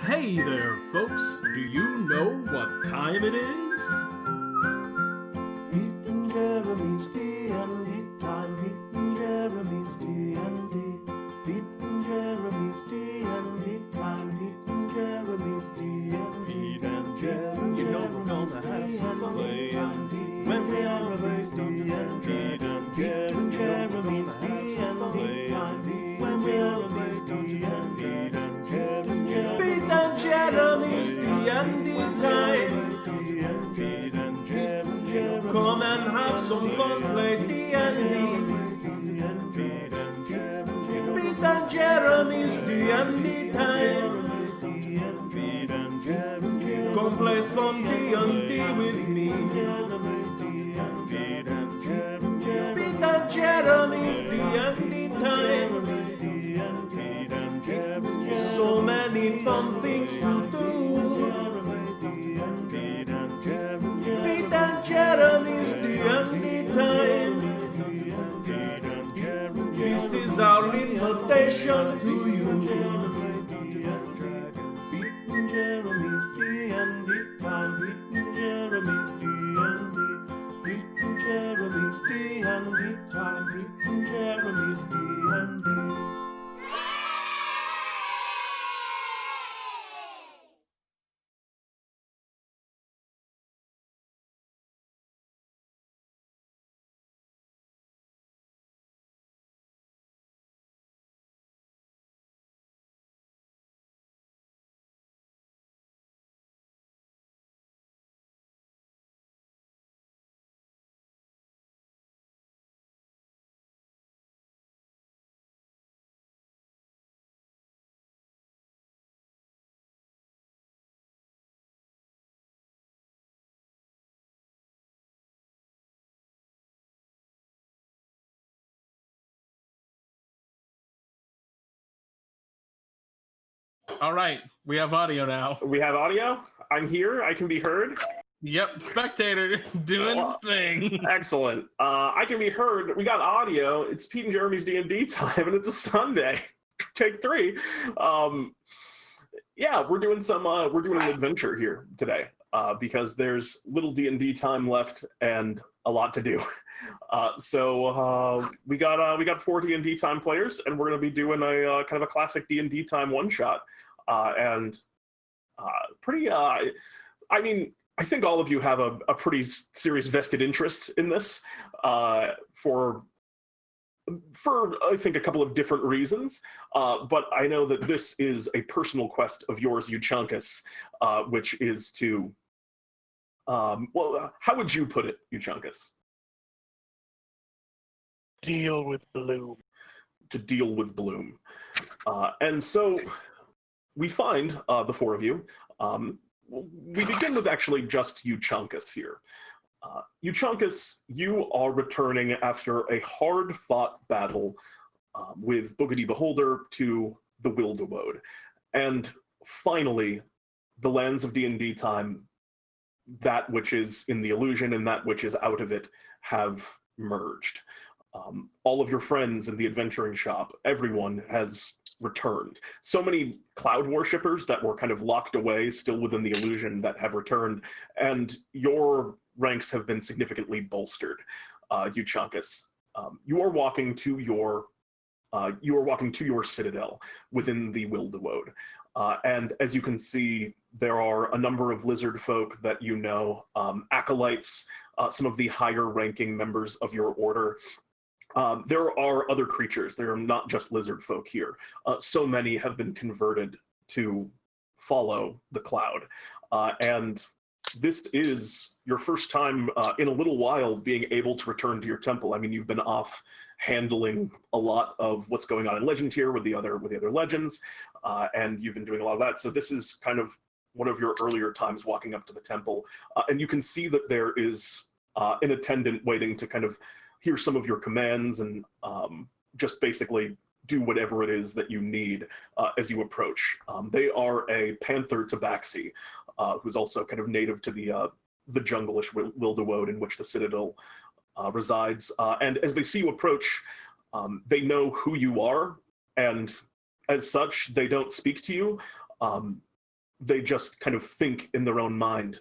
Hey there, folks. Do you know what time it is? Pete and Jeremy's DnDTime. Pete and Jeremy's DnD. Pete and Jeremy's DnDTime. Pete and Jeremy's DnD. Pete and Jeremy, you know we're gonna have some fun playing when we are away. Dungeons and Dragons. Pete and Jeremy's DnDTime. When we are away. Dungeons and Dragons. Pete and Jeremy's DnDTime. Come and have some fun, play D&D. Pete and Jeremy's D&D time. Come play some D&D with me. Pete and Jeremy's D&D time. So many fun things to do. Pete and Jeremy's D&D time. This is our invitation to you. Pete and Jeremy's D&D time. Pete and Jeremy's D&D. Pete and Jeremy's D&D time. Pete and Jeremy's D&D. All right, we have audio now. We have audio. I'm here. I can be heard. Yep, spectator doing the thing. Excellent. I can be heard. We got audio. It's Pete and Jeremy's D&D time, and it's a Sunday. Take 3. Yeah, we're doing an adventure here today because there's little D&D time left and a lot to do. So we got 4 D&D time players, and we're going to be doing a kind of a classic D&D time one shot. Pretty. I mean, I think all of you have a pretty serious vested interest in this for I think a couple of different reasons. But I know that this is a personal quest of yours, Euchaunkas, which is to well, how would you put it, Euchaunkas? Deal with Bloom. To deal with Bloom. And so we find the 4 of you. We begin with actually just Euchaunkas here. Euchaunkas, you are returning after a hard-fought battle with Boogity Beholder to the Wildewode. And finally, the lands of D&D time, that which is in the illusion and that which is out of it, have merged. All of your friends in the adventuring shop, everyone has returned. So many cloud worshippers that were kind of locked away still within the illusion that have returned, and your ranks have been significantly bolstered. Euchaunkas, you are walking to your citadel within the Wildewode. And as you can see, there are a number of lizard folk that you know, acolytes, some of the higher ranking members of your order. There are other creatures. There are not just lizard folk here. So many have been converted to follow the cloud. And this is your first time in a little while being able to return to your temple. I mean, you've been off handling a lot of what's going on in Legend here with the other legends, and you've been doing a lot of that. So this is kind of one of your earlier times walking up to the temple. And you can see that there is an attendant waiting to kind of hear some of your commands and just basically do whatever it is that you need as you approach. They are a panther tabaxi, who's also kind of native to the jungle-ish Wildewode in which the citadel resides. And as they see you approach, they know who you are, and as such, they don't speak to you. they just kind of think in their own mind.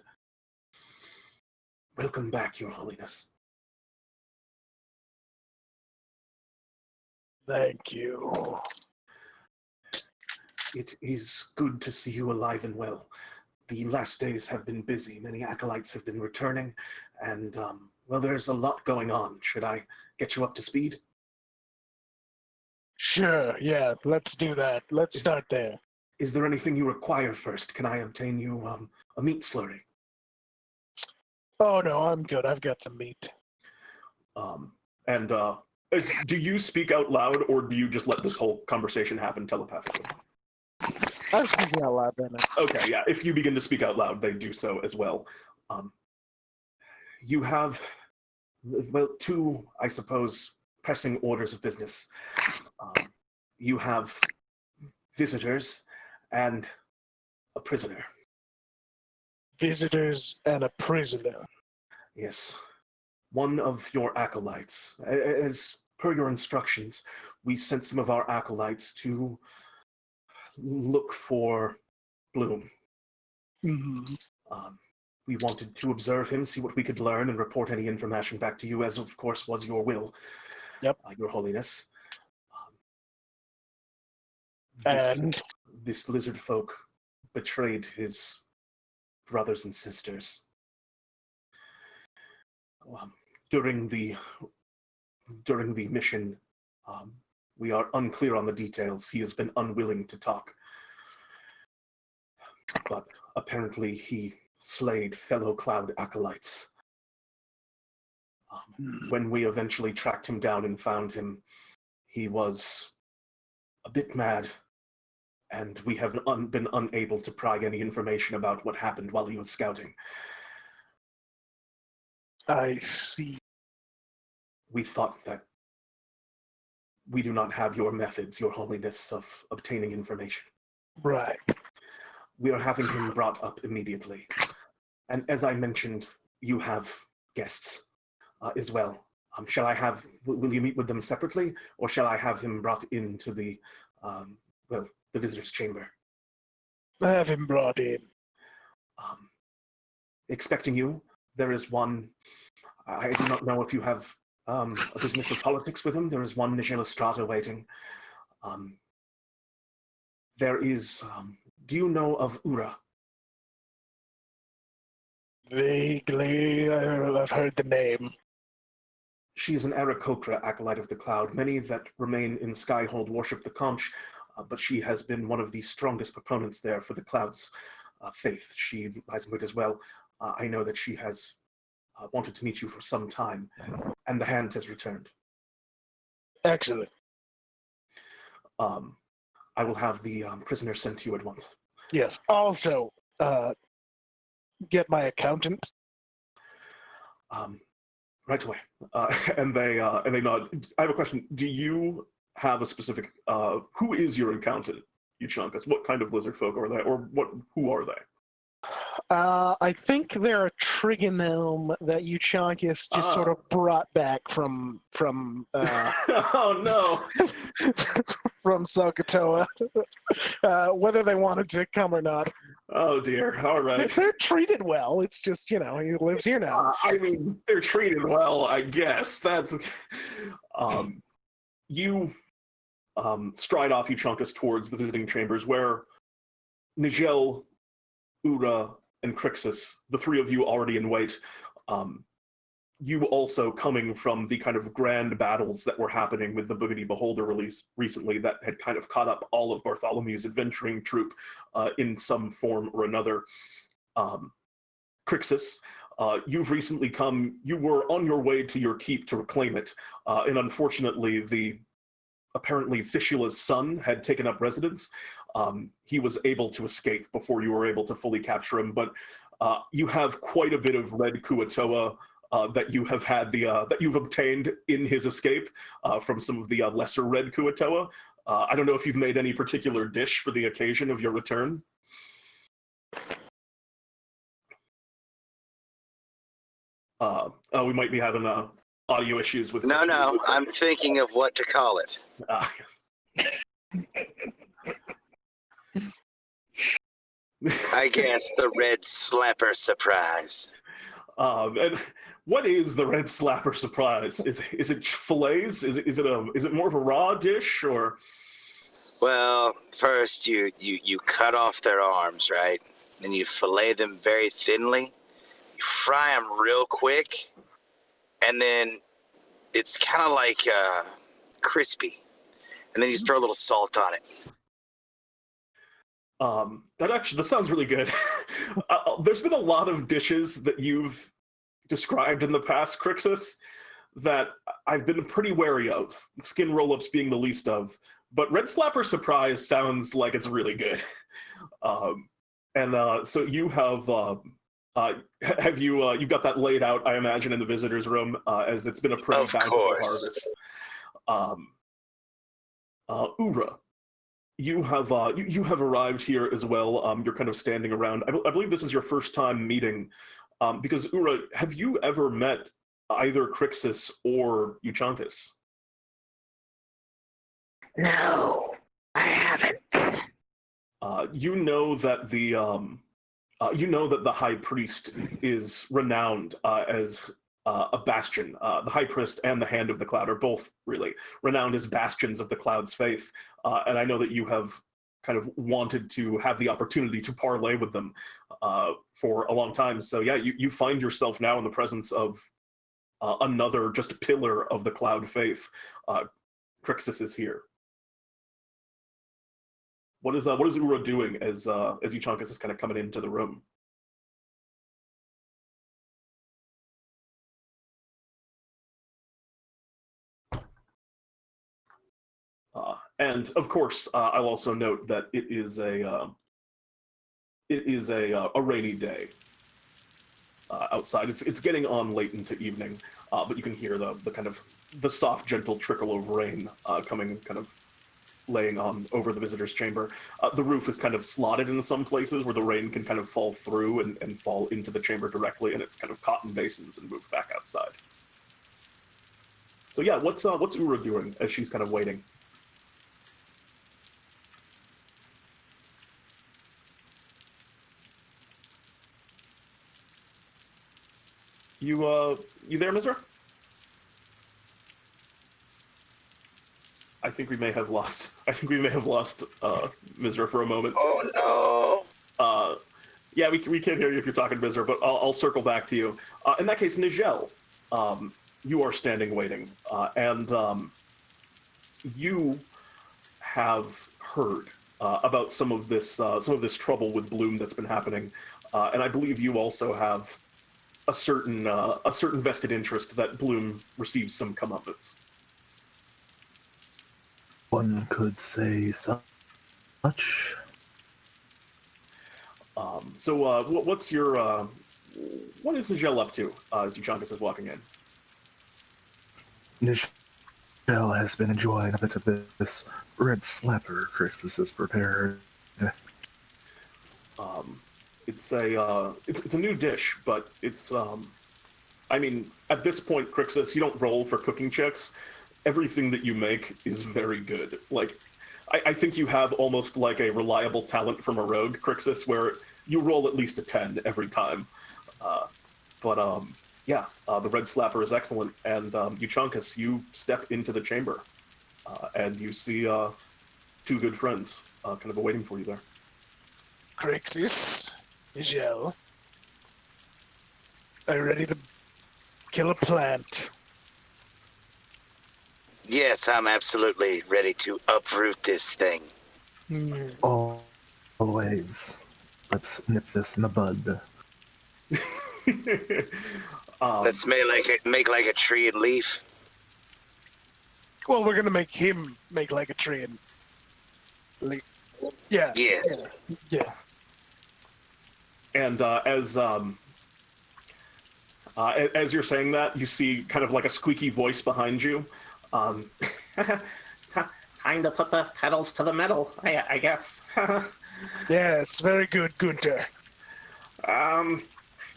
Welcome back, Your Holiness. Thank you. It is good to see you alive and well. The last days have been busy. Many acolytes have been returning, and, well, there's a lot going on. Should I get you up to speed? Sure, yeah, let's do that. Let's start there. Is there anything you require first? Can I obtain you a meat slurry? Oh, no, I'm good. I've got some meat. Do you speak out loud, or do you just let this whole conversation happen telepathically? I'm speaking out loud then. Okay, yeah, if you begin to speak out loud, they do so as well. You have, well, two, I suppose, pressing orders of business. You have visitors and a prisoner. Visitors and a prisoner. Yes. One of your acolytes. As per your instructions, we sent some of our acolytes to look for Bloom. Mm-hmm. We wanted to observe him, see what we could learn, and report any information back to you, as of course was your will. Yep. Your Holiness. This lizard folk betrayed his brothers and sisters. During the mission, we are unclear on the details. He has been unwilling to talk. But apparently he slayed fellow Cloud acolytes. When we eventually tracked him down and found him, he was a bit mad, and we have been unable to pry any information about what happened while he was scouting. I see. We thought that we do not have your methods, Your Holiness, of obtaining information. Right. We are having him brought up immediately. And as I mentioned, you have guests as well. Will you meet with them separately, or shall I have him brought into the visitor's chamber? Have him brought in. Expecting you, there is one, I do not know if you have a business of politics with him. There is one Nijel Astrada waiting. There is, do you know of Ura? Vaguely, I've heard the name. She is an Aarakocra acolyte of the Cloud. Many that remain in Skyhold worship the Conch, but she has been one of the strongest proponents there for the Cloud's faith. She lies in wait as well. I know that she has wanted to meet you for some time, and the hand has returned. Excellent. I will have the prisoner sent to you at once. Yes. Also, get my accountant. Right away. And they nod. I have a question. Do you have a specific? Who is your accountant, Euchaunkas? What kind of lizard folk are they, or who are they? I think they're a trigonome that Euchaunkas just sort of brought back from oh no, from Sokotoa, whether they wanted to come or not. Oh dear. All right. They're treated well. It's just, he lives here now. I mean, they're treated well, I guess. That's you stride off Euchaunkas towards the visiting chambers, where Nijel, Ura, and Krixus, the three of you already in wait, you also coming from the kind of grand battles that were happening with the Boogity Beholder release recently that had kind of caught up all of Bartholomew's adventuring troupe in some form or another. Krixus, you've recently come, you were on your way to your keep to reclaim it, and unfortunately the apparently Fistula's son had taken up residence. He was able to escape before you were able to fully capture him, but you have quite a bit of red Kuatoa that you have had that you've obtained in his escape from some of the lesser red Kuatoa. I don't know if you've made any particular dish for the occasion of your return. We might be having audio issues with. No, I'm thinking of what to call it. Yes. I guess the red slapper surprise. And what is the red slapper surprise? Is it fillets? Is it more of a raw dish or? Well, first you cut off their arms, right? Then you fillet them very thinly. You fry them real quick, and then it's kind of like crispy. And then you just throw a little salt on it. That sounds really good. There's been a lot of dishes that you've described in the past, Krixus, that I've been pretty wary of. Skin roll-ups being the least of, but red slapper surprise sounds like it's really good. So you have you got that laid out? I imagine in the visitors' room, as it's been a pretty bountiful harvest. Ura, you have arrived here as well. You're kind of standing around. I believe this is your first time meeting, because Ura, have you ever met either Krixus or Euchaunkas? No, I haven't. You know that the High Priest is renowned as a bastion. The High Priest and the Hand of the Cloud are both really renowned as bastions of the Cloud's faith. And I know that you have kind of wanted to have the opportunity to parlay with them for a long time. So yeah, you find yourself now in the presence of another just pillar of the Cloud faith. Krixus is here. What is Ura doing as Euchaunkas is kind of coming into the room? And of course, I'll also note that it is a rainy day outside. It's getting on late into evening, but you can hear the kind of the soft, gentle trickle of rain coming, kind of laying on over the visitor's chamber. The roof is kind of slotted in some places where the rain can kind of fall through and fall into the chamber directly, and it's kind of caught in basins and moved back outside. So yeah, what's Ura doing as she's kind of waiting? You there, Mizra? I think we may have lost Mizra for a moment. Oh no! Yeah, we can't hear you if you're talking to Mizra, but I'll circle back to you. In that case, Nijel, you are standing waiting, and you have heard about some of this trouble with Bloom that's been happening, and I believe you also have a certain vested interest that Bloom receives some comeuppance. One could say so much. What is Nijel up to as Euchaunkas is walking in? Nijel has been enjoying a bit of this red slapper Krixus has prepared. It's a new dish, but it's I mean, at this point, Krixus, you don't roll for cooking checks. Everything that you make is very good. Like, I think you have almost like a reliable talent from a rogue, Krixus, where you roll at least a 10 every time. The red slapper is excellent, and Euchaunkas, you step into the chamber, and you see two good friends kind of waiting for you there. Krixus, Nijel, are you ready to kill a plant? Yes, I'm absolutely ready to uproot this thing. Always. Let's nip this in the bud. Let's make like a tree and leaf. Well, we're gonna make him make like a tree and leaf. Yeah. Yes. Yeah. And as you're saying that, you see kind of like a squeaky voice behind you. Time to put the pedals to the metal, I guess. Yes, very good, Gunther.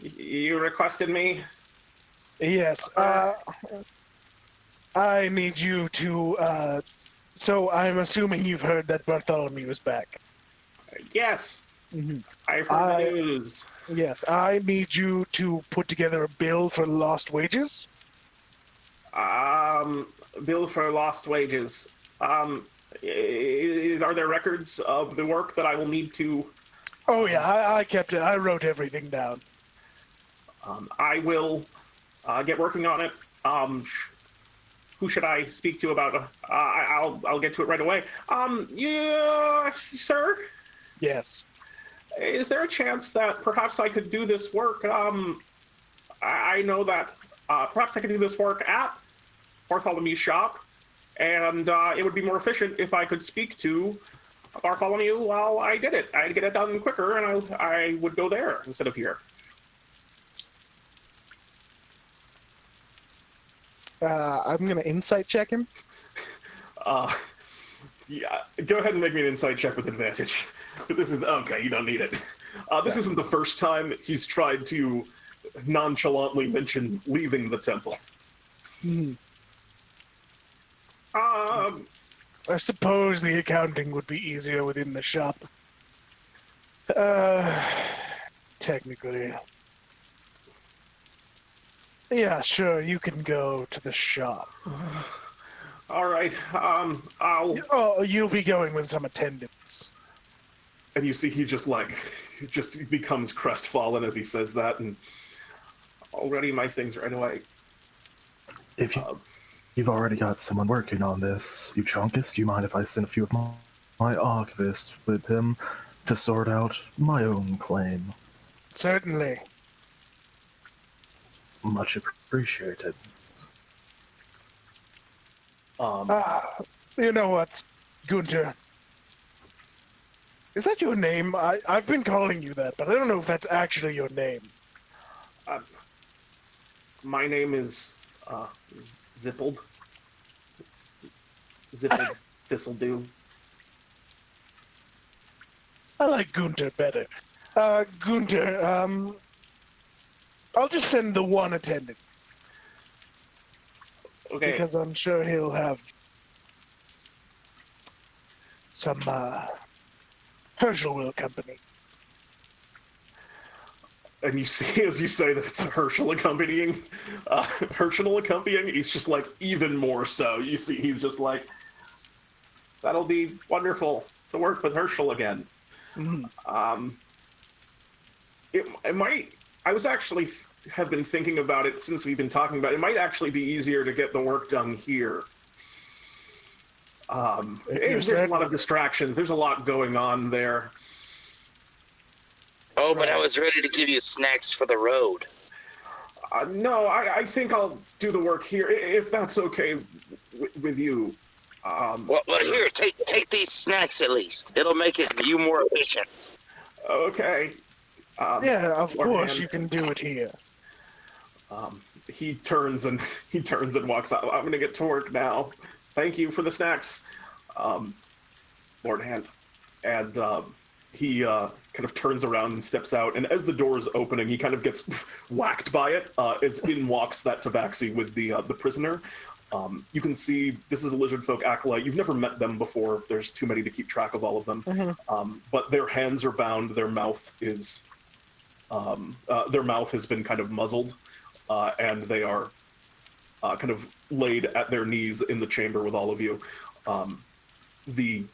You requested me? Yes. I need you to. So I'm assuming you've heard that Bartholomew is back. Yes. I've heard the news. Yes, I need you to put together a bill for lost wages. Bill for lost wages. Are there records of the work that I will need to? Oh yeah, I kept it. I wrote everything down. I will get working on it. Who should I speak to about it? I'll get to it right away. Yeah, sir. Yes. Is there a chance that perhaps I could do this work? I know that perhaps I could do this work at Bartholomew's shop, and it would be more efficient if I could speak to Bartholomew while I did it. I'd get it done quicker, and I would go there instead of here. I'm gonna insight check him. Yeah, go ahead and make me an insight check with advantage. This is okay. You don't need it. This isn't the first time he's tried to nonchalantly mention leaving the temple. I suppose the accounting would be easier within the shop. Technically. Yeah, sure, you can go to the shop. All right. I'll. Oh, you'll be going with some attendants. And you see he just becomes crestfallen as he says that, and Already my things right away. If you've already got someone working on this, Euchaunkas, do you mind if I send a few of my archivists with him to sort out my own claim? Certainly. Much appreciated. You know what, Gunter? Is that your name? I've been calling you that, but I don't know if that's actually your name. My name is Zippled. Zippled Thistledew. I like Gunter better. Gunter, I'll just send the one attendant. Okay. Because I'm sure he'll have some Herschel will accompany. And you see, as you say that it's Herschel accompanying, he's just like, even more so. You see, he's just like, That'll be wonderful to work with Herschel again. Mm-hmm. it might, I was actually, have been thinking about it since we've been talking about it. It might actually be easier to get the work done here. There's a lot of distractions. There's a lot going on there. Oh, but I was ready to give you snacks for the road. No, I think I'll do the work here, if that's okay with you. Well, here, take these snacks at least. It'll make you more efficient. Okay. Yeah, of Lord course Hand. you can do it here. He turns and walks out. I'm gonna get to work now. Thank you for the snacks, Lord Hand. And he kind of turns around and steps out. And as the door is opening, he kind of gets whacked by it. As in walks that tabaxi with the prisoner. You can see this is a lizard folk acolyte. You've never met them before. There's too many to keep track of all of them. Mm-hmm. But their hands are bound. Their mouth is their mouth has been kind of muzzled, and they are kind of laid at their knees in the chamber with all of you. The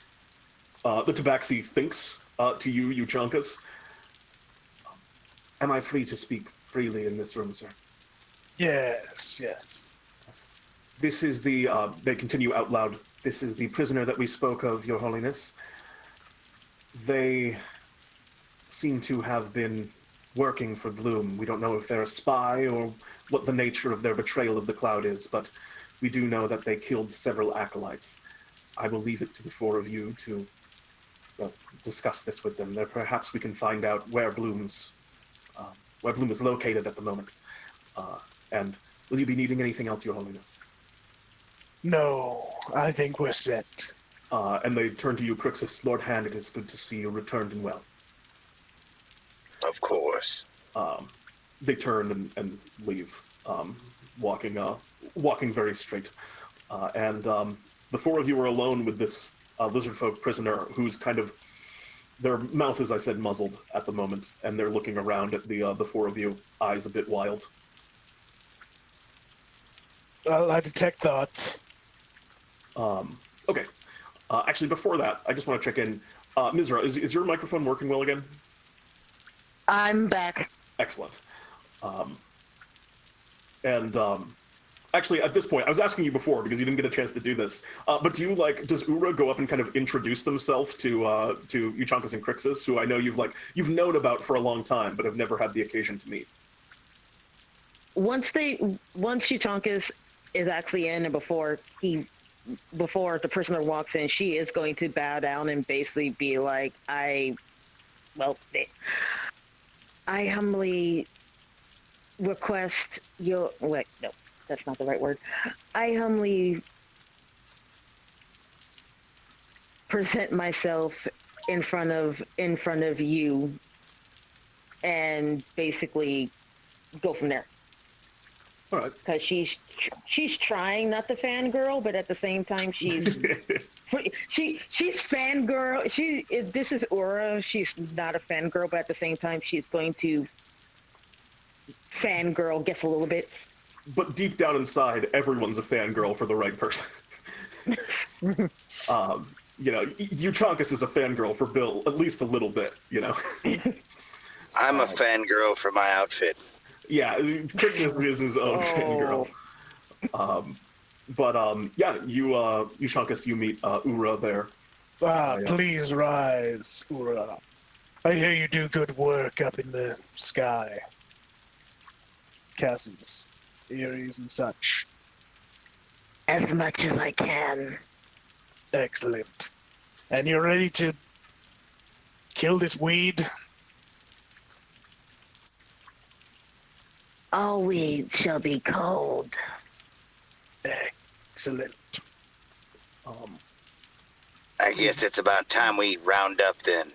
tabaxi thinks to you, Euchaunkas. Am I free to speak freely in this room, sir? Yes, yes. This is the, they continue out loud, this is the prisoner that we spoke of, Your Holiness. They seem to have been working for Bloom. We don't know if they're a spy or what the nature of their betrayal of the Cloud is, but we do know that they killed several acolytes. I will leave it to the four of you to discuss this with them. There, perhaps we can find out where Bloom is located at the moment. And will you be needing anything else, Your Holiness? No, I think we're set. And they turn to you, Krixus. Lord Hand, it is good to see you returned and well. Of course. They turn and leave, walking very straight. And the four of you are alone with this lizard folk prisoner who's kind of Their mouth, as I said, muzzled at the moment, and they're looking around at the four of you, eyes a bit wild. I detect thoughts. Okay. Actually, before that, I just want to check in. Mizra, is your microphone working well again? I'm back. Excellent. Actually, at this point, I was asking you before because you didn't get a chance to do this. But does Ura go up and kind of introduce themselves to Euchaunkas and Krixus, who I know you've known about for a long time, but have never had the occasion to meet? Once Euchaunkas is actually in, and before the prisoner walks in, she is going to bow down and basically be like, I humbly request your... Wait, no, that's not the right word. I humbly present myself in front of you and basically go from there. All right. Because she's trying not to fangirl, but at the same time she's fangirl. This is Ura. She's not a fangirl, but at the same time she's going to fangirl just a little bit. But deep down inside, everyone's a fangirl for the right person. Euchaunkas is a fangirl for Bill, at least a little bit, I'm a fangirl for my outfit. Yeah, Krixus is his own fangirl. Euchaunkas, you meet Ura there. Please rise, Ura. I hear you do good work up in the sky. Castles, Ares and such. As much as I can. Excellent. And you're ready to kill this weed? All weeds shall be cold. Excellent. I guess it's about time we round up then.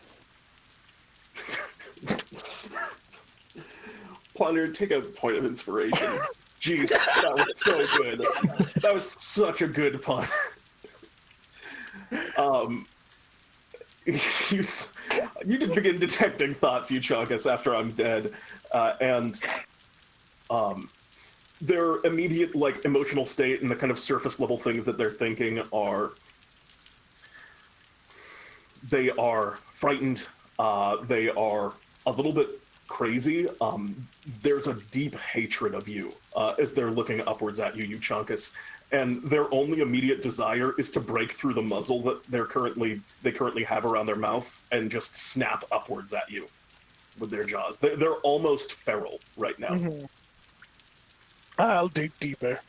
Plunder, take a point of inspiration. Jeez, that was so good. That was such a good pun. You did begin detecting thoughts, Euchaunkas, after I'm dead, and their immediate emotional state and the kind of surface level things that they're thinking are they are frightened, they are a little bit crazy. There's a deep hatred of you as they're looking upwards at you, Euchaunkas, and their only immediate desire is to break through the muzzle that they currently have around their mouth and just snap upwards at you with their jaws. They're almost feral right now. Mm-hmm. I'll dig deeper.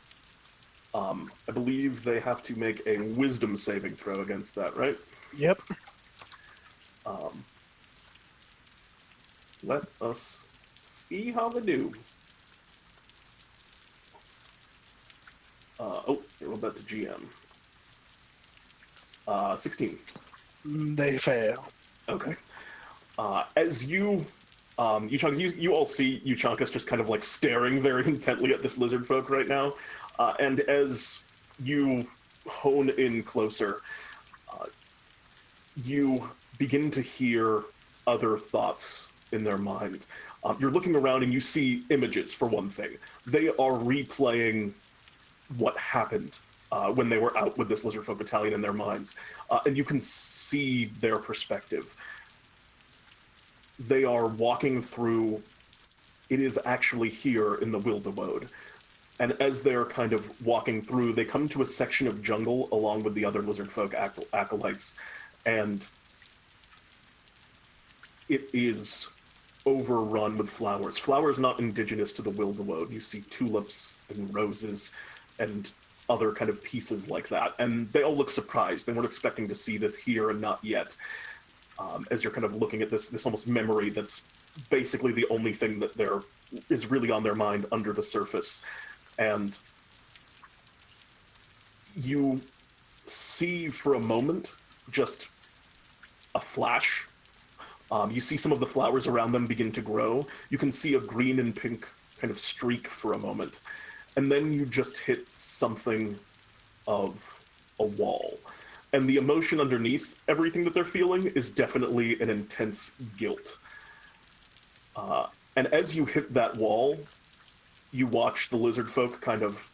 I believe they have to make a wisdom saving throw against that, right? Yep. Let us see how they do. Roll that to GM. 16. They fail. Okay. As you all see Euchaunkas just kind of staring very intently at this lizard folk right now, and as you hone in closer, you begin to hear other thoughts in their mind. You're looking around and you see images, for one thing. They are replaying what happened when they were out with this lizard folk battalion in their mind, and you can see their perspective. They are walking through, it is actually here in the Wilderwoad. And as they're kind of walking through, they come to a section of jungle along with the other lizard folk acolytes. And it is overrun with flowers. Flowers not indigenous to the Wilderwoad. You see tulips and roses and other kind of pieces like that. And they all look surprised. They weren't expecting to see this here and not yet. As you're kind of looking at this almost memory that's basically the only thing that is really on their mind under the surface. And you see for a moment just a flash. You see some of the flowers around them begin to grow. You can see a green and pink kind of streak for a moment. And then you just hit something of a wall. And the emotion underneath everything that they're feeling is definitely an intense guilt. And as you hit that wall, you watch the lizard folk kind of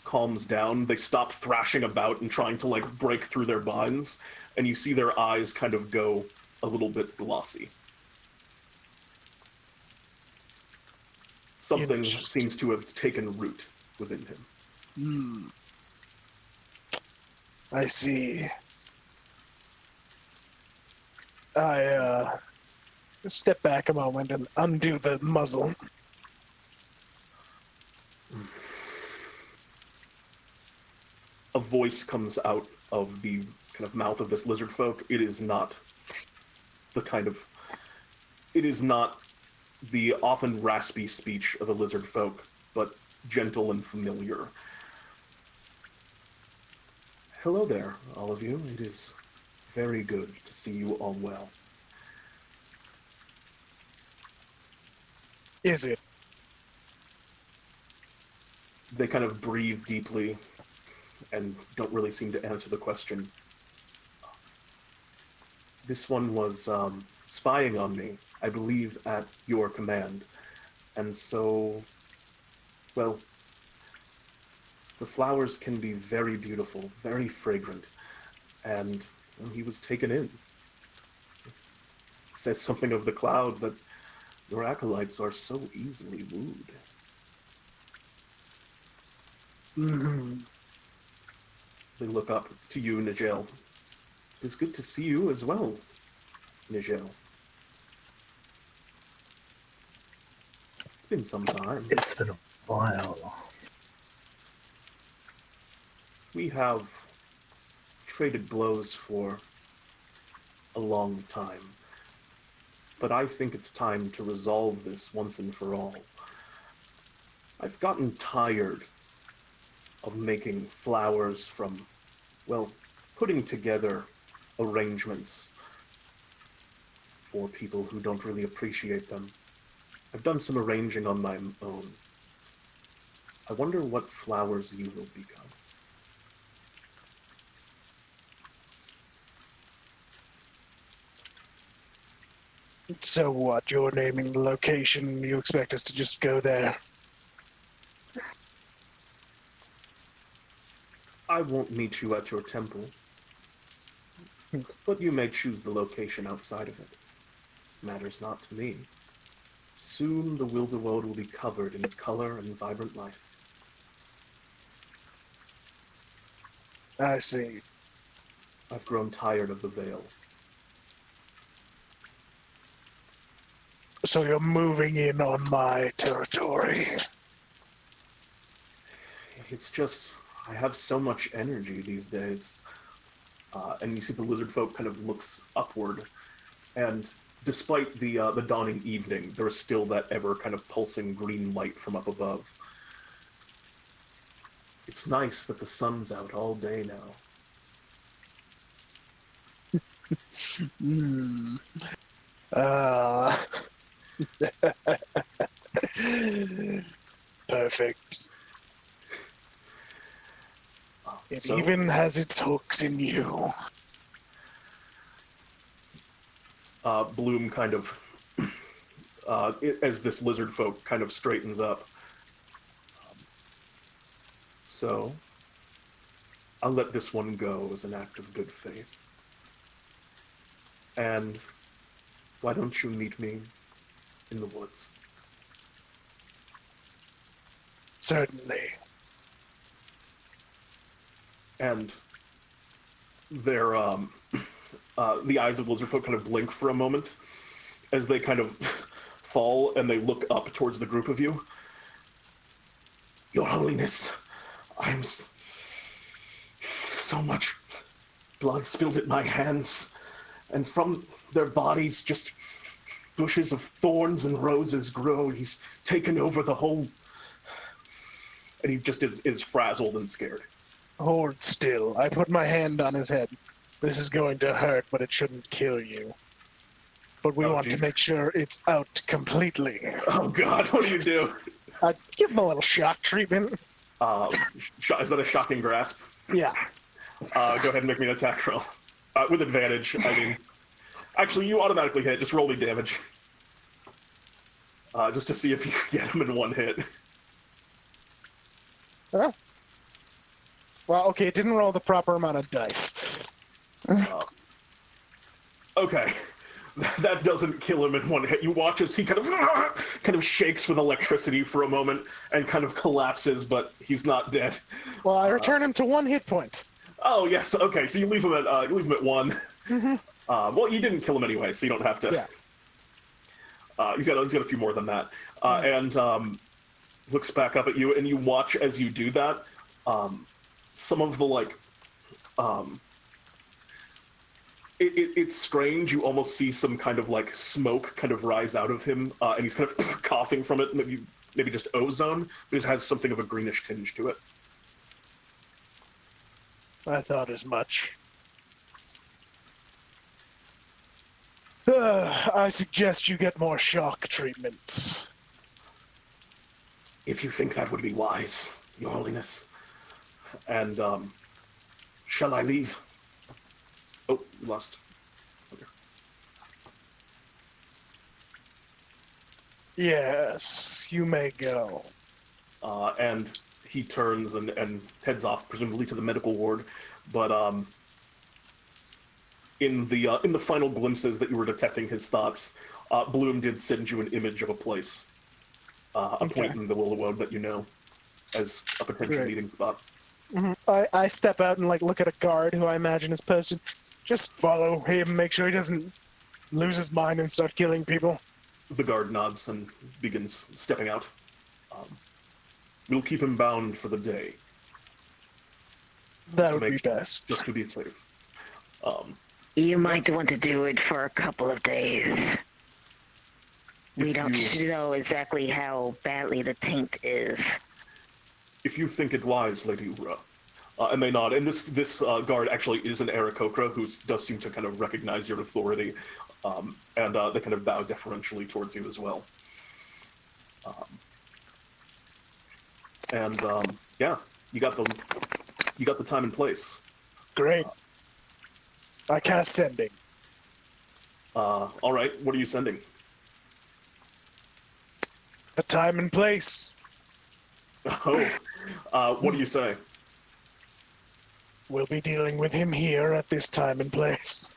calms down. They stop thrashing about and trying to like break through their binds, and you see their eyes kind of go a little bit glossy. Something seems to have taken root within him. I see. I step back a moment and undo the muzzle. A voice comes out of the kind of mouth of this lizard folk. It is not the often raspy speech of the lizard folk, but gentle and familiar. Hello there, all of you. It is very good to see you all well. Is it? They kind of breathe deeply and don't really seem to answer the question. This one was spying on me, I believe, at your command. And so, well, the flowers can be very beautiful, very fragrant, and well, he was taken in. It says something of the cloud that your acolytes are so easily wooed. Mm-hmm. They look up to you, Nijel. It's good to see you as well, Nijel. It's been some time. It's been a while. We have traded blows for a long time, but I think it's time to resolve this once and for all. I've gotten tired of making flowers from, well, putting together arrangements for people who don't really appreciate them. I've done some arranging on my own. I wonder what flowers you will become. So what? You're naming the location. You expect us to just go there? I won't meet you at your temple, but you may choose the location outside of it. Matters not to me. Soon the Wilderwold will be covered in color and vibrant life. I see. I've grown tired of the veil. So you're moving in on my territory. It's just, I have so much energy these days. And you see the lizard folk kind of looks upward, and despite the dawning evening, there is still that ever kind of pulsing green light from up above. It's nice that the sun's out all day now. Perfect. It So, even has its hooks in you. Bloom kind of, as this lizard folk kind of straightens up. So, I'll let this one go as an act of good faith. And why don't you meet me in the woods? Certainly. And their the eyes of lizard folk kind of blink for a moment as they kind of fall and they look up towards the group of you. Your Holiness, so much blood spilled at my hands, and from their bodies just bushes of thorns and roses grow. He's taken over the whole, and he just is frazzled and scared. Hold still. I put my hand on his head. This is going to hurt, but it shouldn't kill you. But we want to make sure it's out completely. Oh God, what do you do? Give him a little shock treatment. Is that a shocking grasp? Yeah. Go ahead and make me an attack roll. With advantage, I mean. Actually, you automatically hit. Just roll me damage. Just to see if you can get him in one hit. Huh? Well, okay, it didn't roll the proper amount of dice. Okay. That doesn't kill him in one hit. You watch as he kind of shakes with electricity for a moment and kind of collapses, but he's not dead. Well, I return him to 1 hit point. Oh yes, okay. So you leave him at 1. Mm-hmm. Well, you didn't kill him anyway, so you don't have to. Yeah. He's got a few more than that, and looks back up at you, and you watch as you do that. Some of the it's strange. You almost see some kind of smoke kind of rise out of him, and he's kind of coughing from it. Maybe just ozone, but it has something of a greenish tinge to it. I thought as much. I suggest you get more shock treatments. If you think that would be wise, Your Holiness. And, shall I leave? Oh, you lost. Okay. Yes, you may go. And he turns and heads off, presumably to the medical ward. But, in the final glimpses that you were detecting his thoughts, Bloom did send you an image of a place, a point in the Ouwoupli that you know as a potential meeting spot. Mm-hmm. I step out and look at a guard who I imagine is posted. Just follow him, make sure he doesn't lose his mind and start killing people. The guard nods and begins stepping out. We'll keep him bound for the day. That would be best. Just to be safe. You might want to do it for a couple of days. We don't know exactly how badly the taint is. If you think it wise, Lady Ura. And they nod. And this guard actually is an Aarakocra who does seem to kind of recognize your authority. And they kind of bow deferentially towards you as well. Yeah, you got the time and place. Great. I cast sending. All right. What are you sending? The time and place. Oh, what do you say? We'll be dealing with him here at this time and place.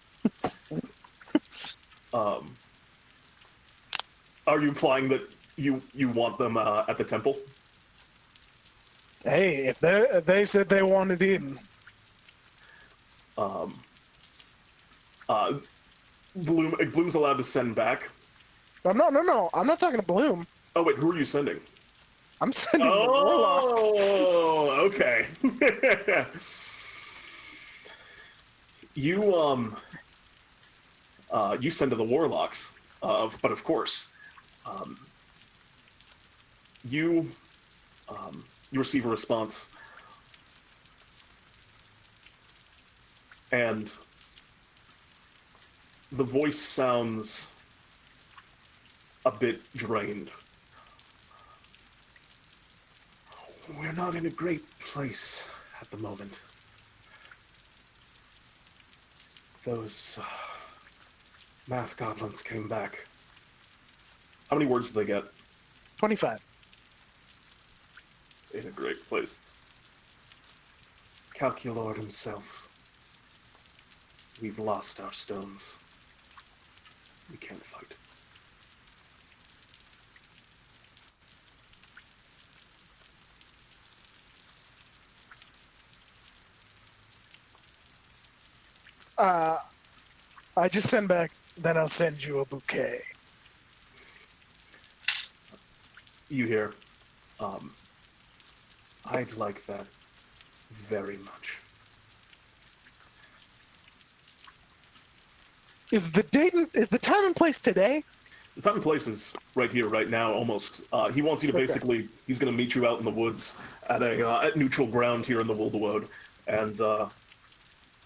Are you implying that you want them at the temple? Hey, if they said they wanted in. Bloom's allowed to send back. No. I'm not talking to Bloom. Oh wait, who are you sending? I'm sending the Warlocks. Oh, okay. You send to the Warlocks, but of course, you receive a response, and the voice sounds a bit drained. We're not in a great place at the moment. Those math goblins came back. How many words did they get? 25. In a great place. Calculord himself. We've lost our stones. We can't fight. I just send back, then I'll send you a bouquet. You hear, I'd like that very much. Is the time and place today? The time and place is right here, right now, almost. He wants you to basically, he's going to meet you out in the woods at neutral ground here in the Ouwoupli, and,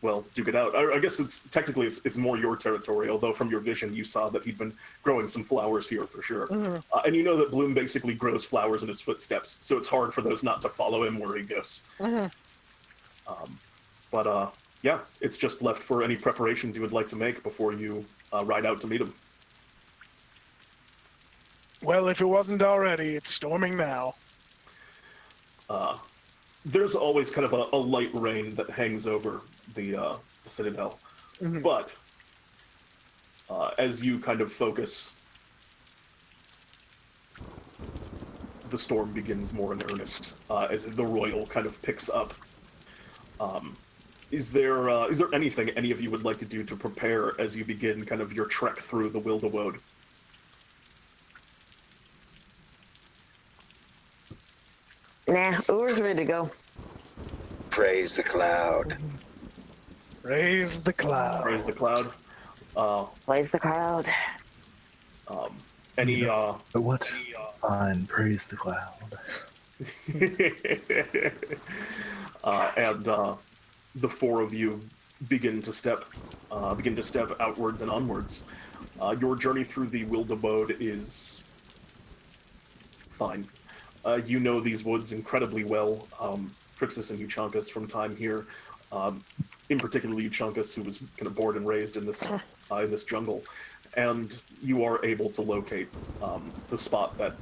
well, duke it out. I guess it's more your territory, although from your vision you saw that he'd been growing some flowers here for sure. Mm-hmm. And you know that Bloom basically grows flowers in his footsteps, so it's hard for those not to follow him where he goes. Mm-hmm. But yeah, it's just left for any preparations you would like to make before you ride out to meet him. Well, if it wasn't already, it's storming now. There's always kind of a light rain that hangs over the citadel. Mhm. But as you kind of focus, the storm begins more in earnest as the royal kind of picks up. Is there anything any of you would like to do to prepare as you begin kind of your trek through the Wilderwoad? Nah, Ur's ready to go. Praise the cloud. Raise the cloud. Praise the cloud. Praise the crowd. Any But what? Fine, praise the cloud. and the four of you begin to step outwards and onwards. Your journey through the Wilderwoad is fine. You know these woods incredibly well. Krixus and Euchaunkas from time here, in particular Euchaunkas, who was kind of born and raised in this jungle, and you are able to locate the spot that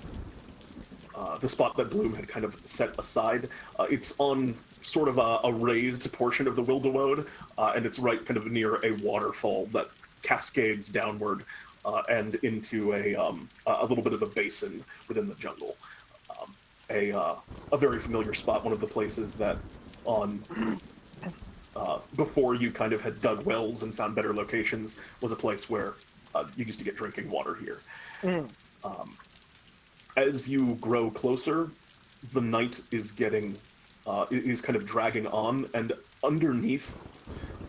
Bloom had kind of set aside. It's on sort of a raised portion of the Wilderwoad, and it's right kind of near a waterfall that cascades downward and into a little bit of a basin within the jungle. A very familiar spot, one of the places that before you kind of had dug wells and found better locations, was a place where you used to get drinking water here. Mm. As you grow closer, the night is getting is kind of dragging on, and underneath,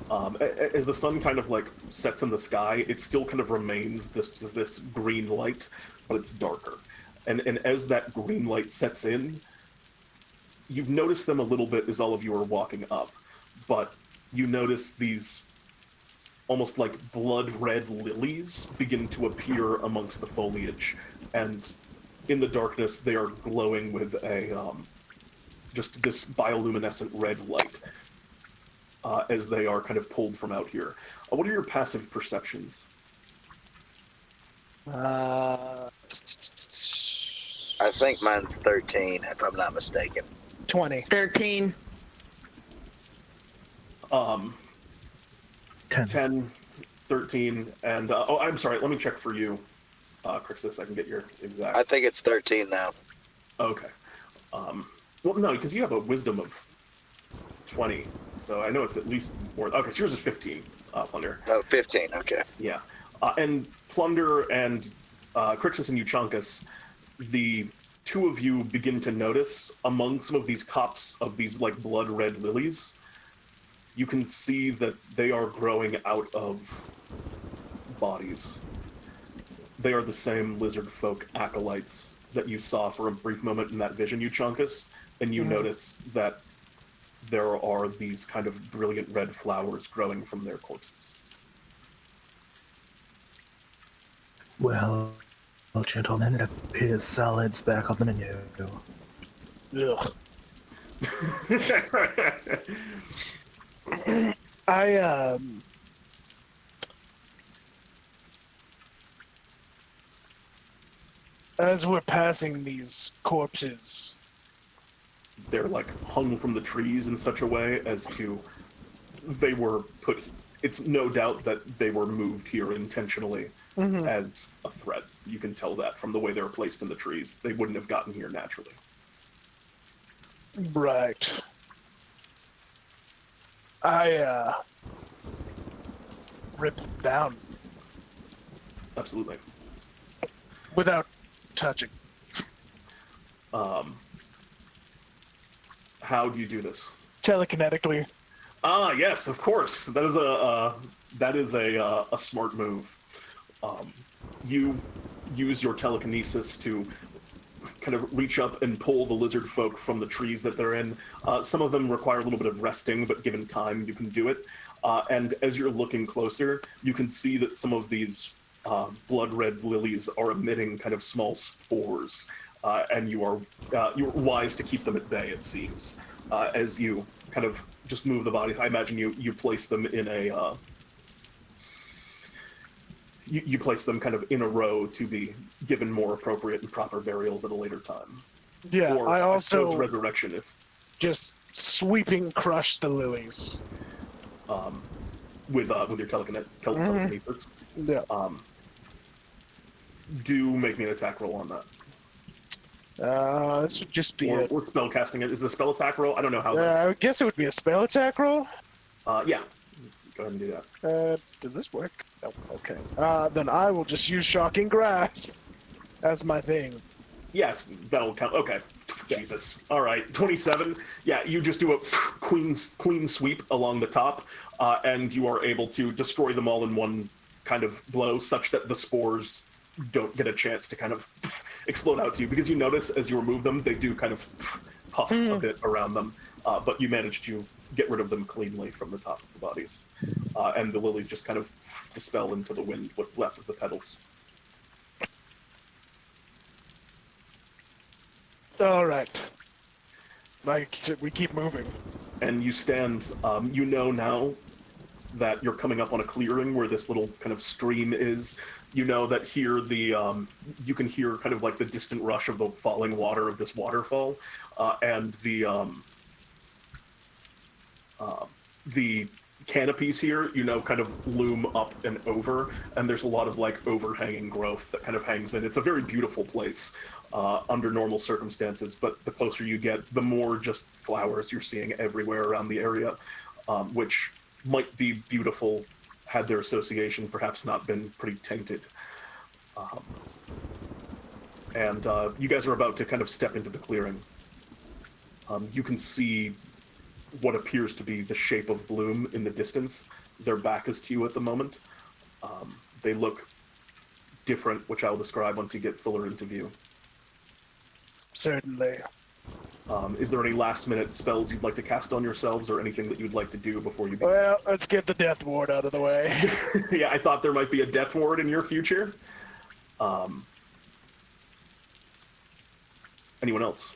as the sun kind of like sets in the sky, it still kind of remains this green light, but it's darker. And as that green light sets in, you've noticed them a little bit as all of you are walking up, but you notice these almost like blood red lilies begin to appear amongst the foliage, and in the darkness they are glowing with a just this bioluminescent red light as they are kind of pulled from out here. What are your passive perceptions? I think mine's 13, if I'm not mistaken. 20. 13. 10, 13, and I'm sorry, let me check for you, Krixus, I can get your exact. I think it's 13 now. Okay. Well, no, because you have a wisdom of 20, so I know it's at least more. Okay, so yours is 15, Plunder. Oh, 15, okay. Yeah. And Plunder and Krixus and Euchaunkas, the two of you begin to notice among some of these copse of these like blood red lilies, you can see that they are growing out of bodies. They are the same lizard folk acolytes that you saw for a brief moment in that vision, Euchaunkas, and you notice that there are these kind of brilliant red flowers growing from their corpses. Well, gentlemen, it appears salad's back on the menu. Ugh. As we're passing these corpses, they're like hung from the trees in such a way as to they were put. It's no doubt that they were moved here intentionally as a threat. You can tell that from the way they were placed in the trees. They wouldn't have gotten here naturally. right. I rip them down Absolutely. without touching. How do you do this? Telekinetically. Ah, yes, of course. That is a smart move. You use your telekinesis to kind of reach up and pull the lizard folk from the trees that they're in. Some of them require a little bit of resting, but given time, you can do it. And as you're looking closer, you can see that some of these blood red lilies are emitting kind of small spores and you're wise to keep them at bay, it seems. As you kind of just move the bodies, I imagine you place them in a you place them kind of in a row to be given more appropriate and proper burials at a later time. Yeah, Or, I also suppose resurrection if just sweeping crush the lilies. with your telekinesis. Yeah. Do make me an attack roll on that. This would just be or spell casting it. Is it a spell attack roll? I don't know how. I would guess it would be a spell attack roll. Yeah. Go ahead and do that. Does this work? No. Okay. Then I will just use Shocking Grasp as my thing. Yes, that'll count. Okay. Jesus. All right. 27. Yeah, you just do a clean sweep along the top, and you are able to destroy them all in one kind of blow, such that the spores don't get a chance to kind of explode out to you, because you notice as you remove them, they do kind of puff a bit around them, but you manage to get rid of them cleanly from the top of the bodies. And the lilies just kind of dispel into the wind what's left of the petals. All right. We keep moving. And you stand, you know now that you're coming up on a clearing where this little kind of stream is. You know that here you can hear kind of like the distant rush of the falling water of this waterfall, and the canopies here, kind of loom up and over, and there's a lot of like overhanging growth that kind of hangs in. It's a very beautiful place under normal circumstances, but the closer you get, the more just flowers you're seeing everywhere around the area, which might be beautiful had their association perhaps not been pretty tainted. And you guys are about to kind of step into the clearing. You can see what appears to be the shape of Bloom in the distance. Their back is to you at the moment. They look different, which I'll describe once you get fuller into view. Certainly. Is there any last-minute spells you'd like to cast on yourselves, or anything that you'd like to do before you begin? Well, let's get the Death Ward out of the way. Yeah, I thought there might be a Death Ward in your future. Anyone else?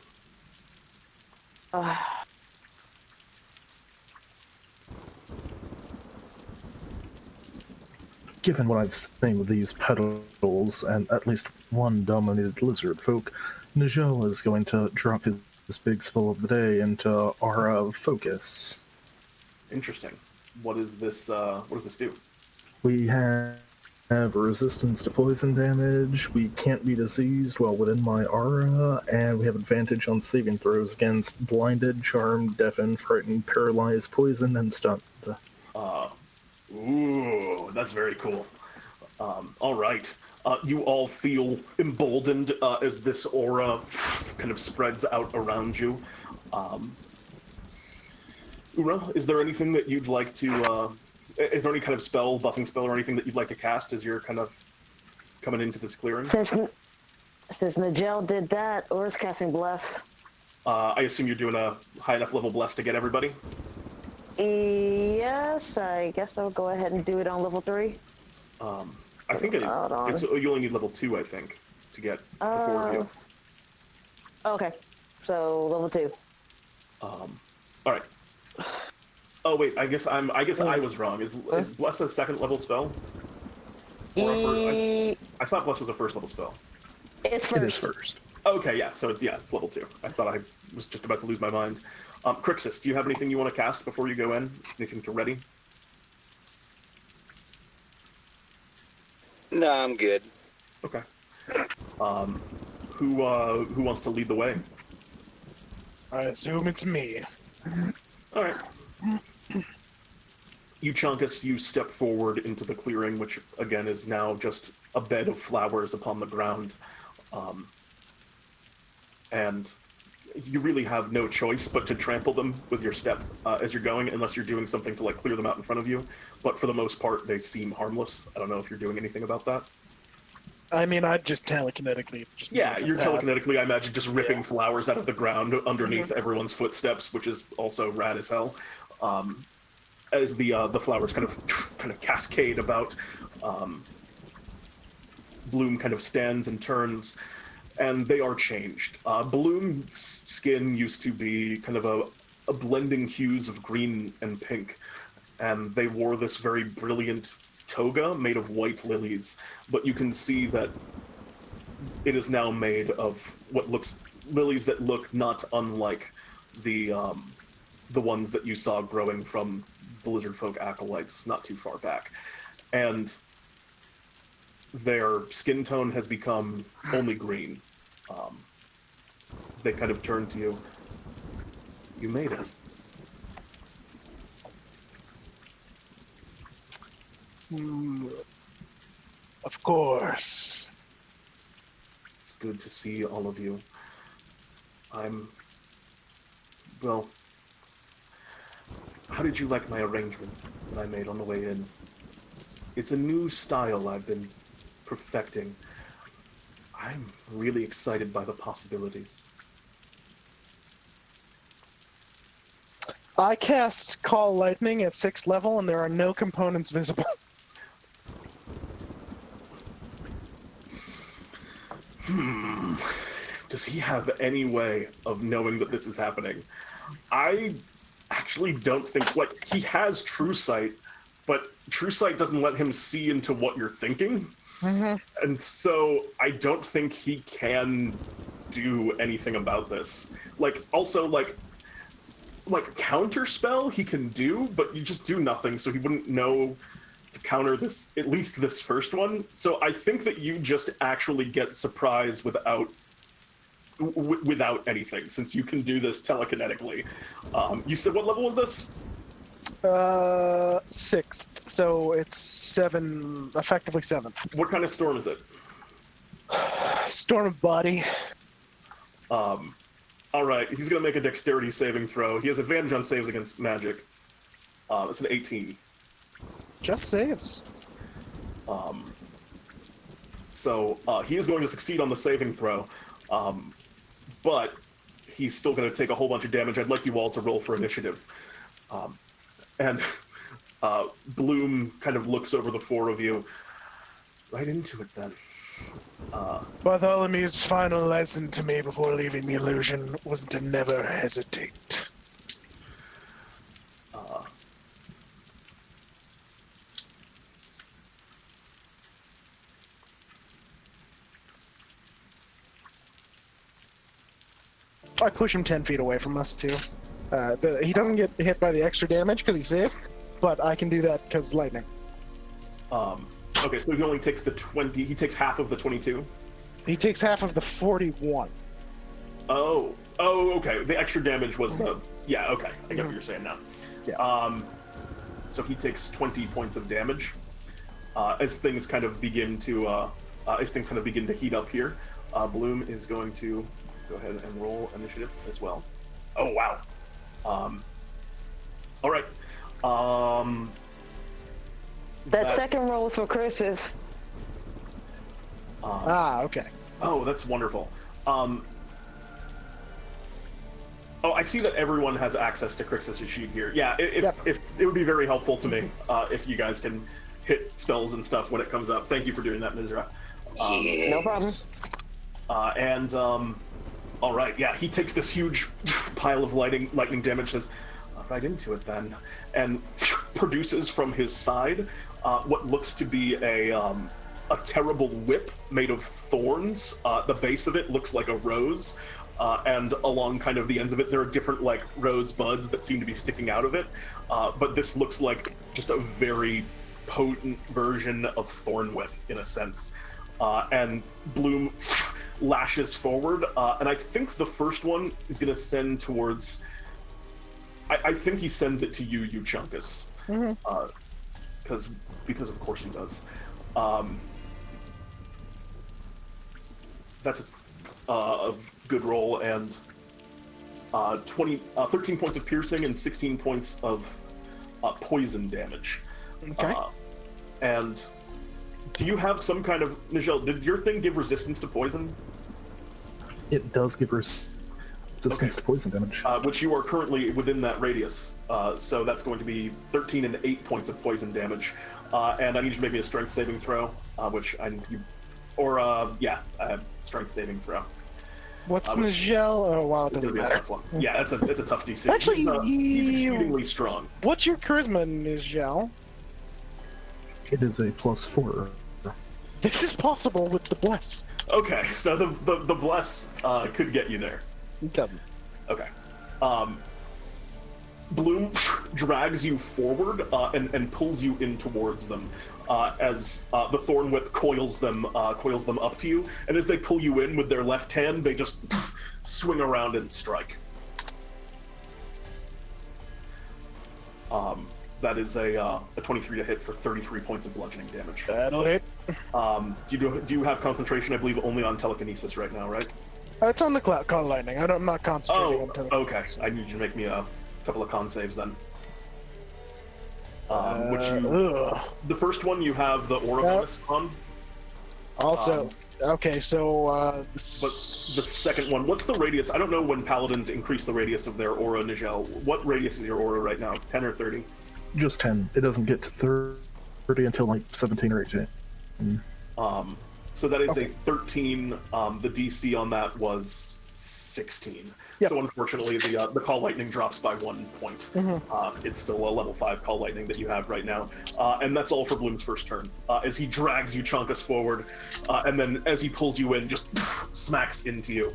Given what I've seen with these petals and at least one dominated lizard folk, Nijel is going to drop his big spell of the day into our focus. Interesting. What does this do? We have resistance to poison damage, we can't be diseased while within my aura, and we have advantage on saving throws against blinded, charmed, deafened, frightened, paralyzed, poisoned, and stunned. Ooh, that's very cool. All right. You all feel emboldened as this aura kind of spreads out around you. Ura, is there anything that you'd like to... is there any kind of spell, buffing spell, or anything that you'd like to cast as you're kind of coming into this clearing? Since Nijel did that, Ura's casting Bless. I assume you're doing a high enough level Bless to get everybody? Yes, I guess I'll go ahead and do it on level 3. I think you only need level 2, I think, to get the 4 of you. Okay, so level 2. All right. Oh wait, I guess I was wrong. Is Bless a second level spell? Or I thought Bless was a first level spell. It's first. It is first. Okay, yeah. So it's level 2. I thought I was just about to lose my mind. Krixus, do you have anything you want to cast before you go in? Anything to ready? No, I'm good. Okay. Who wants to lead the way? I assume it's me. All right. Euchaunkas, you step forward into the clearing, which again is now just a bed of flowers upon the ground, and you really have no choice but to trample them with your step as you're going, unless you're doing something to like clear them out in front of you. But for the most part, they seem harmless. I don't know if you're doing anything about that. I mean, I'd just telekinetically... You're telekinetically, I imagine, just ripping flowers out of the ground underneath everyone's footsteps, which is also rad as hell. As the flowers kind of cascade about, Bloom kind of stands and turns, and they are changed. Bloom's skin used to be kind of a blending hues of green and pink, and they wore this very brilliant toga made of white lilies, but you can see that it is now made of what looks lilies that look not unlike the ones that you saw growing from the lizard folk acolytes not too far back. And their skin tone has become only green. They kind of turn to you. You made it. Of course. It's good to see all of you. Well, how did you like my arrangements that I made on the way in? It's a new style I've been perfecting. I'm really excited by the possibilities. I cast Call Lightning at 6th level, and there are no components visible. Does he have any way of knowing that this is happening? I actually don't think, like, he has True Sight, but True Sight doesn't let him see into what you're thinking. Mm-hmm. And so I don't think he can do anything about this. Like, also, like counterspell he can do, but you just do nothing, so he wouldn't know to counter this, at least this first one. So I think that you just actually get surprised without anything, since you can do this telekinetically. You said what level was this? 6th, so it's 7, effectively 7th. What kind of storm is it? Storm of Body. Alright, he's gonna make a dexterity saving throw. He has advantage on saves against magic. It's an 18. Just saves. So he is going to succeed on the saving throw, but he's still going to take a whole bunch of damage. I'd like you all to roll for initiative. And Bloom kind of looks over the four of you. Right into it, then. Bartholomew's final lesson to me before leaving the illusion was to never hesitate. I push him 10 feet away from us, too. He doesn't get hit by the extra damage because he's safe, but I can do that because lightning. Okay, so he only takes the 20. He takes half of the 22. He takes half of the 41. Oh, okay. The extra damage was the. Yeah, okay. I get what you're saying now. Yeah. So he takes 20 points of damage as things kind of begin to heat up here. Bloom is going to go ahead and roll initiative as well. Oh wow. All right. That second roll is for Krixus. Okay. Oh, that's wonderful. Oh, I see that everyone has access to Krixus' sheet here. Yeah, if it would be very helpful to me if you guys can hit spells and stuff when it comes up. Thank you for doing that, Mizra. No problem. All right, yeah, he takes this huge pile of lightning damage, says, right into it then, and produces from his side what looks to be a terrible whip made of thorns. The base of it looks like a rose, and along kind of the ends of it, there are different like rose buds that seem to be sticking out of it. But this looks like just a very potent version of Thorn Whip in a sense. And Bloom lashes forward, and I think the first one is going to send towards. I think he sends it to you, Euchaunkas, because of course he does. That's a good roll, and 13 points of piercing and 16 points of poison damage. Okay. And do you have some kind of Nijel? Did your thing give resistance to poison? It does give resistance to poison damage. Which you are currently within that radius. So that's going to be 13 and 8 points of poison damage. And I need you to make me a strength saving throw, which I need you strength saving throw. What's Nijel? Oh, wow, it It's doesn't gonna be a matter. tough one. Yeah, it's a tough DC. Actually, he's exceedingly strong. What's your charisma, Nijel? It is a +4. This is possible with the bless. Okay, so the bless could get you there. It doesn't. Okay. Bloom drags you forward and pulls you in towards them as the thorn whip coils them up to you. And as they pull you in with their left hand, they just swing around and strike. That is a 23 to hit for 33 points of bludgeoning damage. That'll hit. Do you have concentration? I believe only on telekinesis right now, right? It's on the call lightning. I'm not concentrating on telekinesis. Okay. I need you to make me a couple of con saves then. The first one you have the aura bonus on. Also, okay, so but the second one, what's the radius? I don't know when paladins increase the radius of their aura, Nijel. What radius is your aura right now? 10 or 30? Just 10. It doesn't get to 30 until like 17 or 18. So that is a 13. The DC on that was 16. Yep. So unfortunately, the call lightning drops by 1 point. It's still a level 5 call lightning that you have right now, and that's all for Bloom's first turn. As he drags Euchaunkas forward, and then as he pulls you in, just smacks into you.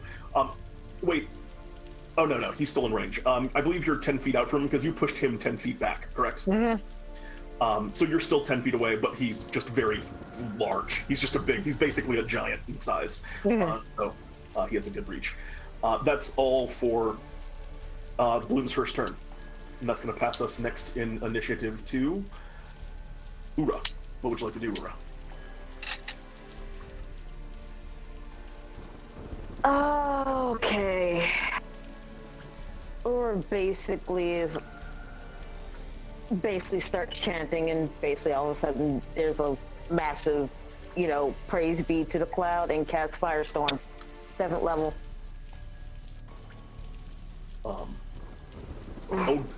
Wait. Oh no, he's still in range. I believe you're 10 feet out from him because you pushed him 10 feet back, correct? So you're still 10 feet away, but he's just very large. He's basically a giant in size. So he has a good reach. That's all for Bloom's first turn. And that's going to pass us next in initiative to Ura. What would you like to do, Ura? Okay. Or basically starts chanting, and basically all of a sudden there's a massive, praise be to the cloud, and casts Firestorm, 7th level.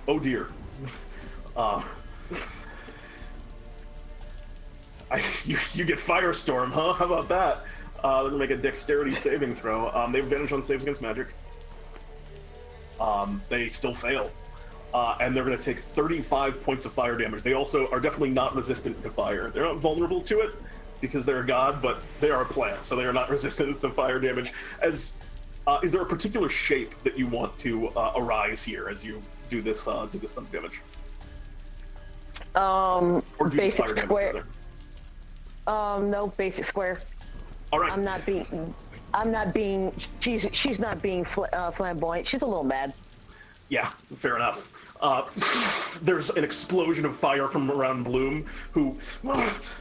Oh dear. You get Firestorm, huh? How about that? They're gonna make a dexterity saving throw. They have advantage on saves against magic. They still fail. And they're gonna take 35 points of fire damage. They also are definitely not resistant to fire. They're not vulnerable to it because they're a god, but they are a plant, so they are not resistant to fire damage. Is there a particular shape that you want to arise here as you do this thunder damage? Or do basic fire damage, square. No, basic square. All right. She's not being flamboyant. She's a little mad. Yeah, fair enough. There's an explosion of fire from around Bloom, who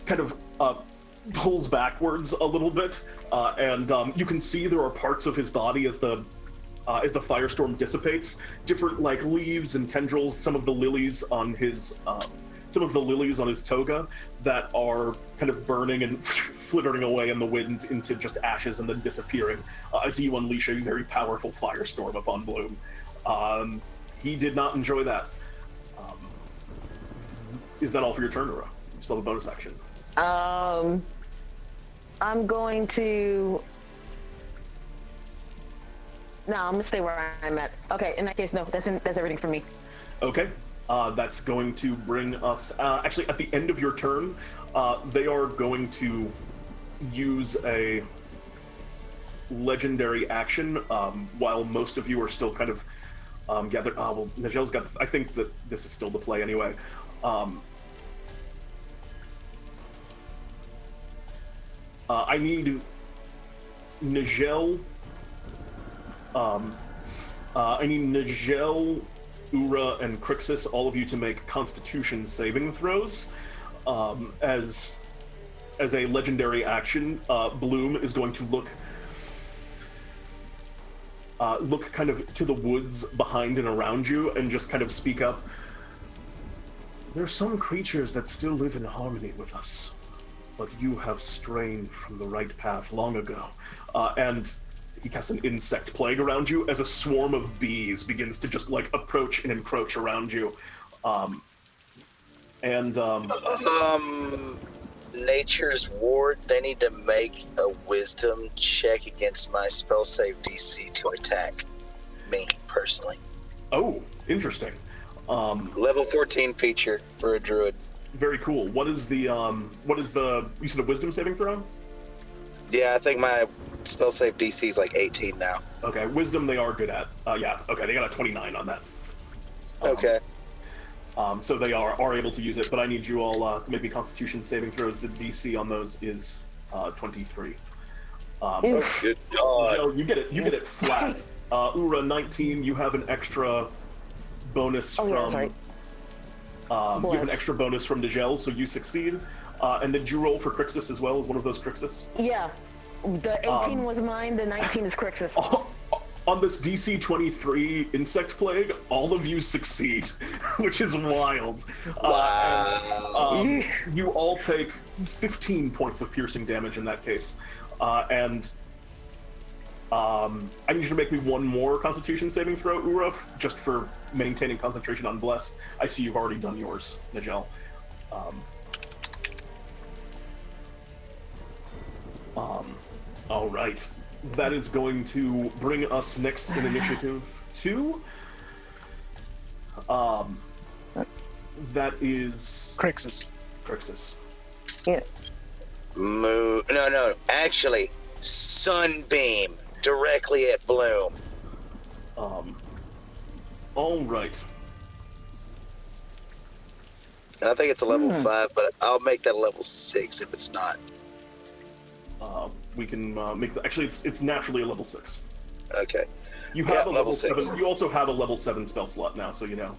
kind of pulls backwards a little bit, and you can see there are parts of his body as the firestorm dissipates. Different leaves and tendrils, some of the lilies on his toga that are kind of burning and flittering away in the wind into just ashes and then disappearing as you unleash a very powerful firestorm upon Bloom. He did not enjoy that. Is that all for your turn, Ura? You still have a bonus action. I'm going to... No, I'm going to stay where I'm at. Okay, in that case, no, that's everything for me. Okay. That's going to bring us... actually, at the end of your turn, they are going to use a legendary action while most of you are still kind of gathered. Well, Nijel's got... I think that this is still the play anyway. I need Nijel... Ura, and Krixus, all of you to make Constitution saving throws. As a legendary action, Bloom is going to look kind of to the woods behind and around you and just kind of speak up. There are some creatures that still live in harmony with us, but you have strayed from the right path long ago. And he casts an insect plague around you as a swarm of bees begins to just approach and encroach around you. Nature's Ward, they need to make a wisdom check against my spell save DC to attack me personally. Oh, interesting. Level 14 feature for a druid. Very cool. What is the you said a wisdom saving throw? Yeah, I think my spell save DC is like 18 now. Okay, wisdom they are good at. Yeah, okay, they got a 29 on that. Okay. So they are able to use it, but I need you all maybe Constitution saving throws. The DC on those is 23. Oh, good God. No, you get it flat. Ura, 19. You have an extra bonus from. Yeah, you have an extra bonus from Nijel, so you succeed. And did you roll for Krixus as well? As one of those Krixus? Yeah. The 18 was mine, the 19 is Krixus. On this DC 23 insect plague, all of you succeed, which is wild. Wow. You all take 15 points of piercing damage in that case. And I need you to make me one more Constitution saving throw, Uruf, just for maintaining concentration on Blessed. I see you've already done yours, Nijel. All right. That is going to bring us next in initiative to... that is... Krixus. Yeah. No. Actually, Sunbeam directly at Bloom. All right. And I think it's a level 5, but I'll make that a level 6 if it's not. We can make the... Actually, it's naturally a level 6. Okay. You have a level 6. 7. You also have a level 7 spell slot now, so you know.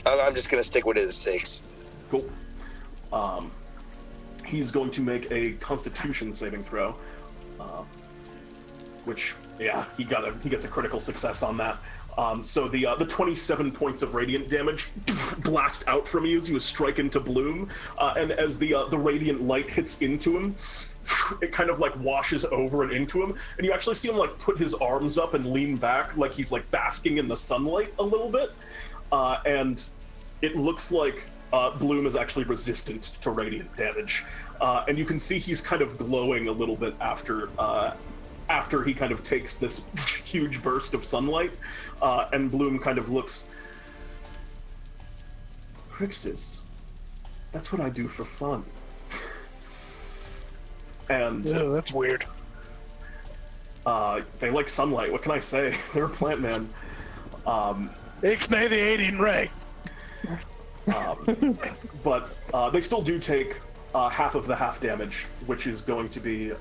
I'm just gonna stick with it as 6. Cool. He's going to make a Constitution saving throw, which, yeah, he gets a critical success on that. So the 27 points of radiant damage blast out from you as you strike into Bloom, and as the radiant light hits into him, it kind of like washes over and into him, and you actually see him like put his arms up and lean back like he's like basking in the sunlight a little bit, and it looks like Bloom is actually resistant to radiant damage, and you can see he's kind of glowing a little bit after he kind of takes this huge burst of sunlight, and Bloom kind of looks... Krixus, that's what I do for fun. And... Oh, that's weird. They like sunlight, what can I say? They're a plant man. Ixnay the 18 right. But they still do take half of the half damage, which is going to be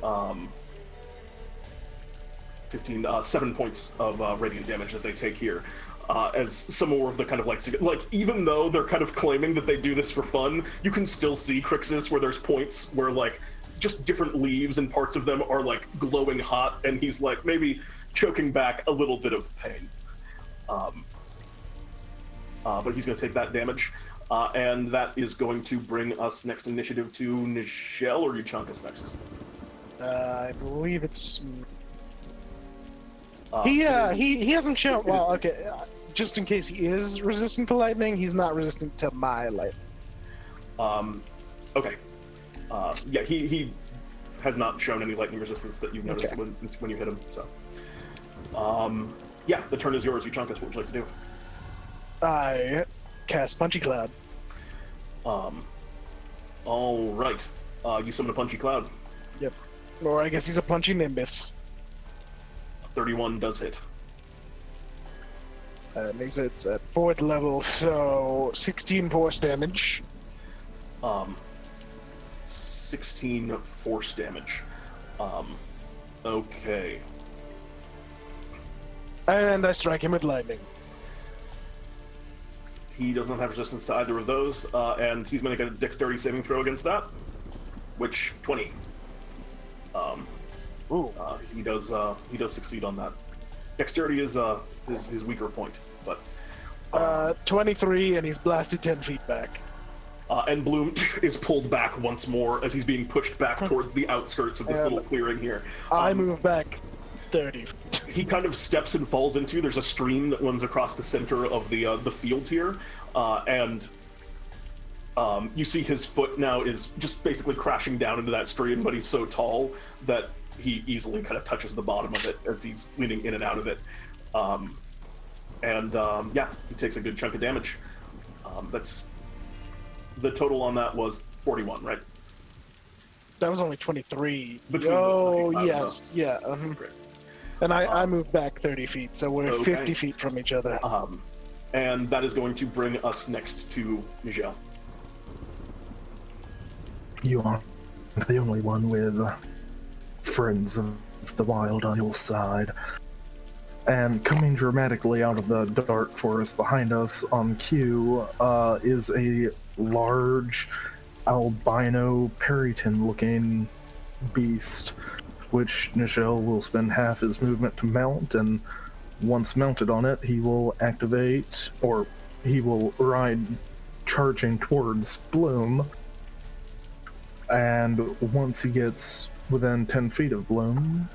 7 points of radiant damage that they take here. As some more of the kind of like even though they're kind of claiming that they do this for fun, you can still see Krixus where there's points where like just different leaves and parts of them are like glowing hot, and he's like maybe choking back a little bit of pain. But he's going to take that damage, and that is going to bring us next initiative to Nijel or Euchaunkas next. I believe it's. He hasn't shown. Well, okay. Just in case he is resistant to lightning, he's not resistant to my lightning. Okay. Yeah, he has not shown any lightning resistance that you've noticed when you hit him. So, yeah, the turn is yours, Euchaunkas. What would you like to do? I cast Punchy Cloud. All right. You summon a Punchy Cloud. Yep. Or I guess he's a Punchy Nimbus. 31 does hit. Makes it at 4th level, so 16 force damage. 16 force damage. Okay. And I strike him with lightning. He does not have resistance to either of those, and he's going to get a dexterity saving throw against that, which 20. He does succeed on that. Dexterity is his weaker point, but 23, and he's blasted 10 feet back. And Bloom is pulled back once more as he's being pushed back towards the outskirts of this little clearing here. I move back 30. He kind of steps and falls into. There's a stream that runs across the center of the field here, and You see his foot now is just basically crashing down into that stream, but he's so tall that he easily kind of touches the bottom of it as he's leaning in and out of it. Yeah, he takes a good chunk of damage. That's the total on that was 41, right? That was only 23. Between Oh, the yes, yeah. And I moved back 30 feet, so we're Okay. 50 feet from each other. And that is going to bring us next to Nijel. You are the only one with friends of the wild on your side. And coming dramatically out of the dark forest behind us on cue is a large albino Periton-looking beast, which Nijel will spend half his movement to mount, and once mounted on it, he will activate, or he will ride charging towards Bloom. And once he gets within 10 feet of Bloom,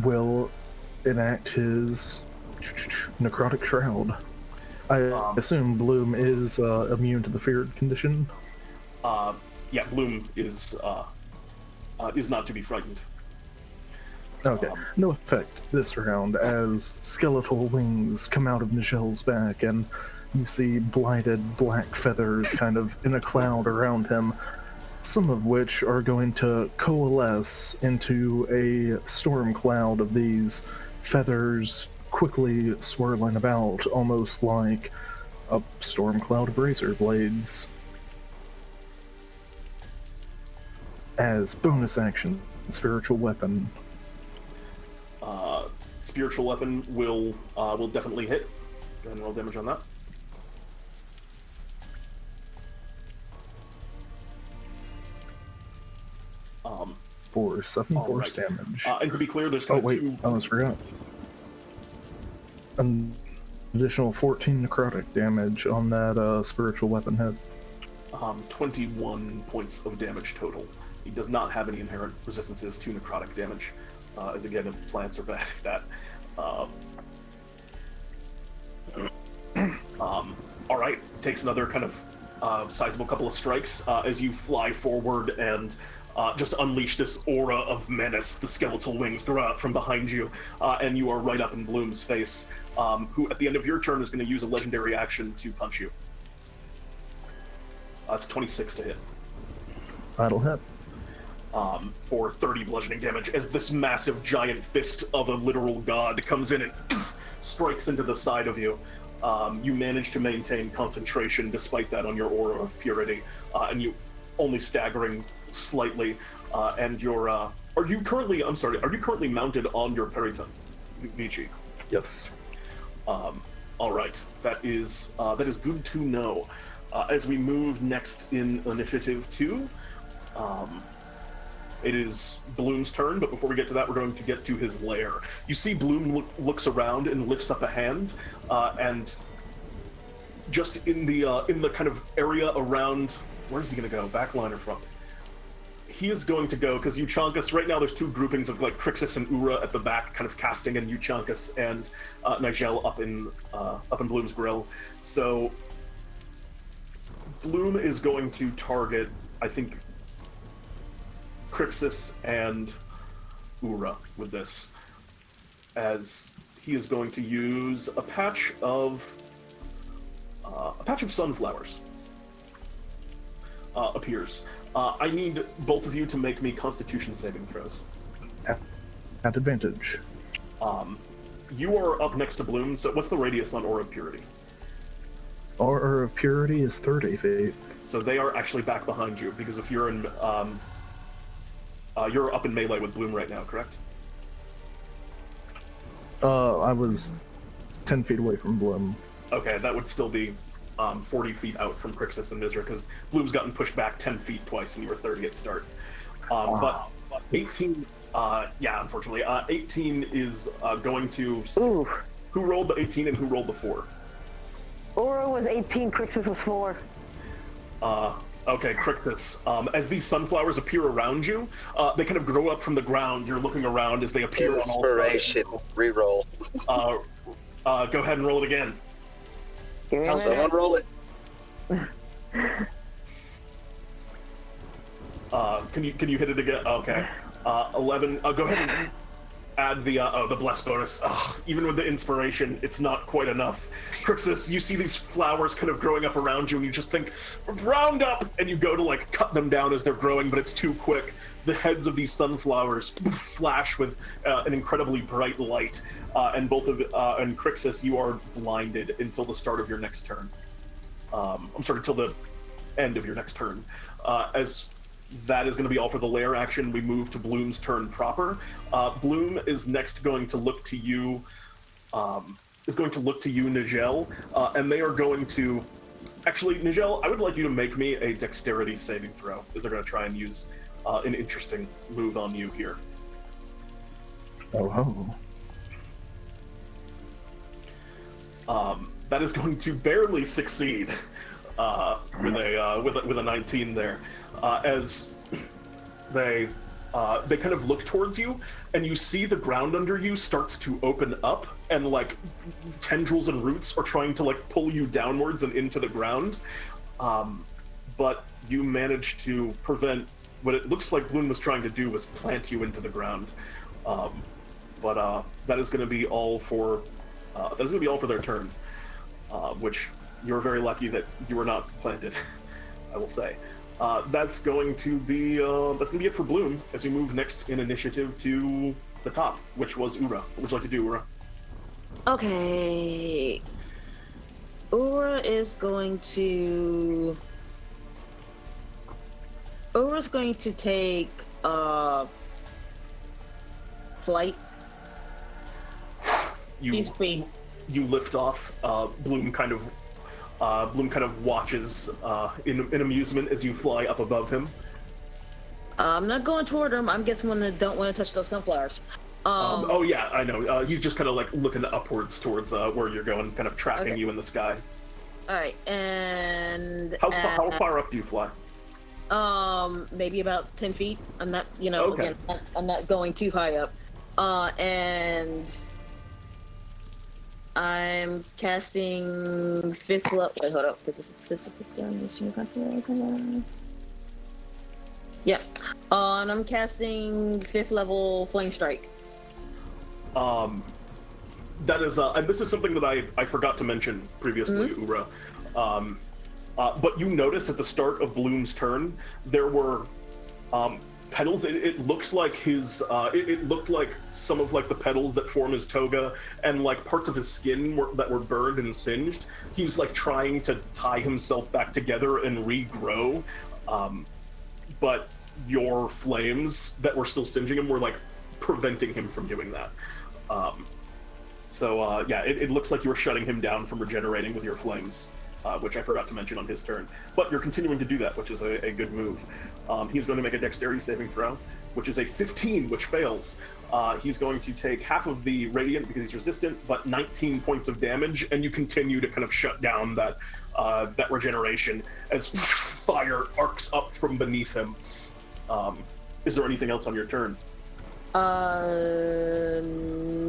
will enact his necrotic shroud. I assume Bloom is immune to the feared condition. Yeah, Bloom is not to be frightened. Okay, no effect this round as skeletal wings come out of Nijel's back, and you see blighted black feathers kind of in a cloud around him, some of which are going to coalesce into a storm cloud of these feathers quickly swirling about, almost like a storm cloud of razor blades. As bonus action, spiritual weapon. Spiritual weapon will definitely hit. Go ahead and roll damage on that. For 7 force right. damage. And to be clear, there's Oh kind of wait, two. I almost forgot. An additional 14 necrotic damage on that spiritual weapon hit. 21 points of damage total. He does not have any inherent resistances to necrotic damage, as again, if plants are bad at that. All right, takes another kind of sizable couple of strikes as you fly forward and just unleash this aura of menace. The skeletal wings grow out from behind you, and you are right up in Bloom's face, who at the end of your turn is going to use a legendary action to punch you. It's 26 to hit. That'll hit. For 30 bludgeoning damage as this massive giant fist of a literal god comes in and strikes into the side of you. You manage to maintain concentration despite that on your aura of purity, and you only staggering slightly. And you're, are you currently mounted on your Periton, Vici? Yes. All right, that is good to know. As we move next in Initiative 2, it is Bloom's turn, but before we get to that, we're going to get to his lair. You see Bloom looks around and lifts up a hand, and just in the kind of area around, where's he going to go? Backline or front? He is going to go, because Euchaunkas, right now there's two groupings of like Krixus and Ura at the back, kind of casting, and Euchaunkas and Nigel up in Bloom's grill. So Bloom is going to target, I think, Krixus and Ura with this, as he is going to use a patch of sunflowers. Appears. I need both of you to make me Constitution saving throws. At advantage. You are up next to Bloom, so what's the radius on Aura of Purity? Aura of Purity is 30 feet. So they are actually back behind you, because if you're in, you're up in melee with Bloom right now, correct? I was 10 feet away from Bloom. Okay, that would still be 40 feet out from Krixus and Mizra, because Bloom's gotten pushed back 10 feet twice, and you were 30 at start. But 18, yeah, unfortunately, 18 is going to... Ooh. Who rolled the 18 and who rolled the 4? Aura was 18, Krixus was 4. Okay, Krixus. As these sunflowers appear around you, they kind of grow up from the ground. You're looking around as they appear on all sides. Inspiration. Reroll. Go ahead and roll it again. Someone roll it. Can you hit it again? Okay. 11. Go ahead and add the bless bonus. Even with the inspiration, it's not quite enough. Krixus, you see these flowers kind of growing up around you, and you just think, round up! And you go to like cut them down as they're growing, but it's too quick. The heads of these sunflowers flash with an incredibly bright light, and and Krixus, you are blinded until the start of your next turn. Until the end of your next turn. As that is going to be all for the lair action. We move to Bloom's turn proper. Bloom is next going to look to you. Nijel, and they are going to. Actually, Nijel, I would like you to make me a dexterity saving throw, as they're going to try and use an interesting move on you here. Oh. That is going to barely succeed with a 19 there. As they kind of look towards you, and you see the ground under you starts to open up, and like tendrils and roots are trying to like pull you downwards and into the ground. But you manage to prevent what it looks like Bloom was trying to do, was plant you into the ground. But that is going to be all for their turn. Which you're very lucky that you were not planted, I will say. That's going to be it for Bloom as we move next in initiative to the top, which was Ura. What would you like to do, Ura? Okay. Ura's going to take flight. You lift off. Bloom kind of watches in amusement as you fly up above him. I'm not going toward him. I'm guessing when I don't want to touch those sunflowers. Oh yeah, I know. He's just kind of like looking upwards towards where you're going, kind of tracking you in the sky. All right, and how far up do you fly? Maybe about 10 feet. I'm not, Okay. Again, I'm not going too high up. And I'm casting fifth level. Wait, hold up. Yeah. And I'm casting 5th level Flame Strike. That is, and this is something that I forgot to mention previously, Ura. But you notice at the start of Bloom's turn, there were petals. It looked like it looked like some of like the petals that form his toga and like parts of his skin that were burned and singed. He's like trying to tie himself back together and regrow, but your flames that were still stinging him were like preventing him from doing that. It looks like you were shutting him down from regenerating with your flames. Which I forgot to mention on his turn. But you're continuing to do that, which is a good move. He's going to make a dexterity saving throw, which is a 15, which fails. He's going to take half of the radiant because he's resistant, but 19 points of damage, and you continue to kind of shut down that regeneration as fire arcs up from beneath him. Is there anything else on your turn?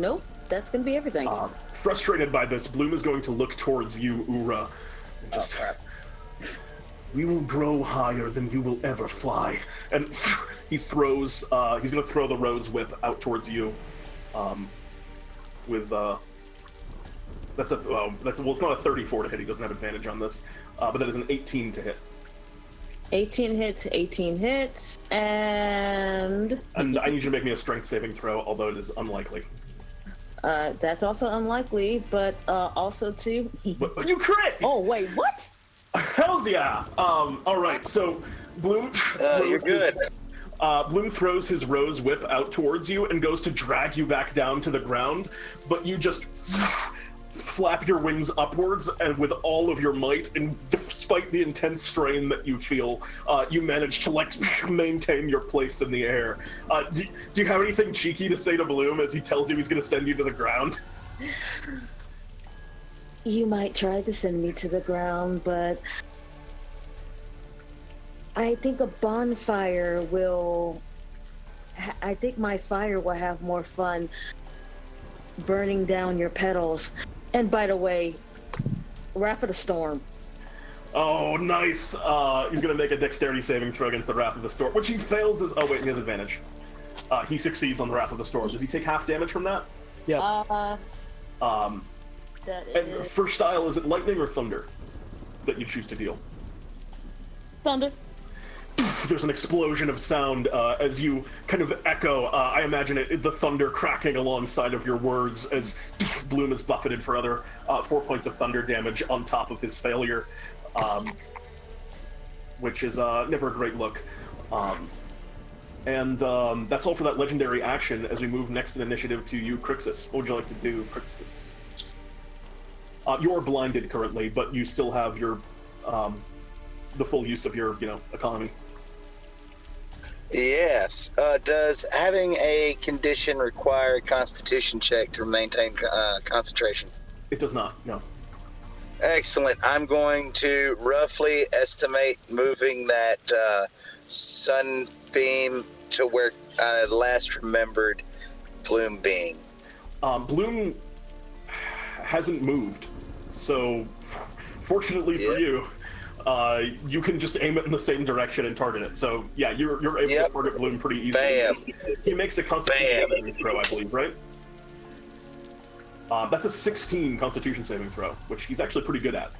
Nope. That's going to be everything. Frustrated by this, Bloom is going to look towards you, Ura. Just, we will grow higher than you will ever fly. And he throws, he's going to throw the rose whip out towards you. It's not a 34 to hit, he doesn't have advantage on this. But that is an 18 to hit. 18 hits, and I need you to make me a strength saving throw, although it is unlikely. That's also unlikely, but also too. But you crit! Oh wait, what? Hells yeah! All right, so Bloom. You're good. Bloom throws his rose whip out towards you and goes to drag you back down to the ground, but you just flap your wings upwards, and with all of your might, and despite the intense strain that you feel, you manage to like maintain your place in the air. Do you have anything cheeky to say to Bloom as he tells you he's going to send you to the ground? You might try to send me to the ground, but I think a bonfire will. I think my fire will have more fun burning down your petals. And by the way, Wrath of the Storm. Oh, nice. He's going to make a dexterity saving throw against the Wrath of the Storm, which he fails as... Oh, wait, he has advantage. He succeeds on the Wrath of the Storm. Does he take half damage from that? Yeah. That And is for style, is it lightning or thunder that you choose to deal? thunder. There's an explosion of sound as you kind of echo. I imagine the thunder cracking alongside of your words as Bloom is buffeted for other 4 points of thunder damage on top of his failure, which is never a great look. And that's all for that legendary action. As we move next in initiative to you, Krixus. What would you like to do, Krixus? You're blinded currently, but you still have your the full use of your economy. Yes. Does having a condition require a Constitution check to maintain concentration? It does not. No. Excellent. I'm going to roughly estimate moving that sunbeam to where I last remembered Bloom being. Bloom hasn't moved, so fortunately for you, you can just aim it in the same direction and target it. So yeah, you're able to target Bloom pretty easily. Bam. He makes a Constitution saving throw, I believe, right? That's a 16 Constitution saving throw, which he's actually pretty good at.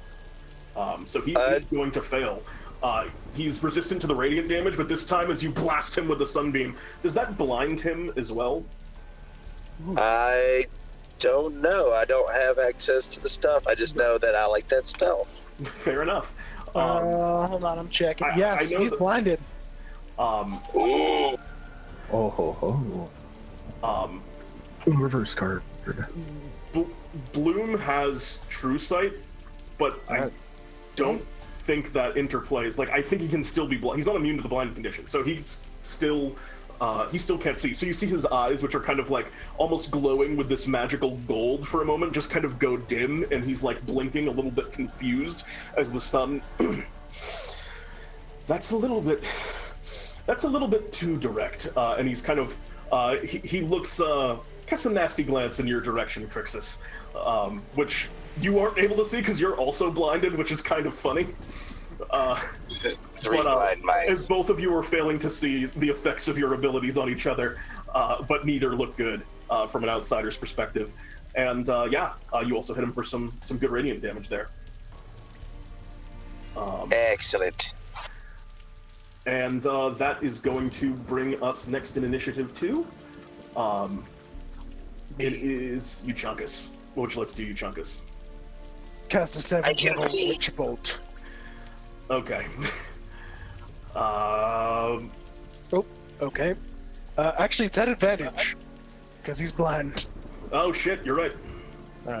So he's going to fail. He's resistant to the radiant damage, but this time as you blast him with the sunbeam, does that blind him as well? I don't know. I don't have access to the stuff. I just know that I like that spell. Fair enough. Hold on, I'm checking. Yes, I know he's blinded. Ooh. Oh ho ho. Reverse card. Bloom has true sight, but I don't think that interplays. Like, I think he can still be blind. He's not immune to the blind condition, so he's still he still can't see. So you see his eyes, which are kind of like almost glowing with this magical gold for a moment, just kind of go dim, and he's like blinking a little bit confused as the sun. That's a little bit too direct, and he's kind of he looks casts a nasty glance in your direction, Krixus, which you aren't able to see because you're also blinded, which is kind of funny. Three blind mice. As both of you are failing to see the effects of your abilities on each other, but neither look good from an outsider's perspective. And you also hit him for some good radiant damage there. Excellent. And that is going to bring us next in initiative 2. It is Euchaunkas. What would you like to do, Euchaunkas? Cast a 7th level Witch Bolt. Okay. Okay. Actually, it's at advantage because he's blind. Oh shit, you're right.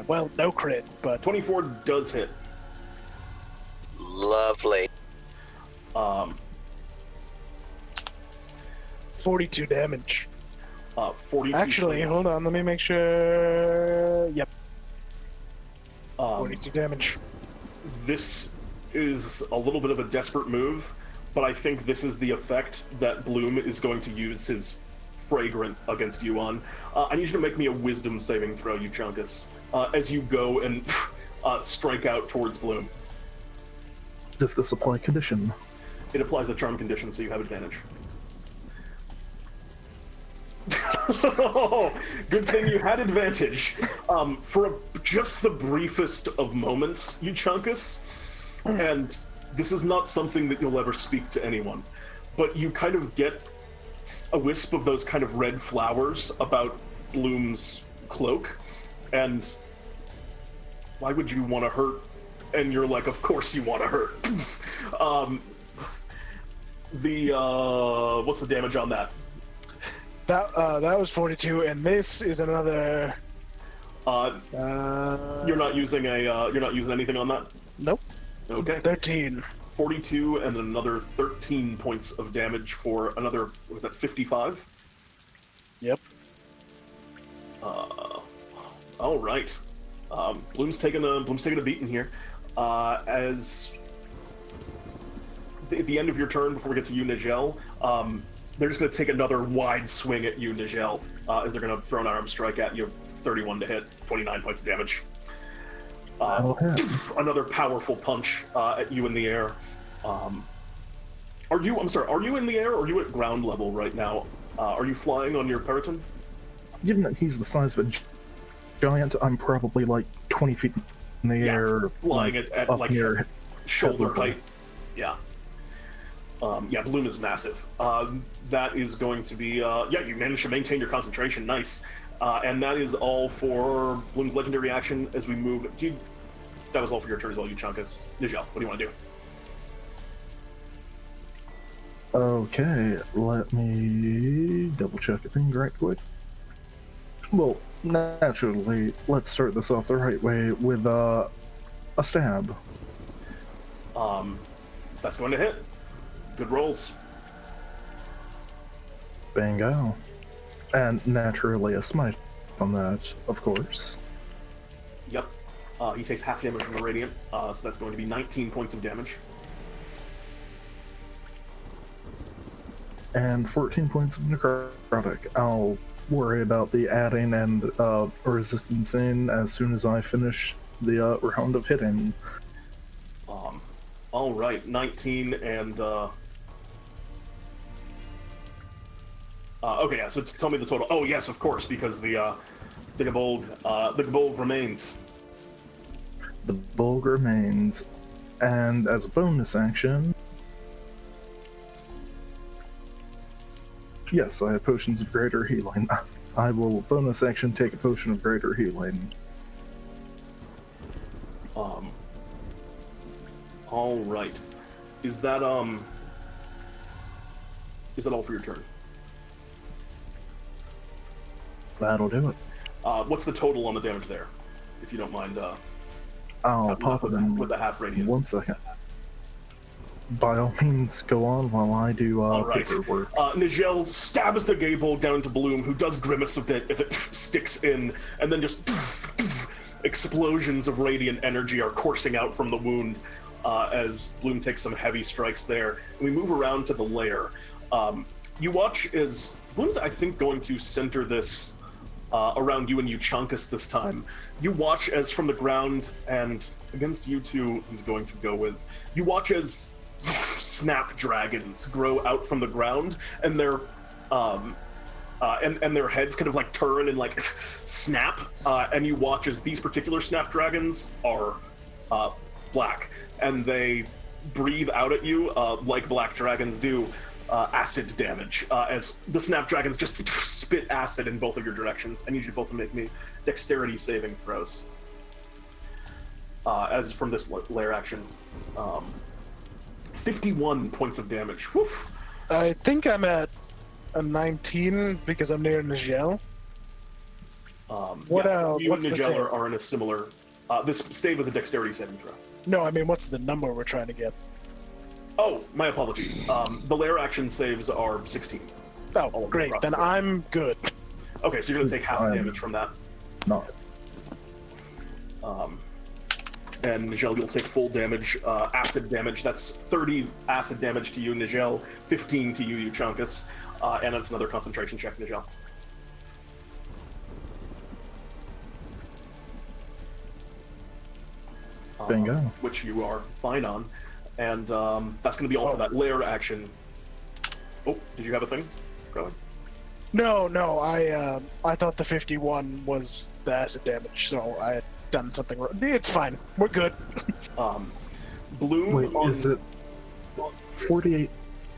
Well, no crit, but 24 does hit. Lovely. 42 damage. 42. Actually, hold on, let me make sure. Yep. 42 damage. This is a little bit of a desperate move, but I think this is the effect that Bloom is going to use his fragrant against you on. I need you to make me a wisdom saving throw, Euchaunkas, as you go and strike out towards Bloom. Does this apply condition? It applies the charm condition, so you have advantage. Good thing you had advantage. For just the briefest of moments, Euchaunkas, and this is not something that you'll ever speak to anyone, but you kind of get a wisp of those kind of red flowers about Bloom's cloak, and why would you want to hurt? And you're like, of course you want to hurt. What's the damage on that? That was 42, and this is another. You're not using anything on that? Nope. Okay. 13. 42 and another 13 points of damage for another. Was that 55? Yep. All right. Bloom's taking a beating here. As at the end of your turn, before we get to you, Nijel, they're just going to take another wide swing at you, Nijel, as they're going to throw an arm strike at you. 31 to hit, 29 points of damage. Another powerful punch at you in the air. Are you in the air, or are you at ground level right now? Are you flying on your Periton? Given that he's the size of a giant, I'm probably like 20 feet in the air. Flying at like near shoulder height. Yeah. Bloom is massive. That is going to be, you managed to maintain your concentration, nice. And that is all for Bloom's legendary action as we move. That was all for your turn as well, Euchaunkas. Nijel, what do you want to do? Okay, let me double check a thing right quick. Well, naturally, let's start this off the right way with a stab. That's going to hit. Good rolls. Bingo. And naturally a smite on that, of course. Yep. He takes half damage from the radiant, so that's going to be 19 points of damage. And 14 points of necrotic. I'll worry about the adding and resistance in as soon as I finish the round of hitting. All right, 19 and okay, yeah. So tell me the total. Oh yes, of course, because the Gebold remains. The Bulg remains, and as a bonus action, yes, I have potions of greater healing. I will bonus action take a potion of greater healing. All right. Is that all for your turn? That'll do it. What's the total on the damage there, if you don't mind? I'll pop it in with the half radiant. 1 second. By all means, go on while I do paperwork. Nijel stabs the Gable down to Bloom, who does grimace a bit as it sticks in, and then just explosions of radiant energy are coursing out from the wound as Bloom takes some heavy strikes there. And we move around to the lair. You watch as Bloom's, I think, going to center this around you and Euchaunkas this time. You watch as from the ground, and against you two, he's going to go with. You watch as snapdragons grow out from the ground, and their and their heads kind of like turn and like snap. And you watch as these particular snapdragons are black, and they breathe out at you like black dragons do. Acid damage, as the snapdragons just spit acid in both of your directions. I need you both to make me dexterity saving throws. As from this lair action, 51 points of damage. Woof. I think I'm at a 19 because I'm near Nijel. You what's and the Nijel save? are in a similar. This save is a dexterity saving throw. No, I mean, what's the number we're trying to get? Oh, my apologies. The lair action saves are 16. Oh, great. Then I'm good. Okay, so you're going to take half damage from that. No. And Nijel, you'll take full damage, acid damage. That's 30 acid damage to you, Nijel, 15 to you, Euchaunkas, and that's another concentration check, Nijel. Bingo. Which you are fine on. And that's going to be all for that lair action. Oh, did you have a thing? Growing? No, I thought the 51 was the acid damage, so I had done something wrong. It's fine. We're good. Bloom. Wait, is it 48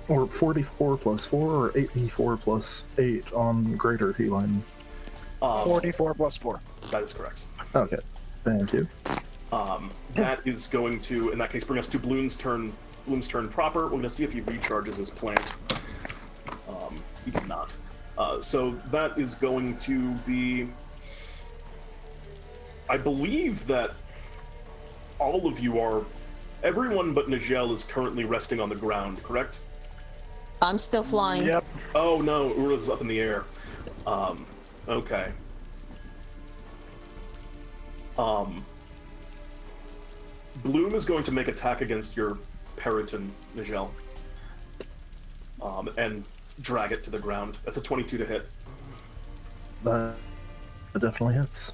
or 44 plus 4 or 84 plus 8 on greater healing? 44 plus 4. That is correct. Okay, thank you. That is going to, in that case, bring us to Bloom's turn. Bloom's turn proper. We're going to see if he recharges his plant. He does not. So that is going to be. I believe that all of you are. Everyone but Nijel is currently resting on the ground, correct? I'm still flying. Yep. Oh no, Ura's up in the air. Okay. Bloom is going to make attack against your Periton, Nijel. And drag it to the ground. That's a 22 to hit. That definitely hits.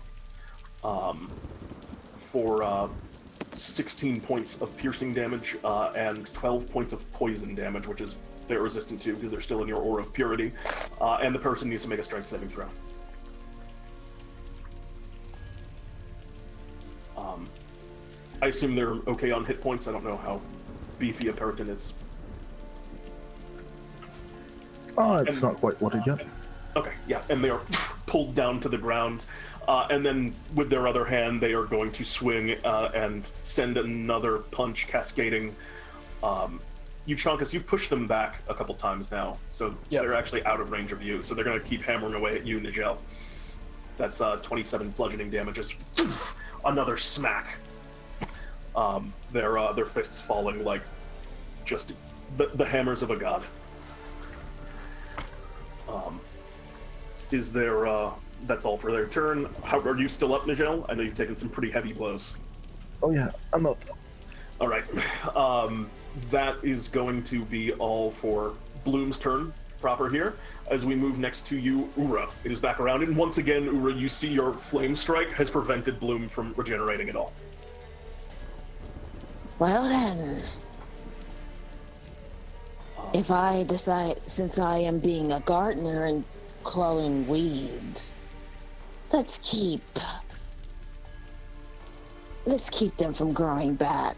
for 16 points of piercing damage and 12 points of poison damage, which is they're resistant to because they're still in your aura of purity. And the person needs to make a strength saving throw. I assume they're okay on hit points. I don't know how beefy a Periton is. It's not quite loaded yet. Okay, yeah, and they are pulled down to the ground. And then with their other hand, they are going to swing and send another punch cascading. Euchaunkas, you've pushed them back a couple times now, so they're actually out of range of you. So they're going to keep hammering away at you, Nijel. That's 27 bludgeoning damage. Just another smack. Their fists falling like just the hammers of a god. Is there? That's all for their turn. How are you still up, Nijel? I know you've taken some pretty heavy blows. Oh yeah, I'm up. All right. That is going to be all for Bloom's turn proper here. As we move next to you, Ura. It is back around, and once again, Ura, you see your flame strike has prevented Bloom from regenerating at all. Well then, if I decide, since I am being a gardener and culling weeds, let's keep them from growing back.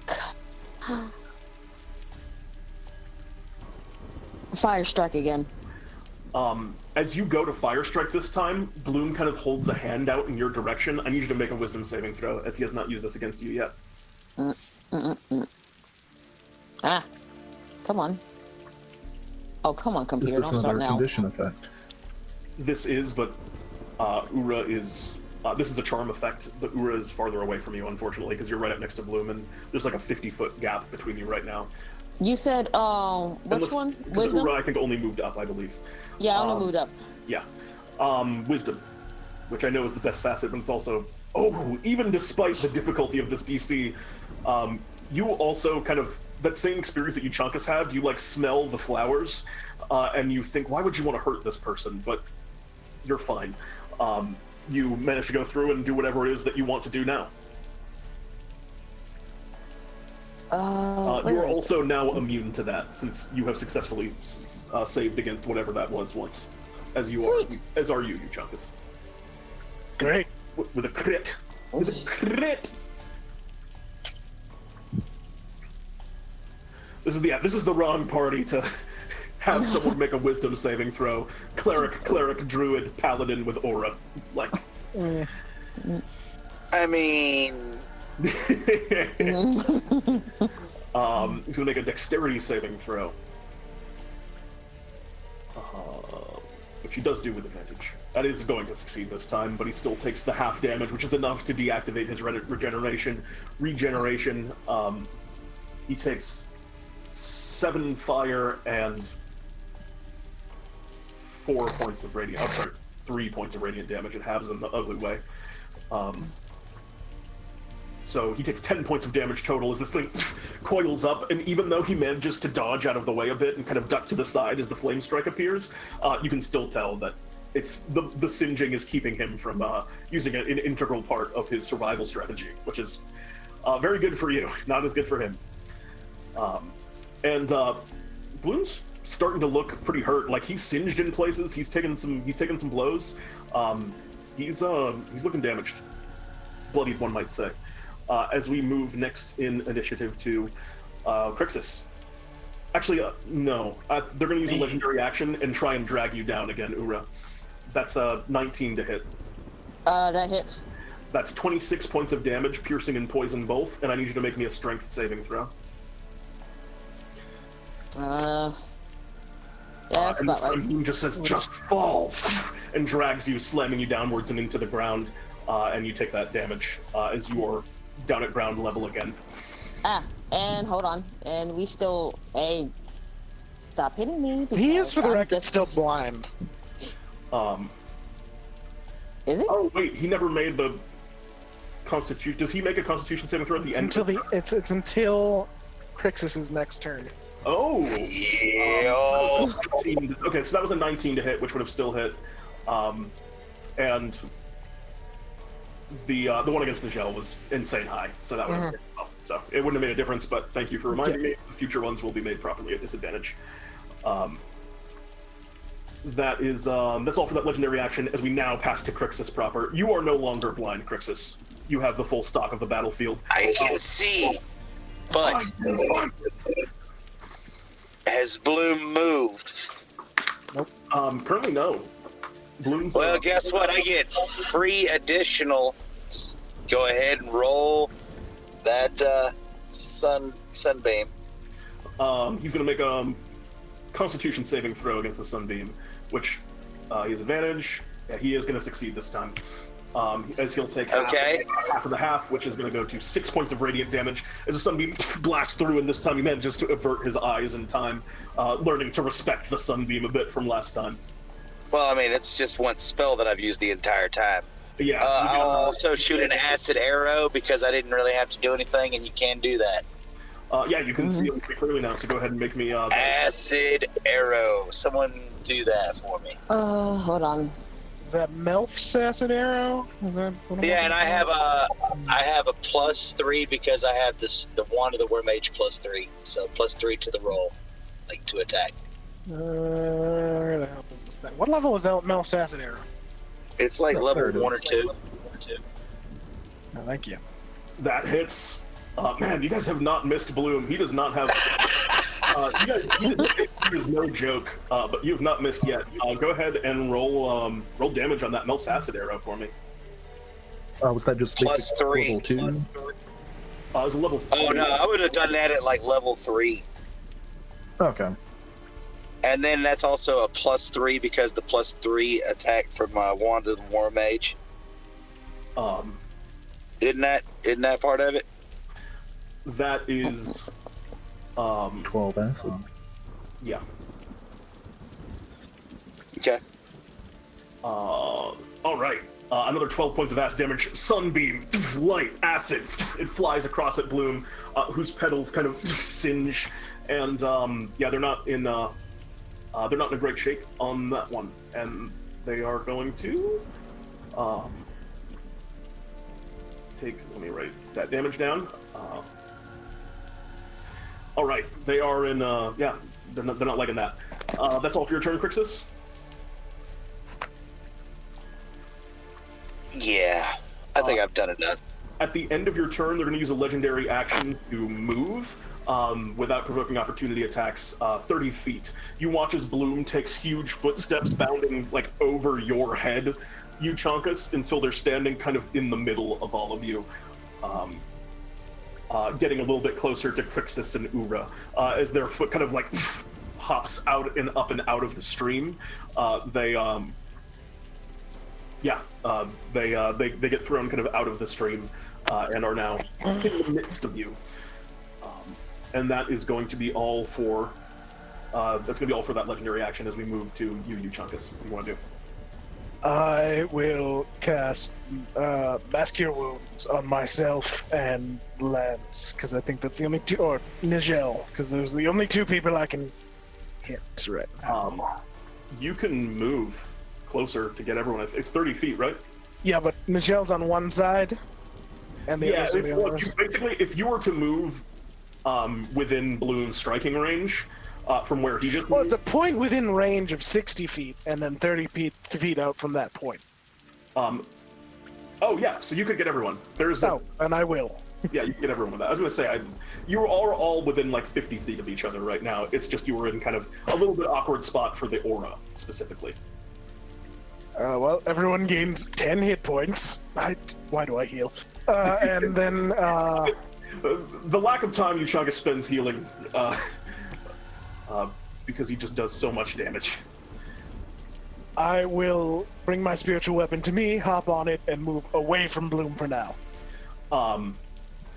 Fire strike again. As you go to fire strike this time, Bloom kind of holds a hand out in your direction. I need you to make a wisdom saving throw, as he has not used this against you yet. Come on. Oh, come on, computer. Is this Don't start another now. condition effect? This is, but Ura is... this is a charm effect, but Ura is farther away from you, unfortunately, because you're right up next to Bloom, and there's like a 50-foot gap between you right now. You said, which one? Wisdom? Ura, I think, only moved up, I believe. Yeah, I only moved up. Yeah. Wisdom, which I know is the best facet, but it's also... Oh, even despite the difficulty of this DC, you also kind of... That same experience that Euchaunkas had, you, like, smell the flowers, and you think, why would you want to hurt this person? But you're fine. You manage to go through and do whatever it is that you want to do now. You are also now immune to that, since you have successfully saved against whatever that was once, as you Sweet. are, as are you, Euchaunkas. Great. With a crit. With a crit. This is the wrong party to have someone make a wisdom saving throw. Cleric, druid, paladin with aura. Like. I mean, he's gonna make a dexterity saving throw. Which he does do with advantage. That is going to succeed this time, but he still takes the half damage, which is enough to deactivate his regeneration. He takes 7 fire and 4 points of radiant. I'm sorry, 3 points of radiant damage. It halves in an ugly way. So he takes 10 points of damage total as this thing coils up, and even though he manages to dodge out of the way a bit and kind of duck to the side as the flame strike appears, you can still tell that it's the singeing is keeping him from using an integral part of his survival strategy, which is very good for you, not as good for him. Bloom's starting to look pretty hurt. Like, he's singed in places. He's taken some blows. He's looking damaged, bloodied, one might say. As we move next in initiative to Krixus. Actually, no. They're going to use a legendary action and try and drag you down again, Ura. That's 19 to hit. That hits. That's 26 points of damage, piercing and poison both, and I need you to make me a strength saving throw. Yeah, that's and about this time right. Bloom just says, just fall, and drags you, slamming you downwards and into the ground, and you take that damage as you are down at ground level again. And hold on. And we still... Hey, stop hitting me. He is, for the I'm record, just- still blind. Is it? Oh, wait, he never made the Constitution... Does he make a Constitution saving throw at the It's end? until it's until Krixus' next turn. Oh! yo. 19 okay, so that was a 19 to hit, which would have still hit. And The one against Nijel was insane high, so that was so it wouldn't have made a difference. But thank you for reminding me. The future ones will be made properly at disadvantage. That is that's all for that legendary action. As we now pass to Krixus proper, you are no longer blind, Krixus. You have the full stock of the battlefield. I can see, but has Bloom moved? Currently, no. Bloom's. Well, guess what? I get free additional. Go ahead and roll that sunbeam. He's going to make a Constitution saving throw against the sunbeam, which he has advantage. Yeah, he is going to succeed this time. As he'll take half of the half, which is going to go to 6 points of radiant damage as the sunbeam blasts through, and this time he manages to avert his eyes in time, learning to respect the sunbeam a bit from last time. Well, I mean, it's just one spell that I've used the entire time. Yeah. I'll also shoot an acid arrow because I didn't really have to do anything, and you can do that. Yeah, you can see it pretty clearly now, so go ahead and make me... acid arrow. Someone do that for me. Hold on. Is that Melf's acid arrow? Is that and I have a +3 because I have the wand of the War Mage +3, so +3 to the roll, like to attack. Where the hell is this thing? What level is Melf's acid arrow? It's like level 1 or 2. Oh, thank you. That hits. Man, you guys have not missed Bloom. He does not have... he is no joke, but you have not missed yet. Go ahead and roll damage on that Melf's acid arrow for me. Was that just basic level 2? It was a level 3. Oh no, I would have done that at like level 3. Okay. And then that's also a +3 because the +3 attack from my wand of the War Mage. Isn't that part of it? That is 12 acid. Yeah. Okay. All right. Another 12 points of acid damage. Sunbeam, light, acid. It flies across at Bloom, whose petals kind of singe, and yeah, they're not in a great shape on that one, and they are going to take. Let me write that damage down. All right, they are in. Yeah, they're not liking that. That's all for your turn, Krixus. Yeah, I think I've done enough. At the end of your turn, they're going to use a legendary action to move without provoking opportunity attacks 30 feet. You watch as Bloom takes huge footsteps bounding like over your head, Euchaunkas, until they're standing kind of in the middle of all of you. Getting a little bit closer to Krixus and Ura, as their foot kind of like hops out and up and out of the stream. They get thrown kind of out of the stream and are now in the midst of you. And that is going to be all for that legendary action as we move to you, Euchaunkas. What do you want to do? I will cast Mass Cure Wounds on myself and Lance, because I think that's the only two, or Nijel, because those are the only two people I can hit right now. You can move closer to get everyone. It's 30 feet, right? Yeah, but Nijel's on one side, and the other's on the other. Basically, if you were to move within Bloom's striking range, from where he just... Well, it's a point within range of 60 feet, and then 30 feet out from that point. Oh, yeah, so you could get everyone. And I will. Yeah, you can get everyone with that. I was going to say, you are all within like 50 feet of each other right now. It's just you were in kind of a little bit awkward spot for the aura, specifically. Well, everyone gains 10 hit points. Why do I heal? And then... The lack of time Euchaunkas spends healing... because he just does so much damage. I will bring my spiritual weapon to me, hop on it, and move away from Bloom for now.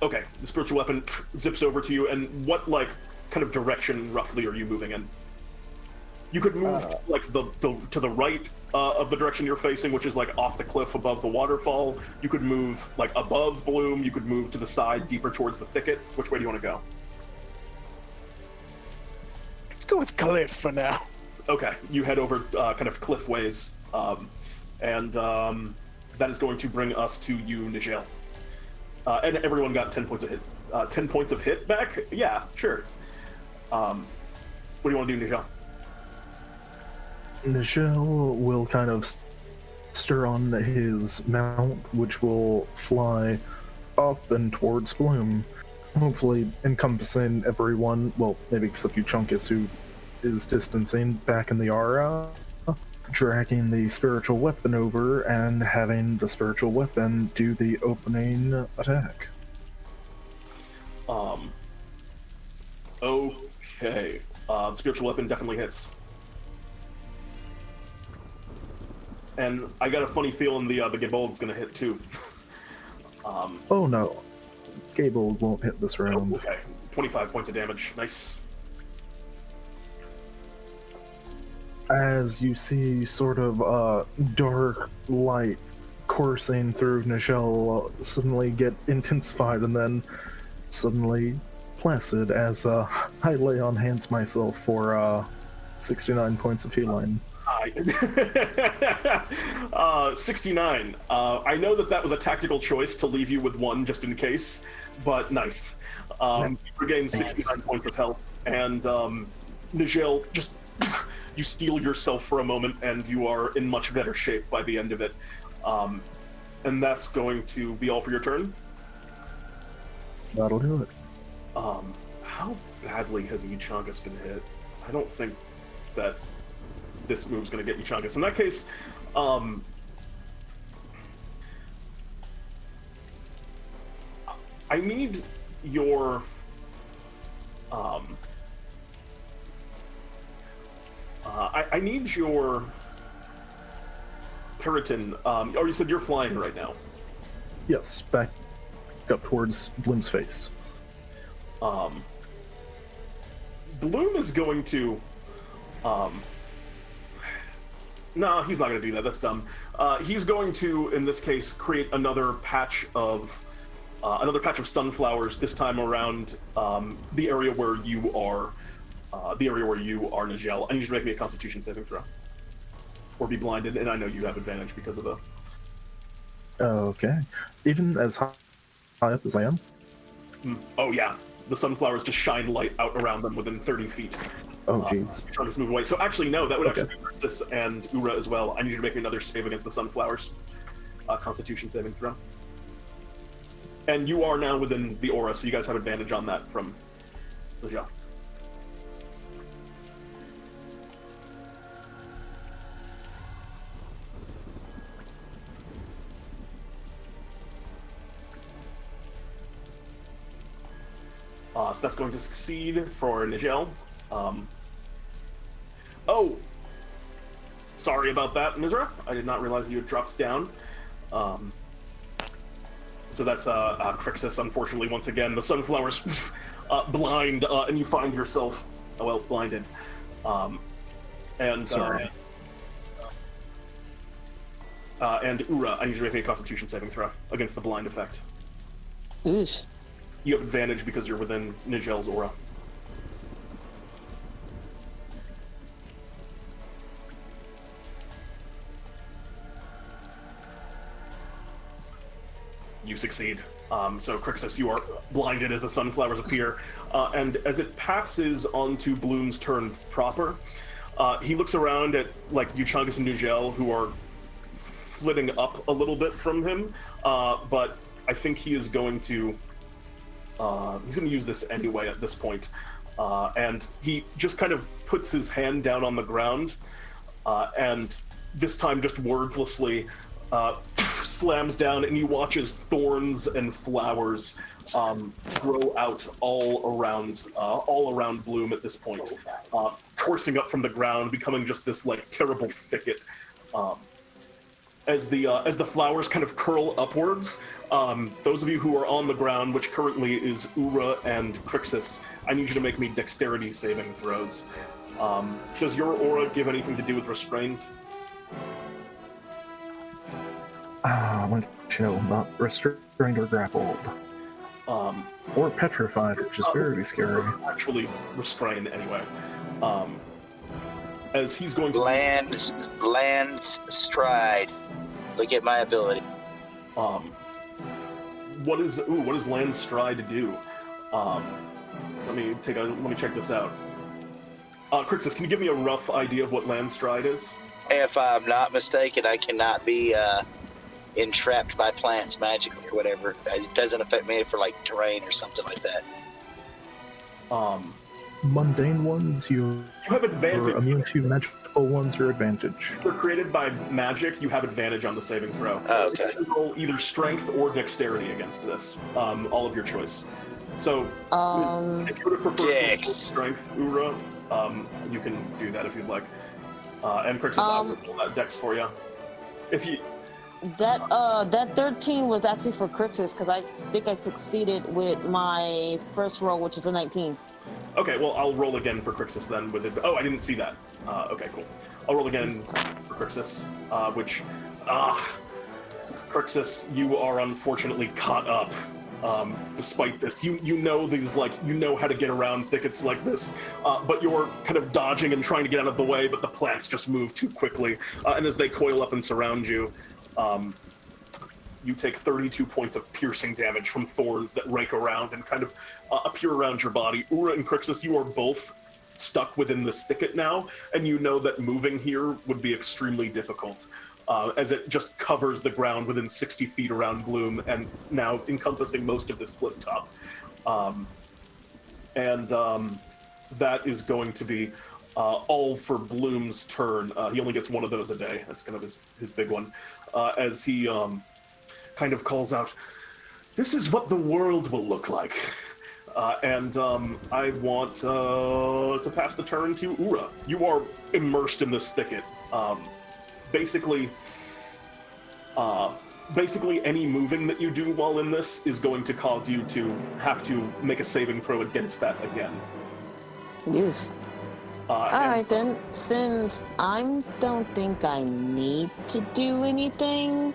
Okay, the spiritual weapon zips over to you, and what, like, kind of direction, roughly, are you moving in? You could move, like, to the right of the direction you're facing, which is, like, off the cliff above the waterfall. You could move, like, above Bloom. You could move to the side, deeper towards the thicket. Which way do you want to go? Let's go with cliff for now. Okay, you head over kind of cliff ways, and that is going to bring us to you, Nijel. And everyone got 10 points of hit. 10 points of hit back? Yeah, sure. What do you want to do, Nijel? Nijel will kind of stir on his mount, which will fly up and towards Bloom, hopefully encompassing everyone, well, maybe except Euchaunkas, who is distancing back in the aura, dragging the spiritual weapon over and having the spiritual weapon do the opening attack. Okay. The spiritual weapon definitely hits. And I got a funny feeling the Gabold's gonna hit too. Oh no. Gabold won't hit this round. Okay. 25 points of damage. Nice. As you see sort of dark light coursing through Nijel suddenly get intensified and then suddenly placid as I lay on hands myself for 69 points of healing. 69. I know that was a tactical choice to leave you with 1 just in case, but nice. You regain 69 points of health, and Nijel, just you steel yourself for a moment, and you are in much better shape by the end of it. And that's going to be all for your turn. That'll do it. How badly has Euchaunkas been hit? I don't think that this move's going to get Euchaunkas. In that case, I need your I need your Periton. Oh, you said you're flying right now. Yes, back up towards Bloom's face. Bloom is going to no, he's not going to do that. That's dumb. He's going to, in this case, create another patch of sunflowers. This time around the area where you are, Nijel. I need you to make me a Constitution saving throw, or be blinded. And I know you have advantage because of the. Okay, even as high up as I am. Oh yeah, the sunflowers just shine light out around them within 30 feet. Oh jeez. Trying to move away. So actually, no, that would actually be Krixus and Ura as well. I need you to make another save against the sunflowers. Constitution saving throw. And you are now within the aura, so you guys have advantage on that from Nijel. So that's going to succeed for Nijel. Oh! Sorry about that, Mizra. I did not realize you had dropped down. So that's Krixus, unfortunately, once again. The sunflowers blind, and you find yourself, blinded. Sorry. And Ura, I need you to make me a Constitution saving throw against the blind effect. Oosh. You have advantage because you're within Nijel's aura. You succeed. So Krixus, you are blinded as the sunflowers appear, and as it passes onto Bloom's turn proper, he looks around at like Euchaunkas and Nijel, who are flitting up a little bit from him, but I think he is going to use this anyway at this point, and he just kind of puts his hand down on the ground, and this time just wordlessly slams down, and you watch as thorns and flowers grow out all around Bloom at this point, coursing up from the ground, becoming just this like terrible thicket. As the flowers kind of curl upwards, those of you who are on the ground, which currently is Ura and Krixus, I need you to make me dexterity saving throws. Does your aura give anything to do with restrained? Not restrained or grappled. Or petrified, which is very scary. Actually, restrained anyway. As he's going to lands stride. Look at my ability. What does Land Stride do? Let me check this out. Krixus, can you give me a rough idea of what Land Stride is? If I'm not mistaken, I cannot be entrapped by plants magically or whatever. It doesn't affect me for like terrain or something like that. Mundane ones, you have advantage. Immune to magical ones, your advantage. If they're created by magic, you have advantage on the saving throw. Oh, okay. You roll either strength or dexterity against this. All of your choice. So, if you would have preferred strength, Ura, you can do that if you'd like. And Krixus, I'll roll that dex for you. If you... That 13 was actually for Krixus, because I think I succeeded with my first roll, which is a 19. Okay, well, I'll roll again for Krixus then with it. Oh, I didn't see that. Okay, cool. I'll roll again for Krixus, Krixus, you are unfortunately caught up. Despite this, you know these, like, you know how to get around thickets like this, but you're kind of dodging and trying to get out of the way, but the plants just move too quickly, and as they coil up and surround you, you take 32 points of piercing damage from thorns that rake around and kind of appear around your body. Ura and Krixus, you are both stuck within this thicket now, and you know that moving here would be extremely difficult, as it just covers the ground within 60 feet around Gloom, and now encompassing most of this cliff top. That is going to be all for Bloom's turn. He only gets one of those a day. That's kind of his big one. As he kind of calls out, "This is what the world will look like." I want to pass the turn to Ura. You are immersed in this thicket. Basically, any moving that you do while in this is going to cause you to have to make a saving throw against that again. Yes. Alright then, since I don't think I need to do anything,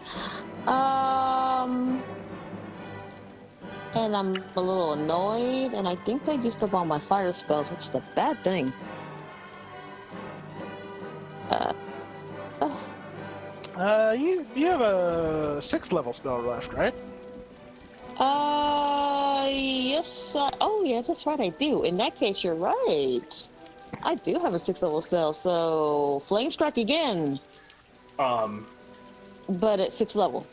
and I'm a little annoyed, and I think I used up all my fire spells, which is a bad thing. You have a 6th level spell left, right? Yes. Oh, yeah, that's right, I do. In that case, you're right. I do have a 6th level spell, so Flame Strike again. But at 6th level.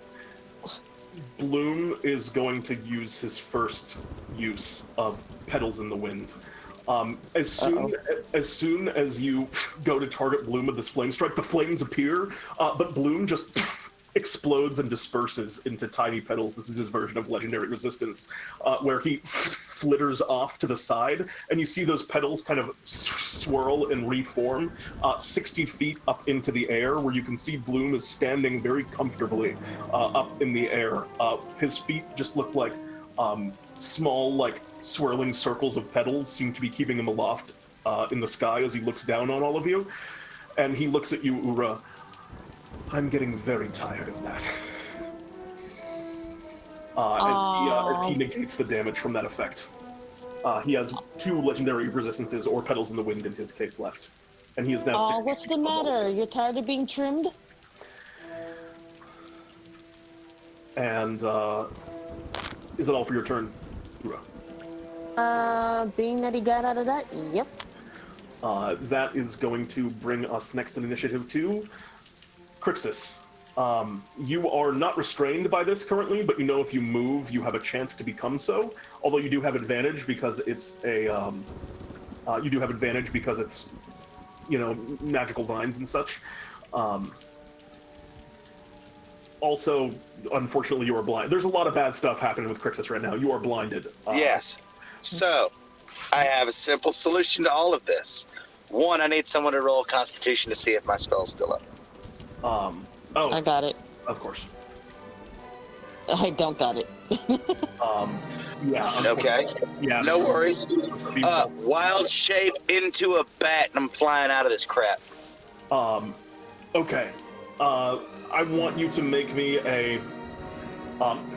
Bloom is going to use his first use of Petals in the Wind. As soon as you go to target Bloom with this Flame Strike, the flames appear, but Bloom just explodes and disperses into tiny petals. This is his version of Legendary Resistance, where he flitters off to the side, and you see those petals kind of swirl and reform 60 feet up into the air, where you can see Bloom is standing very comfortably up in the air. His feet just look like small, like, swirling circles of petals seem to be keeping him aloft in the sky as he looks down on all of you. And he looks at you, Ura. "I'm getting very tired of that." As he negates the damage from that effect. He has 2 legendary resistances, or Petals in the Wind in his case, left. And he is now 60 what's the feet matter? You're tired of being trimmed? And is it all for your turn, Ura? Being that he got out of that, yep. That is going to bring us next in initiative to Krixus. You are not restrained by this currently, but you know if you move, you have a chance to become so. Although you do have advantage because it's magical vines and such. Also, unfortunately, you are blind. There's a lot of bad stuff happening with Krixus right now. You are blinded. Yes. So, I have a simple solution to all of this. One, I need someone to roll Constitution to see if my spell's still up. I got it. Of course. I don't got it. Yeah. Okay. Yeah. No worries. Wild shape into a bat, and I'm flying out of this crap. Okay. I want you to make me a...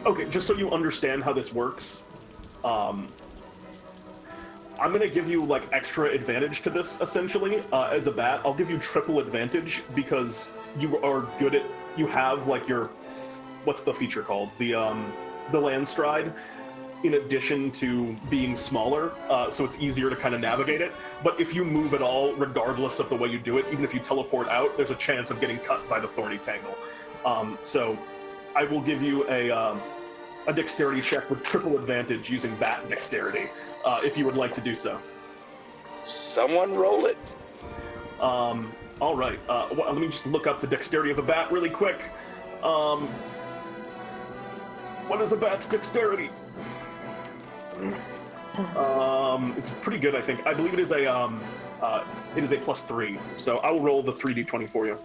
okay, just so you understand how this works, I'm going to give you, like, extra advantage to this, essentially, as a bat. I'll give you triple advantage because you are good at... You have, like, your what's the feature called? The landstride, in addition to being smaller, so it's easier to kind of navigate it. But if you move at all, regardless of the way you do it, even if you teleport out, there's a chance of getting cut by the thorny tangle. So I will give you a dexterity check with triple advantage using bat dexterity, if you would like to do so. Someone roll it. All right. Let me just look up the dexterity of a bat really quick. What is a bat's dexterity? It's pretty good, I think. I believe it is a +3. So I will roll the 3d20 for you.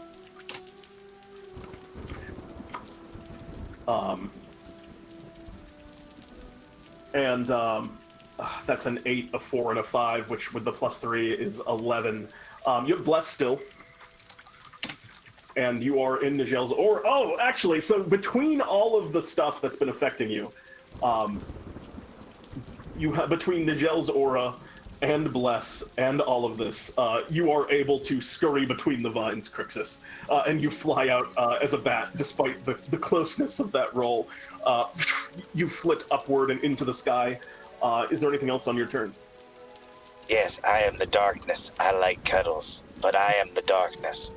That's an 8, a 4, and a 5, which with the +3 is 11. You have Bless still. And you are in Nijel's aura. Oh, actually, so between all of the stuff that's been affecting you, you have between Nijel's aura and Bless and all of this, you are able to scurry between the vines, Krixus, and you fly out as a bat, despite the closeness of that roll. You flit upward and into the sky. Is there anything else on your turn? Yes, I am the darkness. I like cuddles, but I am the darkness.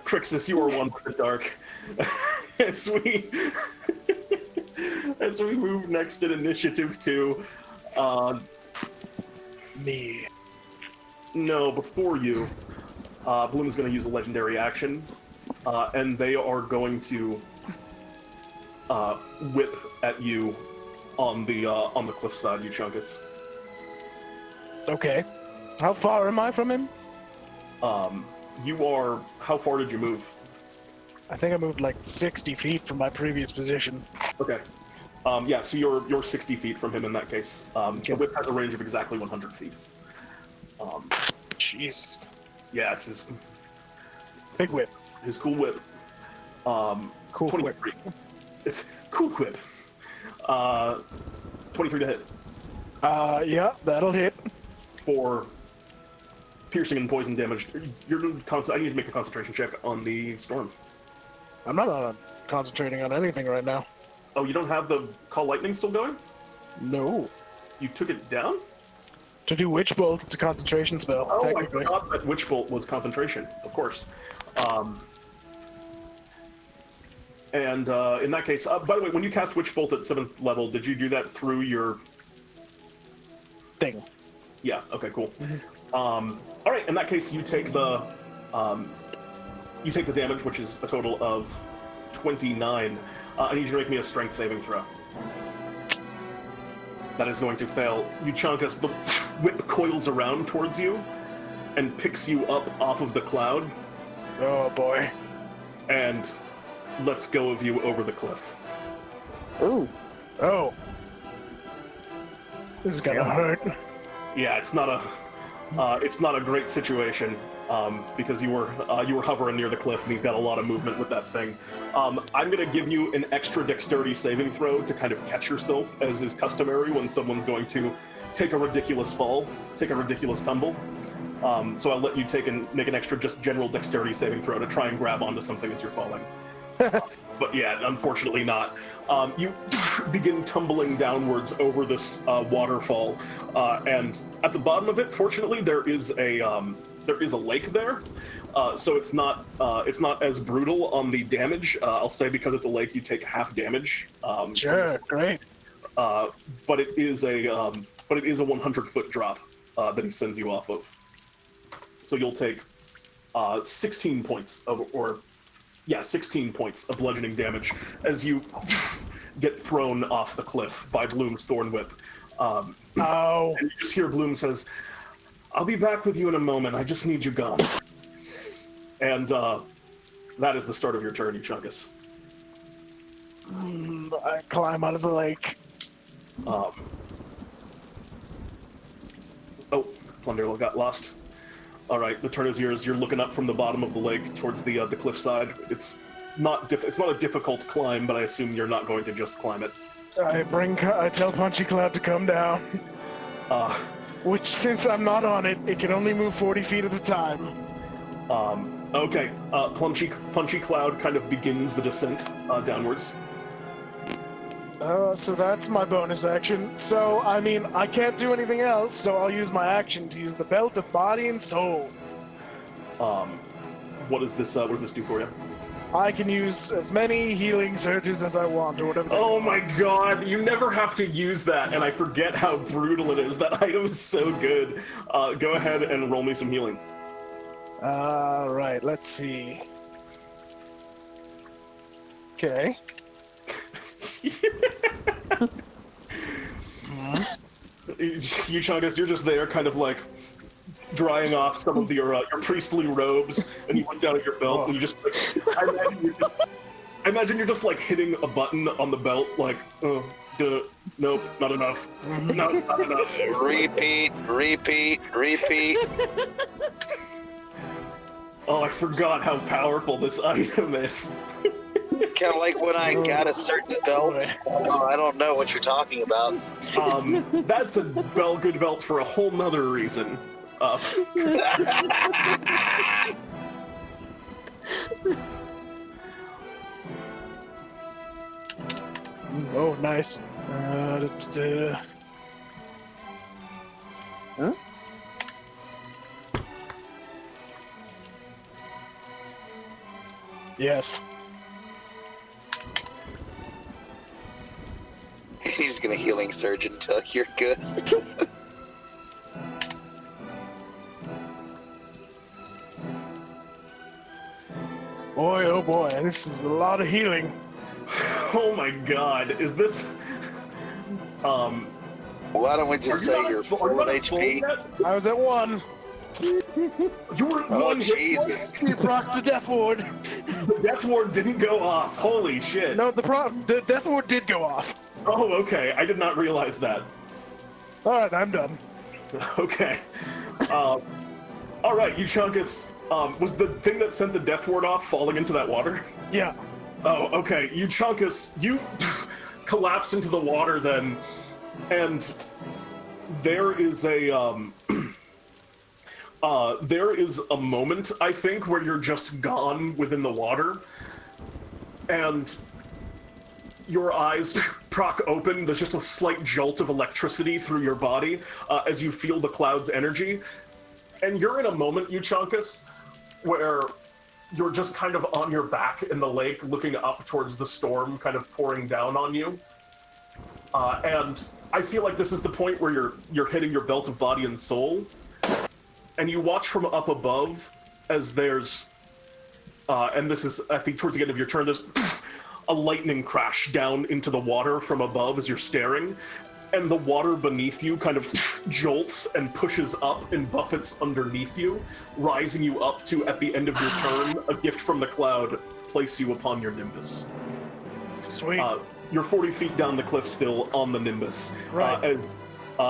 Krixus, you are one with the dark. as we move next in initiative 2, Me. No, before you, Bloom is going to use a legendary action, and they are going to whip at you on the cliffside, Euchaunkas. Okay. How far am I from him? You are. How far did you move? I think I moved like 60 feet from my previous position. Okay. Yeah, so you're 60 feet from him in that case. The whip has a range of exactly 100 feet. Jesus. Yeah, it's his Big whip. his cool whip. Cool 23. It's cool whip. 23 to hit. Yeah, that'll hit. For piercing and poison damage. I need to make a concentration check on the storm. I'm not concentrating on anything right now. Oh, you don't have the Call Lightning still going? No. You took it down? To do Witch Bolt, it's a concentration spell, Oh, I technically. forgot that Witch Bolt was concentration, of course. In that case, by the way, when you cast Witch Bolt at 7th level, did you do that through your... Thing. Yeah, okay, cool. Alright, in that case, you take the damage, which is a total of 29. I need you to make me a strength saving throw. That is going to fail. Euchaunkas, the whip coils around towards you and picks you up off of the cloud Oh, boy. and lets go of you over the cliff. Ooh. Oh. This is gonna hurt. Yeah, it's not a great situation because you were hovering near the cliff and he's got a lot of movement with that thing. I'm gonna give you an extra dexterity saving throw to kind of catch yourself, as is customary when someone's going to take a ridiculous fall, take a ridiculous tumble. So I'll let you make an extra just general dexterity saving throw to try and grab onto something as you're falling. But yeah, unfortunately not. You begin tumbling downwards over this waterfall, and at the bottom of it, fortunately, there is a lake there. So it's not as brutal on the damage. I'll say because it's a lake, you take half damage. Sure, great. But it is a 100-foot drop that he sends you off of. So you'll take 16 points of 16 points of bludgeoning damage as you get thrown off the cliff by Bloom's Thorn Whip. Oh. And you just hear Bloom says, "I'll be back with you in a moment. I just need you gone." And that is the start of your turn, Euchaunkas. I climb out of the lake. Plunderlo got lost. All right, the turn is yours. You're looking up from the bottom of the lake towards the cliffside. It's not a difficult climb, but I assume you're not going to just climb it. I tell Punchy Cloud to come down. Which, since I'm not on it, it can only move 40 feet at a time. Okay, punchy cloud kind of begins the descent downwards. So that's my bonus action. So, I mean, I can't do anything else, so I'll use my action to use the Belt of Body and Soul. What does this do for you? I can use as many healing surges as I want, or whatever. Oh my god, you never have to use that, and I forget how brutal it is. That item is so good. Go ahead and roll me some healing. Right, let's see. Okay. Euchaunkas, you're just there, kind of like drying off some of your priestly robes, and you look down at your belt, and you just like, I imagine you're just like hitting a button on the belt, like, nope, not enough. No, not enough. Repeat. Oh, I forgot how powerful this item is. It's kind of like when I got a certain belt. Oh, I don't know what you're talking about. That's a good belt for a whole nother reason. Oh, nice. Huh? Yes. He's gonna healing surge until you're good. Boy, oh boy, this is a lot of healing. Oh my god, is this... Why don't we just say you're full of HP? I was at 1. You were at Oh, 1 hit Jesus. You proc the Death Ward. point. The Death Ward didn't go off. Holy shit. No, the Death Ward did go off. Oh, okay. I did not realize that. Alright, I'm done. Okay. Alright, Euchaunkas, was the thing that sent the Death Ward off falling into that water? Yeah. Oh, okay. Euchaunkas, you collapse into the water then, and there is a, there is a moment, I think, where you're just gone within the water, and your eyes proc open. There's just a slight jolt of electricity through your body as you feel the cloud's energy. And you're in a moment, Euchaunkas, where you're just kind of on your back in the lake, looking up towards the storm kind of pouring down on you. And I feel like this is the point where you're hitting your belt of body and soul. And you watch from up above as there's, and this is, I think, towards the end of your turn, there's a lightning crash down into the water from above as you're staring, and the water beneath you kind of jolts and pushes up and buffets underneath you, rising you up to, at the end of your turn, a gift from the cloud, place you upon your Nimbus. Sweet. You're 40 feet down the cliff still on the Nimbus. Right.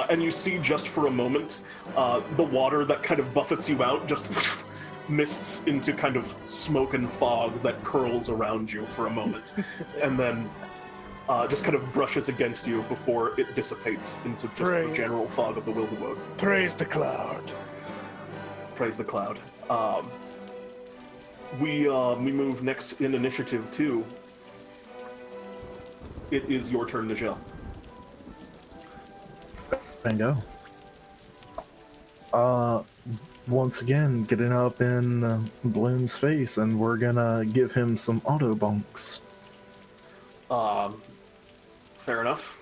And you see just for a moment, the water that kind of buffets you out just mists into kind of smoke and fog that curls around you for a moment, and then just kind of brushes against you before it dissipates into just the general fog of the Wilderwood. Praise the cloud. Praise the cloud. We move next in initiative 2. It is your turn, Nijel. Bingo. Once again, getting up in Bloom's face, and we're gonna give him some auto bonks. Fair enough.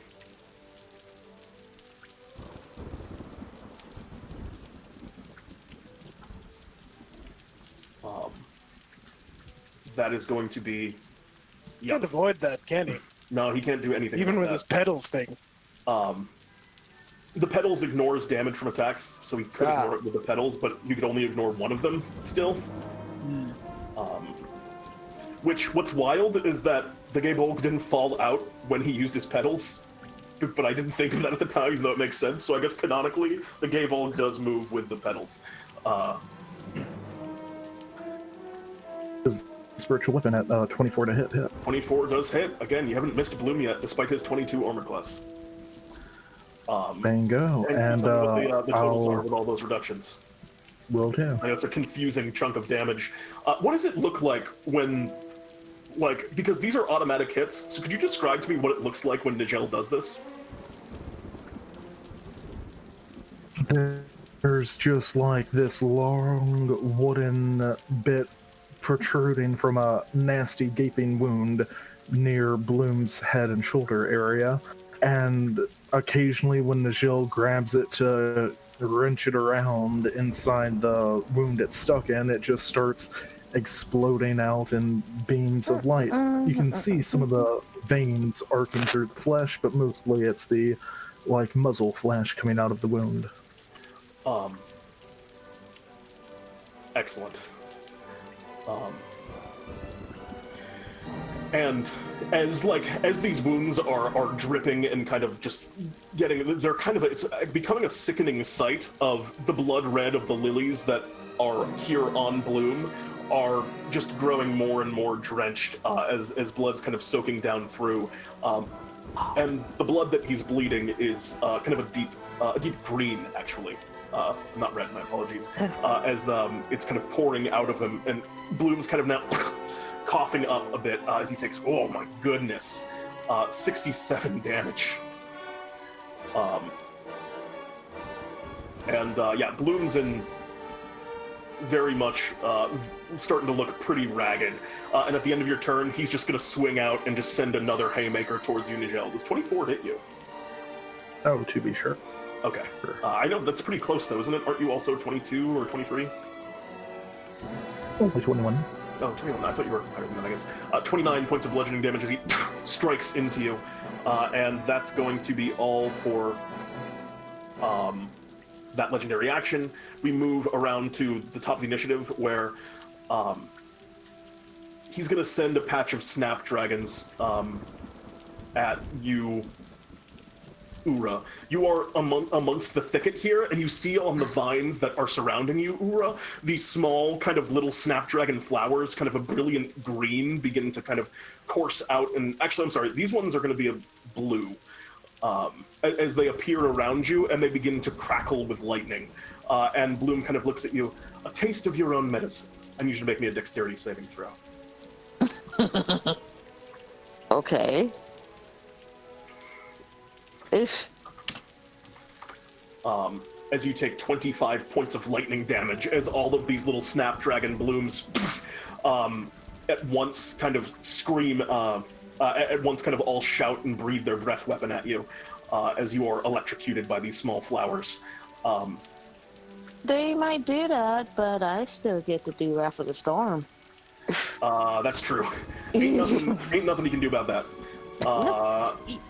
That is going to be... You can't avoid that, can he? No, he can't do anything. Even like with that. his pedals thing. The pedals ignores damage from attacks, so he could ignore it with the pedals, but you could only ignore one of them still. What's wild is that the Gabolg didn't fall out when he used his pedals, but I didn't think of that at the time, even though it makes sense, so I guess canonically, the Gabolg does move with the pedals. Is spiritual weapon at 24 to hit. 24 does hit. Again, you haven't missed Bloom yet, despite his 22 armor class. Bingo. And what the totals are with all those reductions. Will do. I know it's a confusing chunk of damage. What does it look like when, like, because these are automatic hits, so could you describe to me what it looks like when Nijel does this? There's just like this long wooden bit protruding from a nasty gaping wound near Bloom's head and shoulder area, and occasionally when Nijel grabs it to wrench it around inside the wound it's stuck in, it just starts exploding out in beams of light. You can see some of the veins arcing through the flesh, but mostly it's the like muzzle flash coming out of the wound. Excellent. And as these wounds are dripping and kind of just they're kind of, it's becoming a sickening sight of the blood red of the lilies that are here on Bloom are just growing more and more drenched as blood's kind of soaking down through. And the blood that he's bleeding is kind of a deep green, actually. Not red, my apologies. As it's kind of pouring out of him, and Bloom's kind of now coughing up a bit as he takes, oh my goodness, 67 damage. Yeah, Bloom's in very much starting to look pretty ragged. And at the end of your turn, he's just going to swing out and just send another haymaker towards you, Nijel. Does 24 hit you? Oh, to be sure. Okay. I know that's pretty close, though, isn't it? Aren't you also 22 or 23? Only 21. Oh, 21. I thought you were higher than that, I guess. 29 points of bludgeoning damage as he strikes into you. And that's going to be all for that legendary action. We move around to the top of the initiative where he's going to send a patch of snapdragons at you, Ura. You are amongst the thicket here, and you see on the vines that are surrounding you, Ura, these small kind of little snapdragon flowers, kind of a brilliant green, begin to kind of course out. And actually, I'm sorry, these ones are going to be a blue as they appear around you, and they begin to crackle with lightning. And Bloom kind of looks at you. A taste of your own medicine. I need you to make me a dexterity saving throw. Okay. As you take 25 points of lightning damage, as all of these little snapdragon blooms at once kind of scream, at once kind of all shout and breathe their breath weapon at you, as you are electrocuted by these small flowers. They might do that, but I still get to do Wrath of the Storm. That's true. Ain't nothing you can do about that.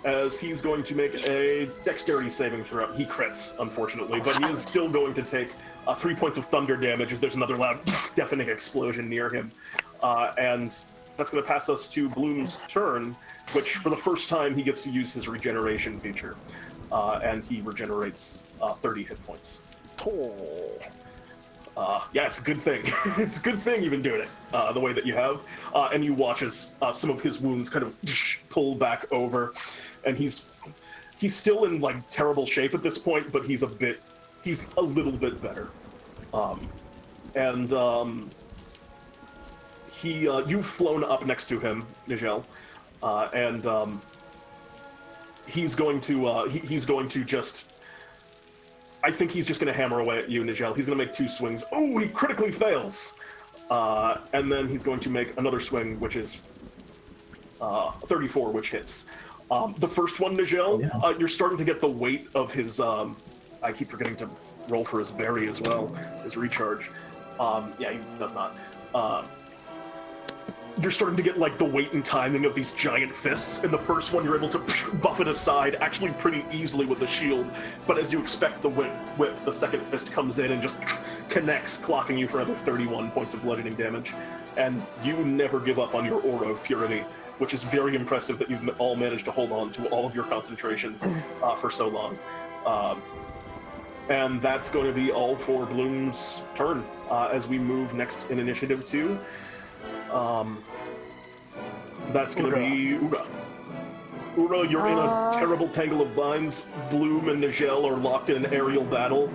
As he's going to make a dexterity saving throw. He crits, unfortunately, but he is still going to take 3 points of thunder damage as there's another loud, deafening explosion near him. And that's going to pass us to Bloom's turn, which for the first time he gets to use his regeneration feature. And he regenerates 30 hit points. Yeah, it's a good thing. It's a good thing you've been doing it the way that you have. And you watch as some of his wounds kind of pull back over, and he's still in like terrible shape at this point, but he's a little bit better. You've flown up next to him, Nijel, and he's going to just. I think he's just going to hammer away at you, Nijel. He's going to make 2 swings. Oh, he critically fails! And then he's going to make another swing, which is 34, which hits. The first one, Nijel, you're starting to get the weight of his... I keep forgetting to roll for his berry as well, his recharge. Yeah, he does not. You're starting to get like the weight and timing of these giant fists. In the first one, you're able to buff it aside, actually pretty easily with the shield. But as you expect the whip, the second fist comes in and just connects, clocking you for another 31 points of bludgeoning damage. And you never give up on your aura of purity, which is very impressive that you've all managed to hold on to all of your concentrations for so long. And that's going to be all for Bloom's turn as we move next in initiative 2. That's going to be Ura. Uro, you're in a terrible tangle of vines. Bloom and Nijel are locked in an aerial battle,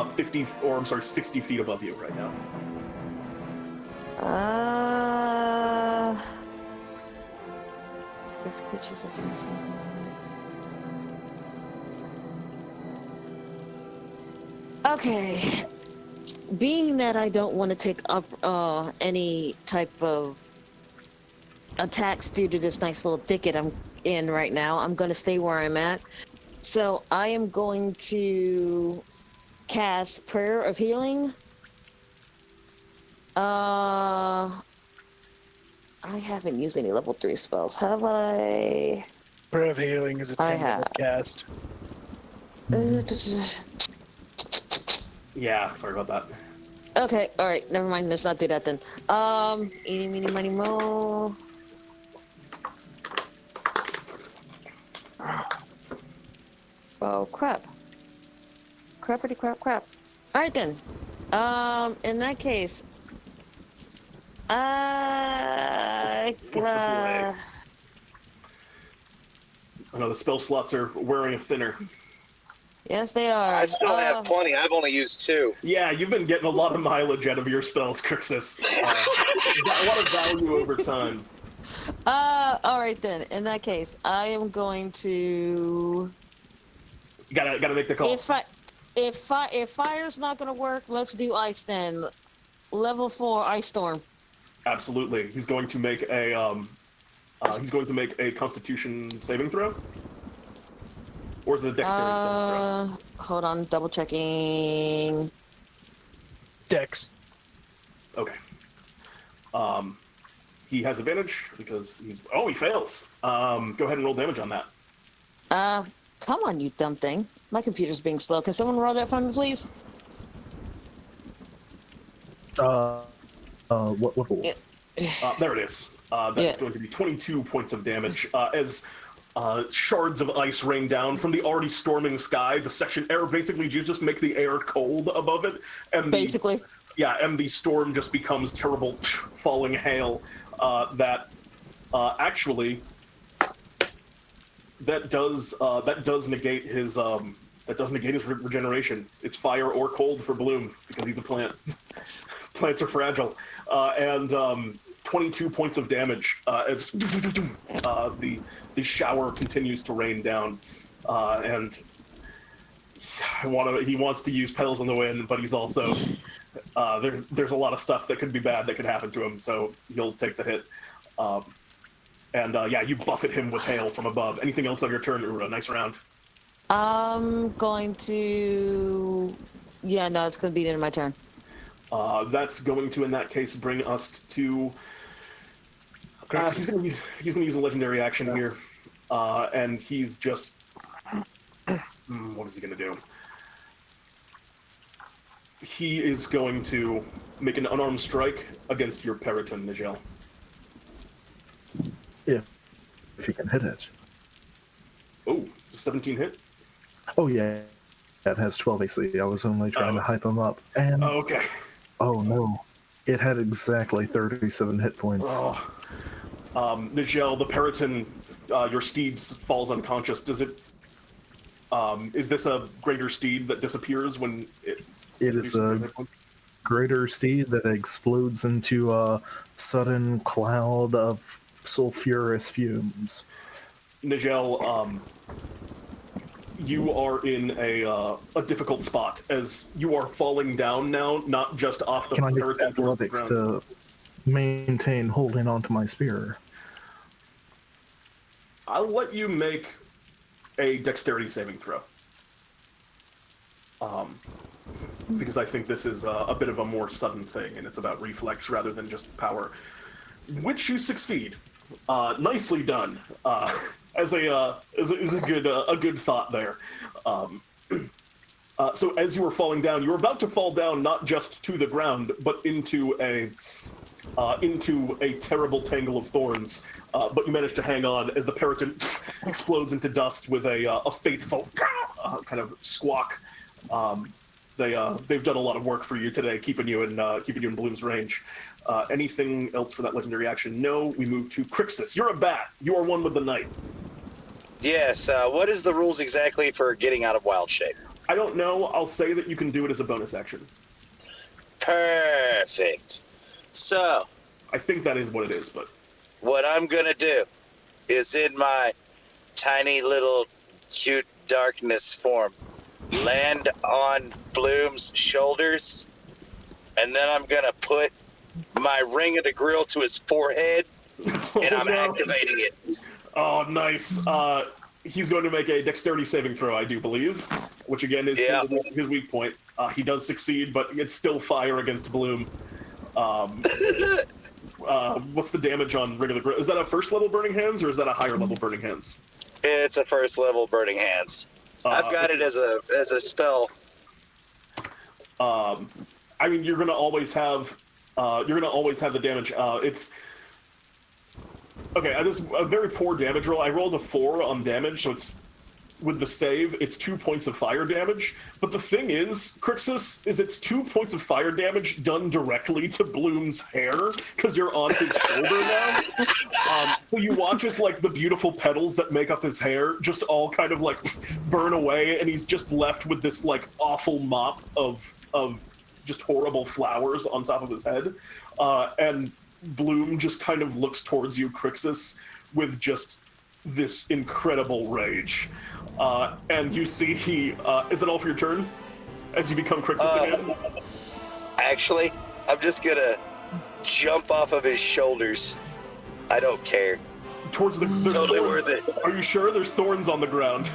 60 feet above you right now. Six creatures of Okay. Being that I don't want to take up any type of attacks due to this nice little thicket I'm in right now, I'm going to stay where I'm at. So I am going to cast Prayer of Healing. I haven't used any level 3 spells, have I? Prayer of Healing is a 10-level cast. Yeah, sorry about that. Okay, alright, never mind, let's not do that then. Eeny, meeny, miny, mo. Oh, crap. Crappity crap crap. Alright then. In that case, I know the spell slots are wearing a thinner. Yes, they are. I still have plenty. I've only used 2. Yeah, you've been getting a lot of mileage out of your spells, Krixus. You've got a lot of value over time. Alright then. In that case, I am going to... You gotta make the call. If fire's not gonna work, let's do ice then. Level 4 ice storm. Absolutely. He's going to make a Constitution saving throw. Or is it a dexterity saving throw? Hold on, double checking. Dex. Okay. He has advantage because he fails. Go ahead and roll damage on that. Come on, you dumb thing. My computer's being slow. Can someone roll that for me, please? What level? There it is. That's going to be 22 points of damage. As shards of ice rain down from the already storming sky, the section air basically just make the air cold above it. And and the storm just becomes terrible falling hail that does negate his regeneration. It's fire or cold for Bloom because he's a plant. Plants are fragile, and 22 points of damage as the shower continues to rain down, and he wants to use Petals on the Wind, but he's also there's a lot of stuff that could be bad that could happen to him, so he'll take the hit. You buffet him with hail from above. Anything else on your turn, Ura? Nice round. I'm going to... Yeah, no, it's going to be the end of my turn. That's going to, in that case, bring us to... he's going to use a legendary action here. And he's just... what is he going to do? He is going to make an unarmed strike against your Periton, Nijel. If you can hit it. Oh, 17 hit? Oh, yeah. That has 12 AC. I was only trying to hype him up. And okay. Oh, no. It had exactly 37 hit points. Nijel, the Periton, your steed falls unconscious. Does it... is this a greater steed that disappears when it... It is a greater steed that explodes into a sudden cloud of sulfurous fumes. Nijel, you are in a difficult spot as you are falling down now, not just off the... Can I make athletics to maintain holding onto my spear? I'll let you make a dexterity saving throw. Because I think this is a bit of a more sudden thing, and it's about reflex rather than just power. Which you succeed. Nicely done. Is a good thought there. So as you were falling down, you were about to fall down not just to the ground, but into a terrible tangle of thorns. But you managed to hang on as the Periton explodes into dust with a faithful kind of squawk. They've done a lot of work for you today, keeping you in Bloom's range. Anything else for that legendary action? No. We move to Krixus. You're a bat. You are one with the night. Yes, what is the rules exactly for getting out of wild shape? I don't know. I'll say that you can do it as a bonus action. Perfect. So, I think that is what it is, but... what I'm going to do is in my tiny little cute darkness form, land on Bloom's shoulders, and then I'm going to put my ring of the grill to his forehead, and I'm activating it. Oh, nice. He's going to make a dexterity saving throw, I do believe, which again is his weak point. He does succeed, but it's still fire against Bloom. What's the damage on Ring of the Grill? Is that a first level Burning Hands, or is that a higher level Burning Hands? It's a first level Burning Hands. I've got it as a spell. I mean, you're gonna always have the damage. It's okay. This a very poor damage roll. I rolled a 4 on damage, so it's with the save. It's 2 points of fire damage. But the thing is, Krixus, is it's 2 points of fire damage done directly to Bloom's hair because you're on his shoulder now. So you watch as like the beautiful petals that make up his hair just all kind of like burn away, and he's just left with this like awful mop of just horrible flowers on top of his head. And Bloom just kind of looks towards you, Krixus, with just this incredible rage. And you see he... is that all for your turn? As you become Krixus again? Actually, I'm just gonna jump off of his shoulders. I don't care. Towards the... Totally worth it. Are you sure? There's thorns on the ground.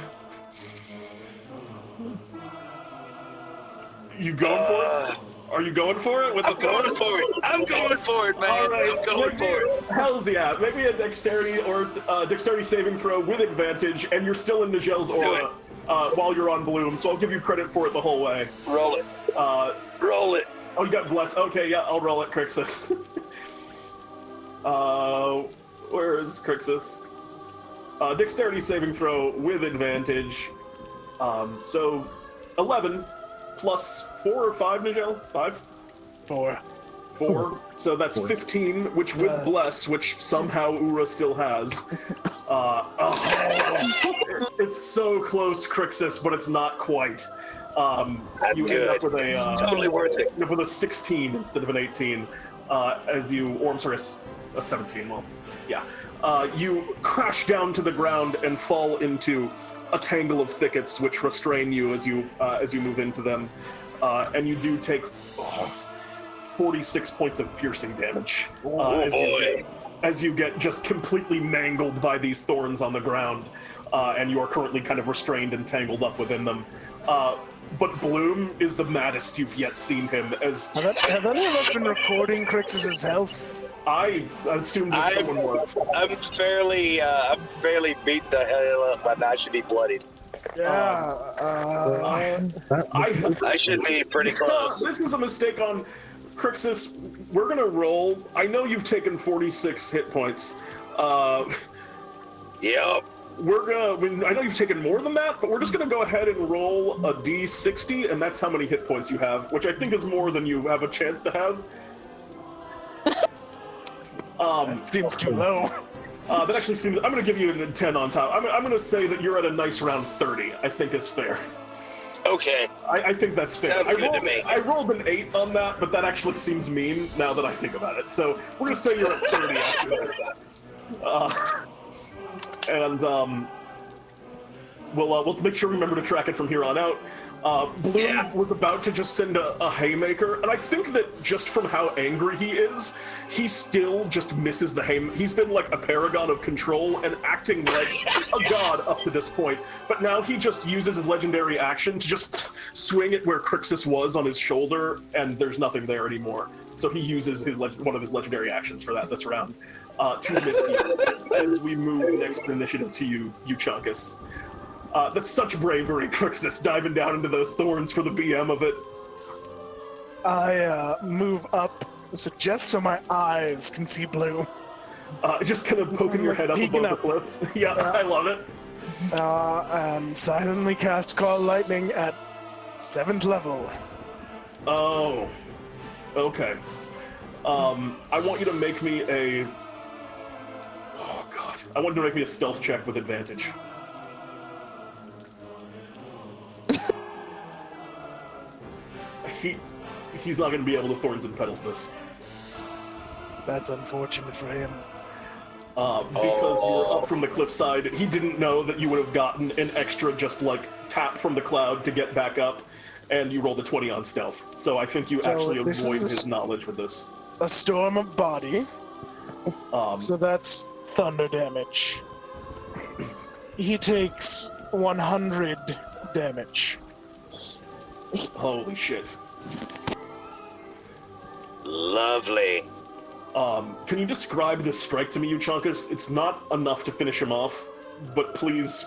You going for it? Are you going for it? I'm going for it. I'm going for it, man. All right. I'm going for it. Hells yeah. Maybe a dexterity or dexterity saving throw with advantage, and you're still in Nijel's aura while you're on Bloom, so I'll give you credit for it the whole way. Roll it. Roll it. Oh, you got bless. Okay, yeah, I'll roll it, Krixus. Where is Krixus? Dexterity saving throw with advantage. So 11 plus 4 or 5, Nijel? 5? 4. 4. So that's 15, which with bless, which somehow Ura still has. It's so close, Krixus, but it's not quite. You good. end up with It's totally worth it. end up with a 16 instead of an 18, as you, or I'm sorry, a 17. Well, yeah. You crash down to the ground and fall into a tangle of thickets which restrain you as you move into them, and you do take 46 points of piercing damage as you get just completely mangled by these thorns on the ground, and you are currently kind of restrained and tangled up within them. But Bloom is the maddest you've yet seen him. Have any of us been recording Krixus' health? I assumed that someone was. I'm fairly beat the hell up, and I should be bloodied. Yeah. I should be pretty close. This is a mistake on Krixus. We're gonna roll. I know you've taken 46 hit points. Yep. I know you've taken more than that, but we're just gonna go ahead and roll a D60, and that's how many hit points you have, which I think is more than you have a chance to have. Seems too low. That actually seems... I'm going to give you a 10 on top. I'm going to say that you're at a nice round 30. I think is fair. Okay. I think that's fair. Sounds good to me. I rolled an 8 on that, but that actually seems mean now that I think about it. So we're going to say you're at 30 after that. We'll make sure we remember to track it from here on out. Bloom was about to just send a haymaker, and I think that just from how angry he is, he still just misses the haymaker. He's been like a paragon of control and acting like a god up to this point, but now he just uses his legendary action to just swing it where Krixus was on his shoulder, and there's nothing there anymore. So he uses one of his legendary actions for that this round to miss you as we move next initiative to you, Euchaunkas. That's such bravery, Krixus, diving down into those thorns for the BM of it. I move up, so just so my eyes can see Bloom. Just kind of poking your head up above the cliff. Yeah, I love it. And silently cast Call Lightning at 7th level. Oh, okay. I want you to make me a... Oh, God. I want you to make me a stealth check with advantage. he's not going to be able to thorns and petals this. That's unfortunate for him. Because you were up from the cliffside, he didn't know that you would have gotten an extra just like tap from the cloud to get back up, and you rolled a 20 on stealth. So I think you actually avoid his knowledge with this. A storm of body. So that's thunder damage. He takes 100 damage. Holy shit. Lovely. Can you describe this strike to me, Euchaunkas? It's not enough to finish him off, but please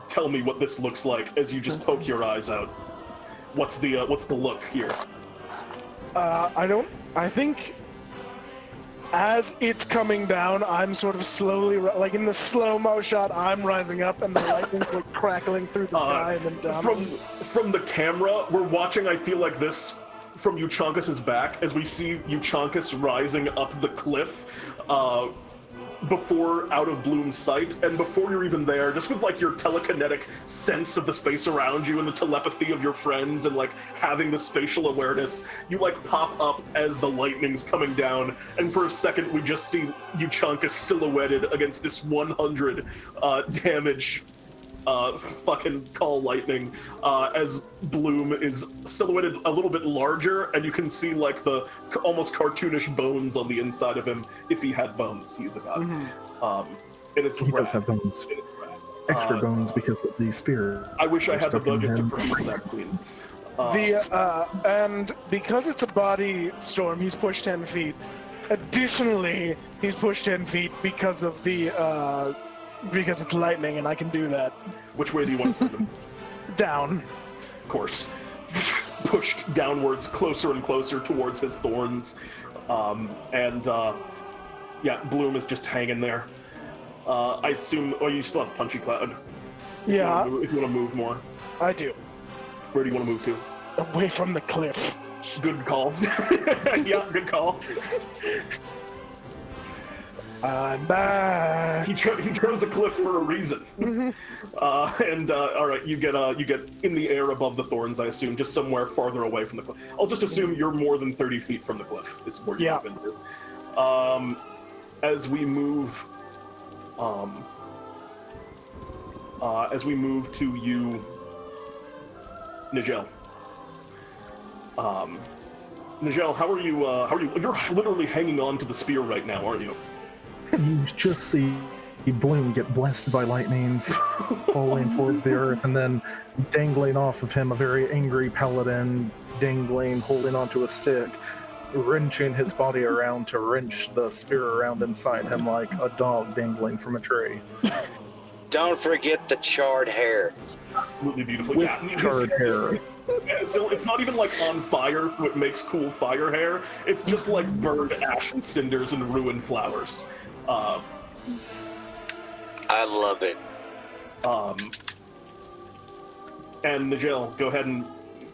tell me what this looks like as you just poke your eyes out. What's the look here? I think as it's coming down, I'm sort of slowly, like in the slow-mo shot, I'm rising up and the lightning's like crackling through the sky and then down. From the camera, we're watching, I feel like this, from Euchaunkas' back, as we see Euchaunkas rising up the cliff, before out of Bloom's sight, and before you're even there, just with like your telekinetic sense of the space around you and the telepathy of your friends and like having the spatial awareness, you like pop up as the lightning's coming down, and for a second we just see Euchaunkas silhouetted against this 100 damage fucking call lightning, as Bloom is silhouetted a little bit larger, and you can see like the almost cartoonish bones on the inside of him. If he had bones, he's a god. And it's He does have bones. Extra bones because of the spear. I wish I had the budget to produce that, Queen. And because it's a body storm, he's pushed 10 feet. Additionally, he's pushed 10 feet because of the because it's lightning, and I can do that. Which way do you want to send him? Down. Of course. Pushed downwards, closer and closer towards his thorns. Yeah, Bloom is just hanging there. I assume... Oh, you still have Punchy Cloud. Yeah. If you want to move more. I do. Where do you want to move to? Away from the cliff. Good call. Yeah, good call. I'm back. He chose a cliff for a reason. All right, you get in the air above the thorns, I assume, just somewhere farther away from the cliff. I'll just assume you're more than 30 feet from the cliff. Is where you move into. As we move to you, Nijel. Nijel, how are you? You're literally hanging on to the spear right now, aren't you? You just see Bloom get blasted by lightning, falling towards the earth, and then dangling off of him a very angry paladin, holding onto a stick, wrenching his body around to wrench the spear around inside him like a dog dangling from a tree. Don't forget the charred hair. Absolutely beautiful. With Yeah, charred hair. So it's not even like on fire, what makes cool fire hair. It's just like burned ash and cinders and ruined flowers. I love it. And Nijel, go ahead and...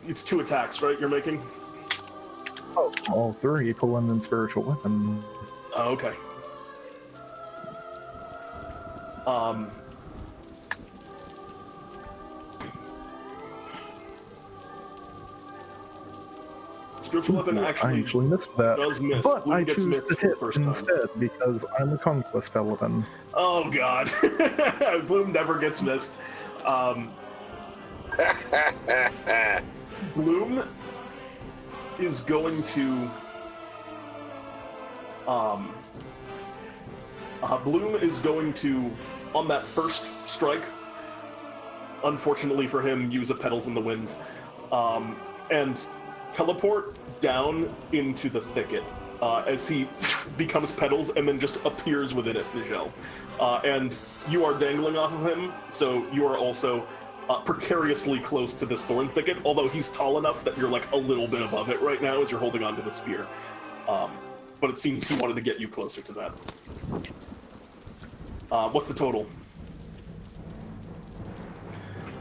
It's 2 attacks, right, you're making? Oh, all 3 pull in spiritual weapon. Oh, okay. Spiritual weapon I actually missed that, does miss. but Bloom I gets choose missed to for the hit first time. instead because I'm a conquest paladin. Oh god. Bloom never gets missed. Bloom is going to on that first strike, unfortunately for him, use a Petals in the Wind, and teleport down into the thicket as he becomes Petals and then just appears within it, Nijel. And you are dangling off of him, so you are also precariously close to this thorn thicket, although he's tall enough that you're like a little bit above it right now as you're holding onto the spear. But it seems he wanted to get you closer to that. What's the total?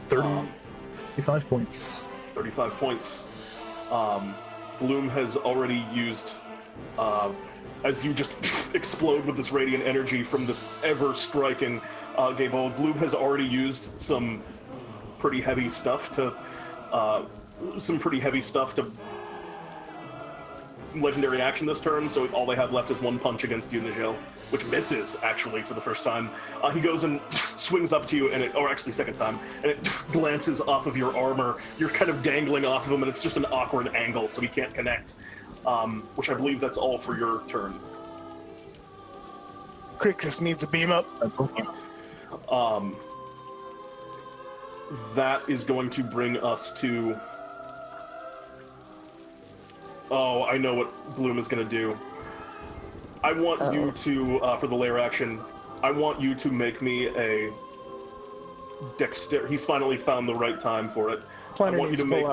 35 points. 35 points. Bloom has already used, as you just explode with this radiant energy from this ever-striking Gable, Bloom has already used some pretty heavy stuff to legendary action this turn, so all they have left is one punch against you, Nijel, which misses, actually, for the first time. He goes and swings up to you, or actually second time, and it glances off of your armor. You're kind of dangling off of him, and it's just an awkward angle, so he can't connect, which I believe that's all for your turn. Krixus needs a beam up. That is going to bring us to... Oh, I know what Bloom is going to do. I want you to, for the lair action, I want you to make me a dexterity. He's finally found the right time for it. Planner I want you to make...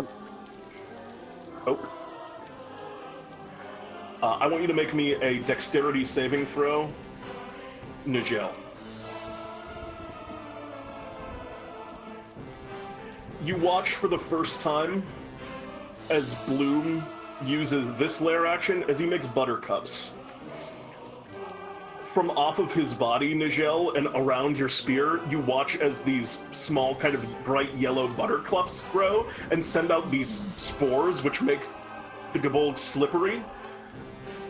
I want you to make me a dexterity saving throw, Nijel. You watch for the first time as Bloom uses this lair action as he makes buttercups. From off of his body, Nijel, and around your spear, you watch as these small kind of bright yellow buttercups grow and send out these spores which make the Gabolg slippery,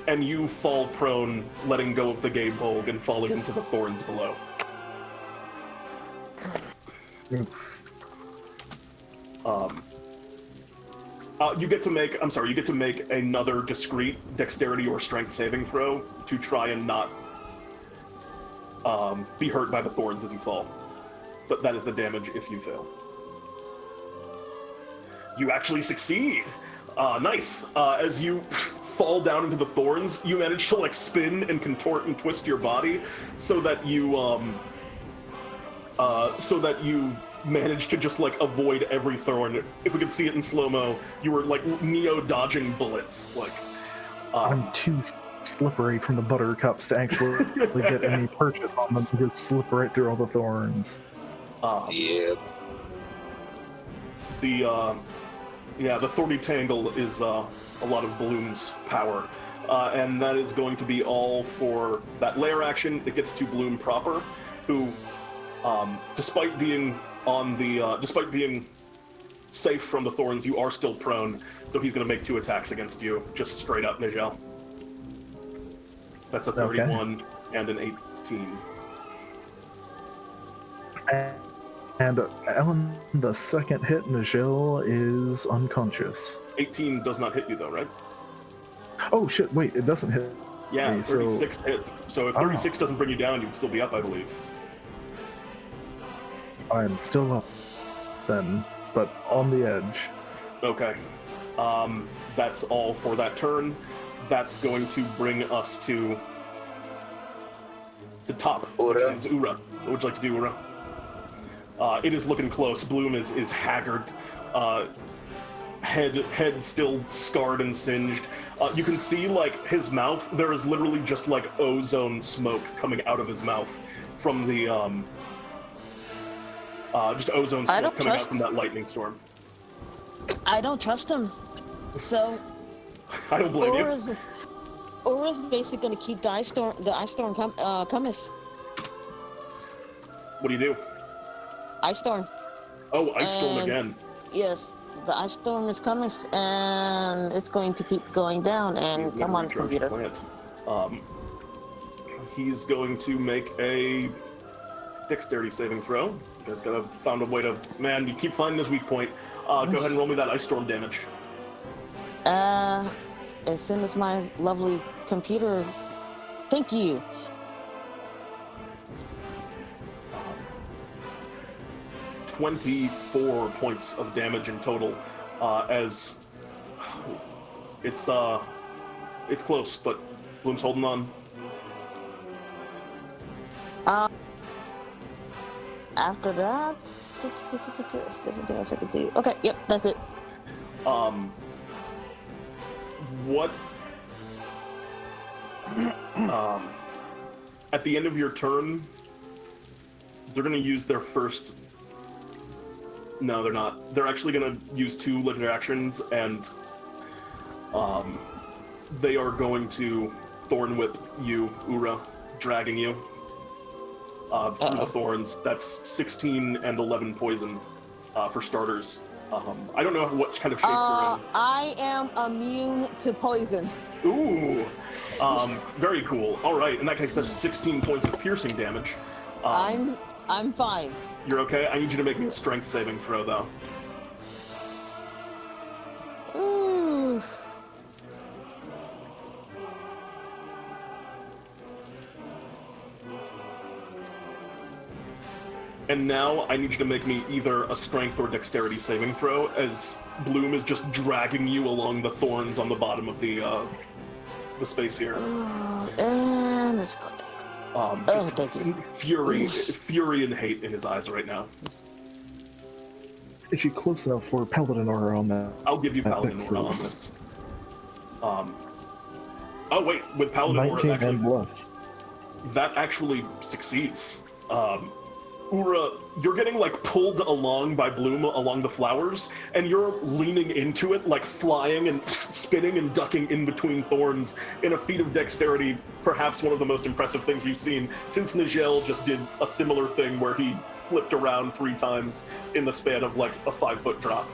and you fall prone, letting go of the Gabolg and falling into the thorns below. You get to make another discrete dexterity or strength saving throw to try and not be hurt by the thorns as you fall. But that is the damage if you fail. You actually succeed! Nice! As you fall down into the thorns, you manage to spin and contort and twist your body so that you managed to just avoid every thorn. If we could see it in slow-mo, you were Neo dodging bullets. I'm too slippery from the buttercups to actually get any purchase on them to just slip right through all the thorns. Yep. The thorny tangle is a lot of Bloom's power. And that is going to be all for that lair action. It gets to Bloom proper, who, despite being safe from the thorns, you are still prone, so he's going to make 2 attacks against you, just straight up, Nijel. That's a 31 and an 18. And on the second hit, Nijel is unconscious. 18 does not hit you, though, right? Oh, shit, wait, it doesn't hit. Yeah, me, 36 hits. So if 36 doesn't bring you down, you'd still be up, I believe. I'm still up, then, but on the edge. Okay. That's all for that turn. That's going to bring us to the top, which is Ura. What would you like to do, Ura? It is looking close. Bloom is haggard. Head still scarred and singed. You can see, his mouth, there is literally just, ozone smoke coming out of his mouth from the, just ozone smoke coming out from that lightning storm. I don't trust him. So I don't blame you. Ura's basically going to keep the ice storm cometh. What do you do? Ice storm. Oh, ice storm again. Yes, the ice storm is coming, and it's going to keep going down. And come on, computer. He's going to make a dexterity saving throw. You guys gotta find a way to... Man, you keep finding his weak point. Go ahead and roll me that ice storm damage. As soon as my lovely computer... Thank you. 24 points of damage in total, as it's close, but Bloom's holding on. After that, there's anything else I could do. Okay, yep, that's it. What? At the end of your turn, they're going to use their first... No, they're not. They're actually going to use 2 legendary actions, and they are going to Thorn Whip you, Ura, dragging you through the thorns. That's 16 and 11 poison for starters. I don't know what kind of shape you're in. I am immune to poison. Ooh, very cool. All right, in that case, that's 16 points of piercing damage. I'm fine. You're okay? I need you to make me a strength saving throw, though. Ooh. And now I need you to make me either a strength or dexterity saving throw, as Bloom is just dragging you along the thorns on the bottom of the space here. And let's go dex. Thank you. Fury and hate in his eyes right now. Is she close enough for Paladin aura on that? I'll give you Paladin aura on this. Oh wait, with Paladin aura, 19 and plus. that actually succeeds. Ura, you're getting like pulled along by Bloom along the flowers, and you're leaning into it, like flying and spinning and ducking in between thorns in a feat of dexterity, perhaps one of the most impressive things you've seen since Nijel just did a similar thing where he flipped around 3 times in the span of like a 5-foot drop.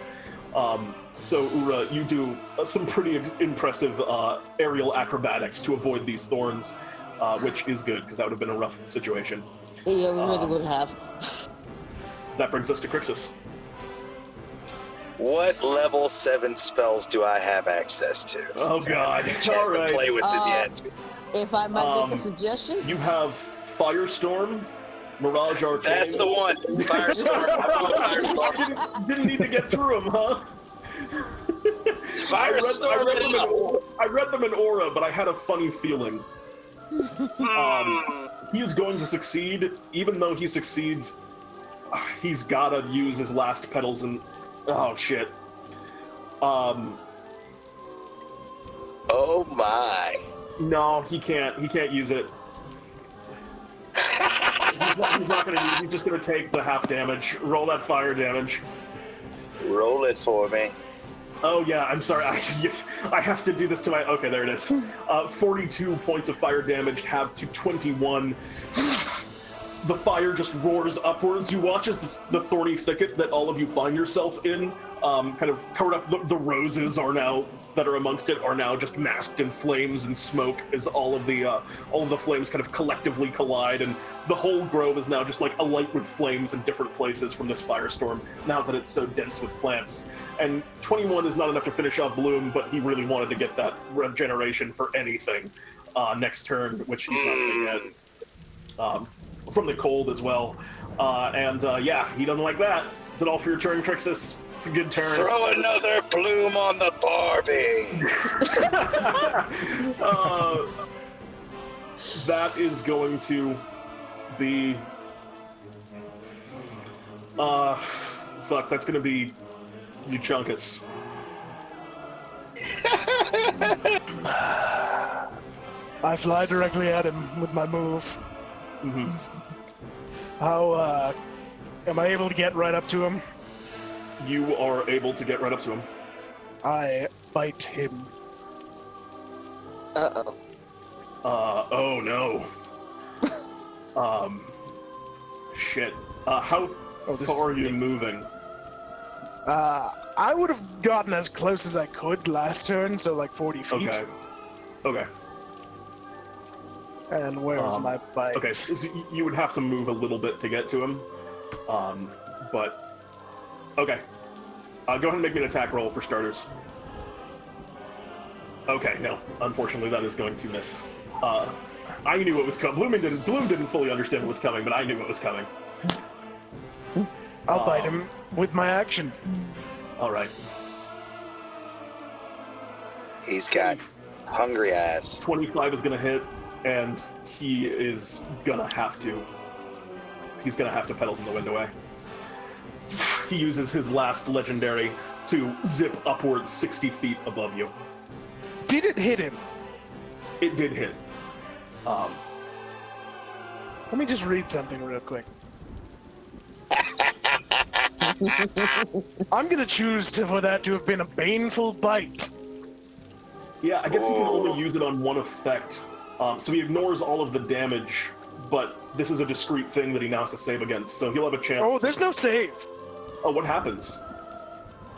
So Ura, you do some pretty impressive aerial acrobatics to avoid these thorns, which is good because that would have been a rough situation. Yeah, we really would have. That brings us to Krixus. What level 7 spells do I have access to? Oh god! All right. To play with at the end. If I might make a suggestion, You have Firestorm, Mirage Arcane. That's the one. Firestorm. Firestorm. Didn't need to get through them, huh? Firestorm. I read them in Aura, but I had a funny feeling. He is going to succeed. Even though he succeeds, he's gotta use his last petals and... Oh, shit. Oh my. No, he can't. He can't use it. He's not gonna use it. He's just gonna take the half damage. Roll that fire damage. Roll it for me. Oh yeah, I'm sorry. I have to do this to my... Okay, there it is. 42 points of fire damage, halved to 21. The fire just roars upwards. You watch as the thorny thicket that all of you find yourself in, kind of covered up. The roses are now that are amongst it are now just masked in flames and smoke as all of the flames kind of collectively collide, and the whole grove is now just like alight with flames in different places from this firestorm. Now that it's so dense with plants, and 21 is not enough to finish off Bloom, but he really wanted to get that regeneration for anything next turn, which he's not going to get. From the cold as well. Yeah, he doesn't like that. Is it all for your turn, Krixus? It's a good turn. Throw another Bloom on the Barbie! That is going to be... fuck, that's going to be Euchaunkas. I fly directly at him with my move. Mm-hmm. How, am I able to get right up to him? You are able to get right up to him. I bite him. uh-oh. Oh no. Shit. How far are you moving? I would have gotten as close as I could last turn, so like 40 feet. Okay. And where's my bite? Okay, so you would have to move a little bit to get to him. But... Okay. Go ahead and make me an attack roll for starters. Okay, no. Unfortunately, that is going to miss. I knew what was coming. Bloom didn't fully understand what was coming, but I knew what was coming. I'll bite him with my action. Alright. He's got hungry ass. 25 is going to hit, and he is gonna have to. He's gonna have to Petals in the Wind away. He uses his last legendary to zip upwards 60 feet above you. Did it hit him? It did hit. Let me just read something real quick. I'm gonna choose for that to have been a baneful bite. Yeah, I guess he can only use it on one effect. So he ignores all of the damage, but this is a discrete thing that he now has to save against, so he'll have a chance. Oh, there's no save. Oh, what happens?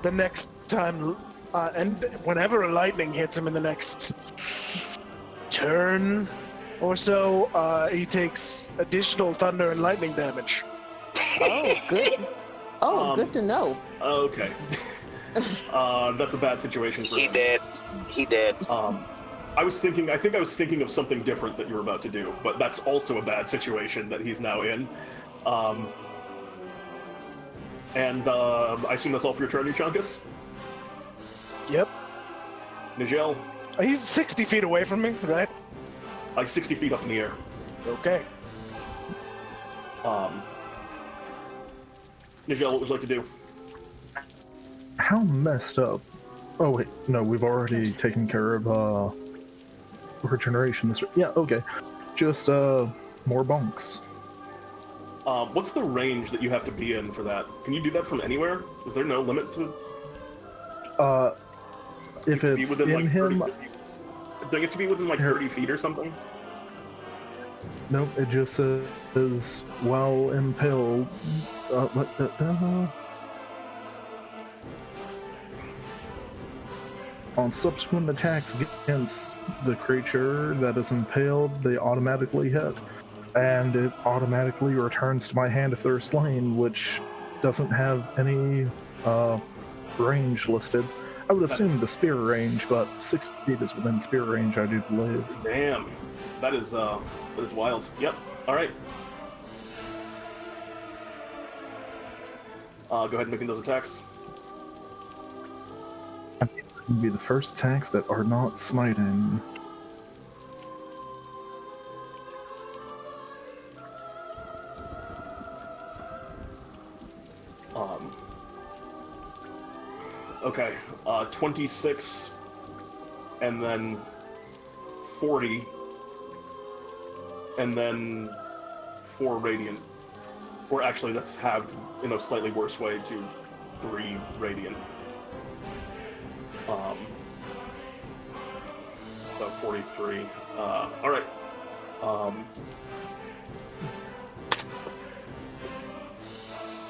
the next time, and whenever lightning hits him in the next turn or so, he takes additional thunder and lightning damage. Oh, good. Oh, good to know. Okay. That's a bad situation for him. He did. I think I was thinking of something different that you were about to do, but that's also a bad situation that he's now in. And I assume that's all for your turn, Euchaunkas? Yep. Nijel? He's 60 feet away from me, right? Like 60 feet up in the air. Okay. Nijel, what would you like to do? How messed up? Oh wait, no, we've already taken care of regeneration. Yeah, okay. Just more bonks. What's the range that you have to be in for that? Can you do that from anywhere? Is there no limit to? If it's within, in like, him, do you have to be within like 30 feet or something? no, it just says while impaled. On subsequent attacks against the creature that is impaled, they automatically hit, and it automatically returns to my hand if they're slain, which doesn't have any range listed. I would assume the spear range, but 60 feet is within spear range, I do believe. Damn, that is wild. Yep. All right. Go ahead and make those attacks. Would be the first attacks that are not smiting. Okay, 26, and then 40, and then 4 radiant. Or actually, that's halved in a slightly worse way to 3 radiant. So 43. All right.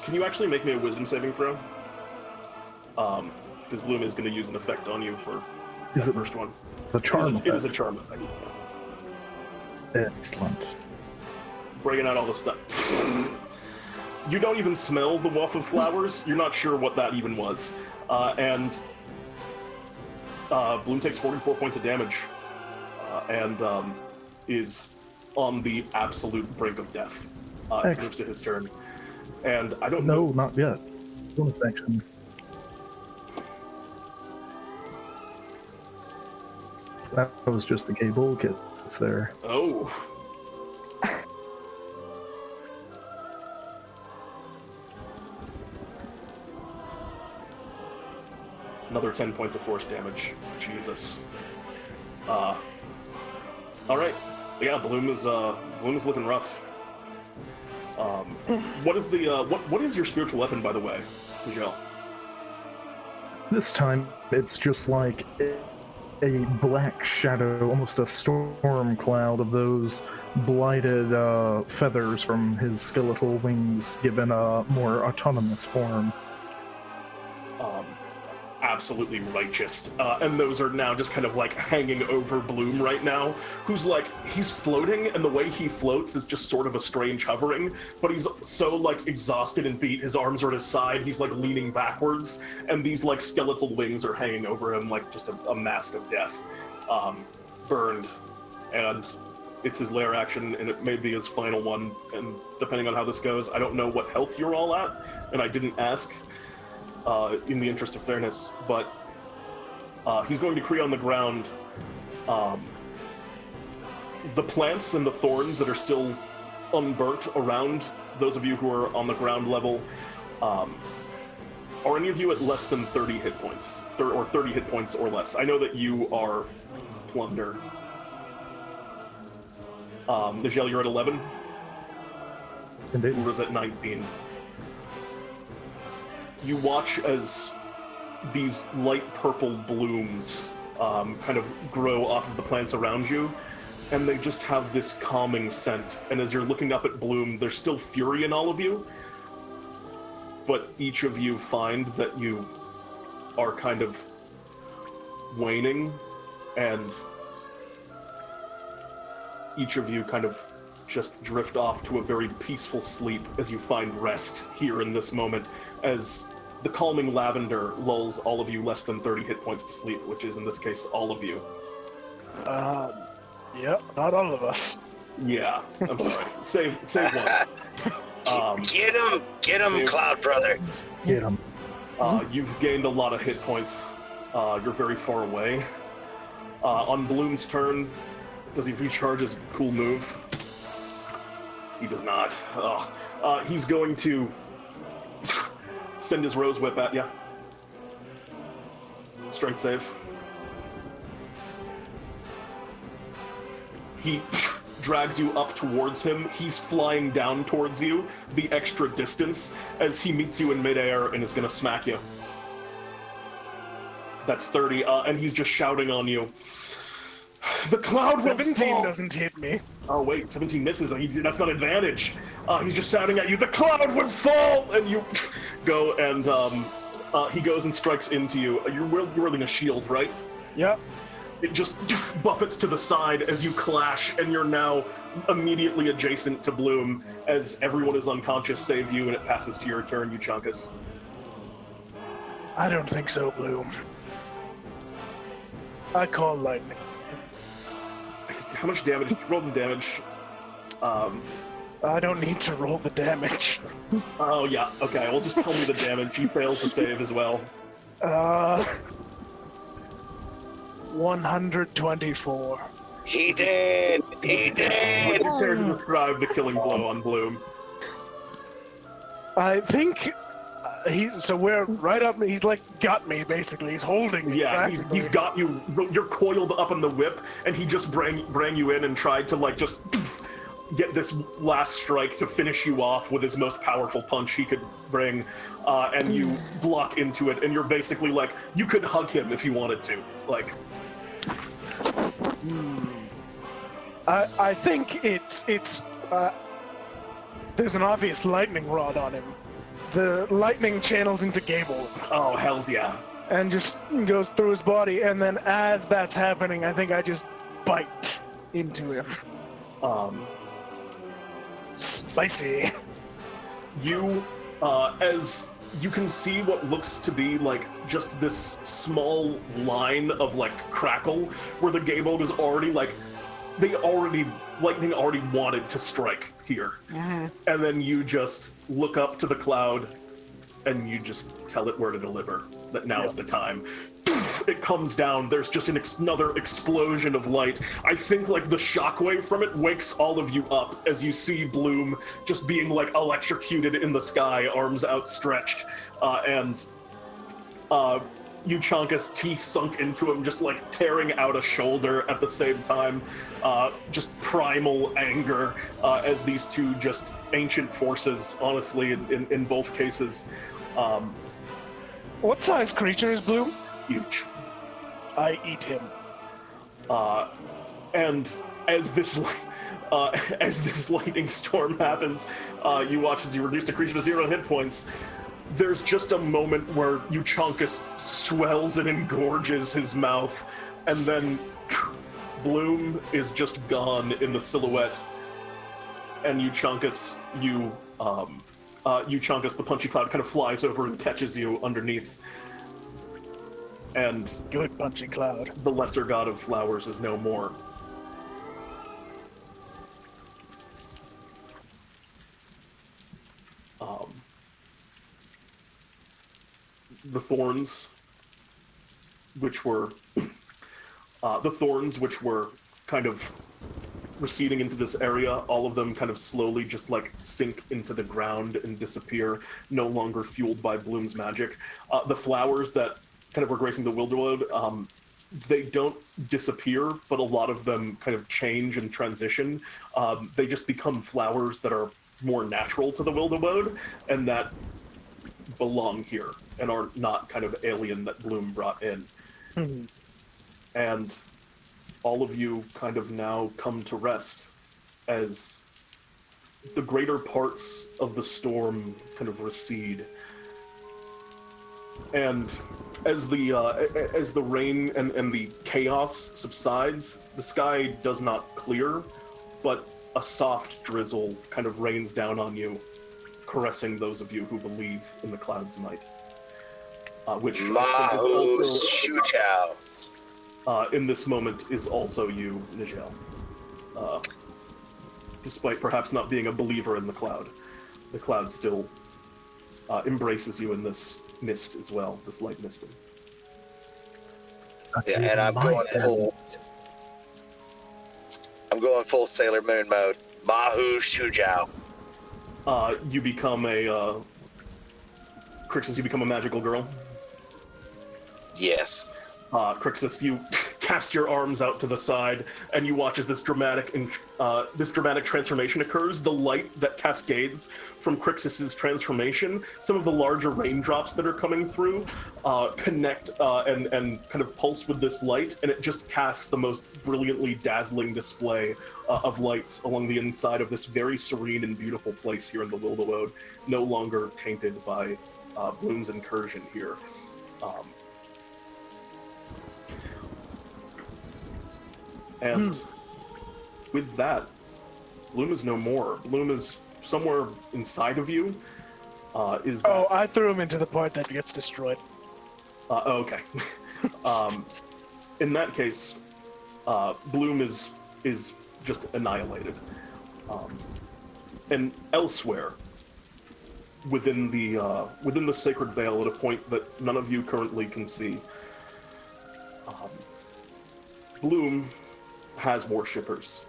Can you actually make me a wisdom saving throw? Because Bloom is going to use an effect on you for the first one. The charm effect? It is a charm effect. Excellent. Bringing out all the stuff. You don't even smell the waft of flowers. You're not sure what that even was. And Bloom takes 44 points of damage and is on the absolute brink of death. It moves to his turn. And I don't know... No, not yet. Bonus action. That was just the cable kits there. Oh. Another 10 points of force damage. Jesus. All right. Yeah, Bloom is looking rough. What is the what is your spiritual weapon, by the way, Nijel? This time, it's just like a black shadow, almost a storm cloud of those blighted feathers from his skeletal wings, given a more autonomous form. Absolutely righteous. And those are now just kind of like hanging over Bloom right now, who's like, he's floating, and the way he floats is just sort of a strange hovering, but he's so like exhausted and beat, his arms are at his side, he's like leaning backwards, and these like skeletal wings are hanging over him like just a mask of death. Burned. And it's his lair action, and it may be his final one, and depending on how this goes, I don't know what health you're all at, and I didn't ask. In the interest of fairness, but he's going to create on the ground the plants and the thorns that are still unburnt around those of you who are on the ground level. Are any of you at less than 30 hit points? Or 30 hit points or less? I know that you are Plunder. Nijel, you're at 11? Indeed. Ura's at 19. You watch as these light purple blooms kind of grow off of the plants around you, and they just have this calming scent. And as you're looking up at Bloom, there's still fury in all of you, but each of you find that you are kind of waning, and each of you kind of just drift off to a very peaceful sleep as you find rest here in this moment, as the calming lavender lulls all of you less than 30 hit points to sleep, which is in this case all of you. Yep, not all of us. Yeah, I'm sorry. Save one. Get him, Cloud Brother. Get him. You've gained a lot of hit points. You're very far away. On Bloom's turn, does he recharge his cool move? He does not. He's going to send his Rose Whip at you. Strength save. He drags you up towards him. He's flying down towards you, the extra distance, as he meets you in midair and is going to smack you. That's 30, and he's just shouting on you. The cloud will 17 fall. doesn't hit me. Oh wait, 17 misses. That's not advantage. He's just shouting at you, the cloud would fall! And you go and he goes and strikes into you. You're wielding a shield, right? Yep. It just buffets to the side as you clash, and you're now immediately adjacent to Bloom as everyone is unconscious save you, and it passes to your turn, Euchaunkas. I don't think so, Bloom. I call lightning. How much damage? Roll the damage. I don't need to roll the damage. Oh yeah, okay, well just tell me the damage. He fails to save as well. 124. He did! Would you care to describe the killing blow on Bloom? I think we're right up. He's like got me basically. He's holding me. Yeah, he's got you. You're coiled up in the whip, and he just bring you in and tried to like just get this last strike to finish you off with his most powerful punch he could bring, and you block into it, and you're basically like you could hug him if you wanted to, like. I think it's there's an obvious lightning rod on him. The lightning channels into Gable. Oh, hells yeah. And just goes through his body, and then as that's happening, I think I just bite into him. Spicy. You, as you can see what looks to be like just this small line of like crackle where the Gable is already like, lightning already wanted to strike here. And then you just look up to the cloud and you just tell it where to deliver, that now is the time. It comes down, there's just another explosion of light. I think like the shockwave from it wakes all of you up as you see Bloom just being like electrocuted in the sky, arms outstretched, and Euchaunkas' teeth sunk into him, just like tearing out a shoulder at the same time. Just primal anger as these two just ancient forces, honestly, in both cases. What size creature is Bloom? Huge. I eat him. And as this lightning storm happens, you watch as you reduce the creature to 0 hit points. There's just a moment where Euchaunkas swells and engorges his mouth, and then Bloom is just gone in the silhouette. And Euchaunkas, Euchaunkas, the punchy cloud, kind of flies over and catches you underneath. And good punchy cloud. The lesser god of flowers is no more. The thorns, which were kind of receding into this area, all of them kind of slowly just like sink into the ground and disappear, no longer fueled by Bloom's magic. The flowers that kind of were gracing the Wilderwood, they don't disappear, but a lot of them kind of change and transition. They just become flowers that are more natural to the Wilderwood and that belong here and are not kind of alien that Bloom brought in. And all of you kind of now come to rest as the greater parts of the storm kind of recede. And as the rain and the chaos subsides, the sky does not clear, but a soft drizzle kind of rains down on you, caressing those of you who believe in the cloud's might. Which in this moment is also you, Nijel. Despite perhaps not being a believer in the cloud still embraces you in this mist as well, this light misting. Yeah, and I'm going full Sailor Moon mode. Mahu Shujao. You become a Krixus, you become a magical girl. Yes. Krixus, you cast your arms out to the side, and you watch as this dramatic transformation occurs. The light that cascades from Krixus's transformation, some of the larger raindrops that are coming through, connect and kind of pulse with this light, and it just casts the most brilliantly dazzling display of lights along the inside of this very serene and beautiful place here in the Wilderwoad, no longer tainted by Bloom's incursion here. And with that, Bloom is no more. Bloom is somewhere inside of you. I threw him into the part that gets destroyed. Okay. In that case, Bloom is just annihilated. And elsewhere, within the Sacred Veil, at a point that none of you currently can see, Bloom has worshippers.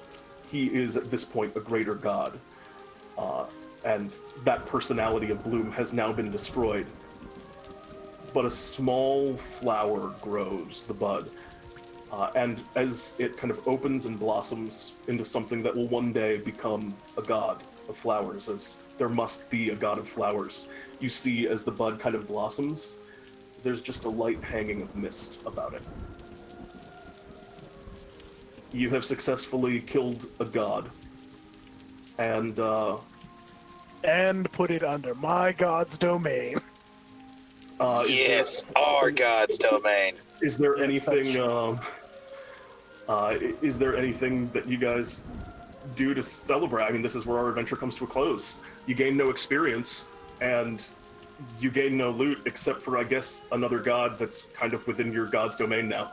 He is at this point a greater god, and that personality of Bloom has now been destroyed. But a small flower grows, the bud, and as it kind of opens and blossoms into something that will one day become a god of flowers, as there must be a god of flowers, you see as the bud kind of blossoms, there's just a light hanging of mist about it. You have successfully killed a god, and put it under my god's domain. Yes, our god's domain. Is there anything? Is there anything that you guys do to celebrate? I mean, this is where our adventure comes to a close. You gain no experience, and you gain no loot, except for, I guess, another god that's kind of within your god's domain now.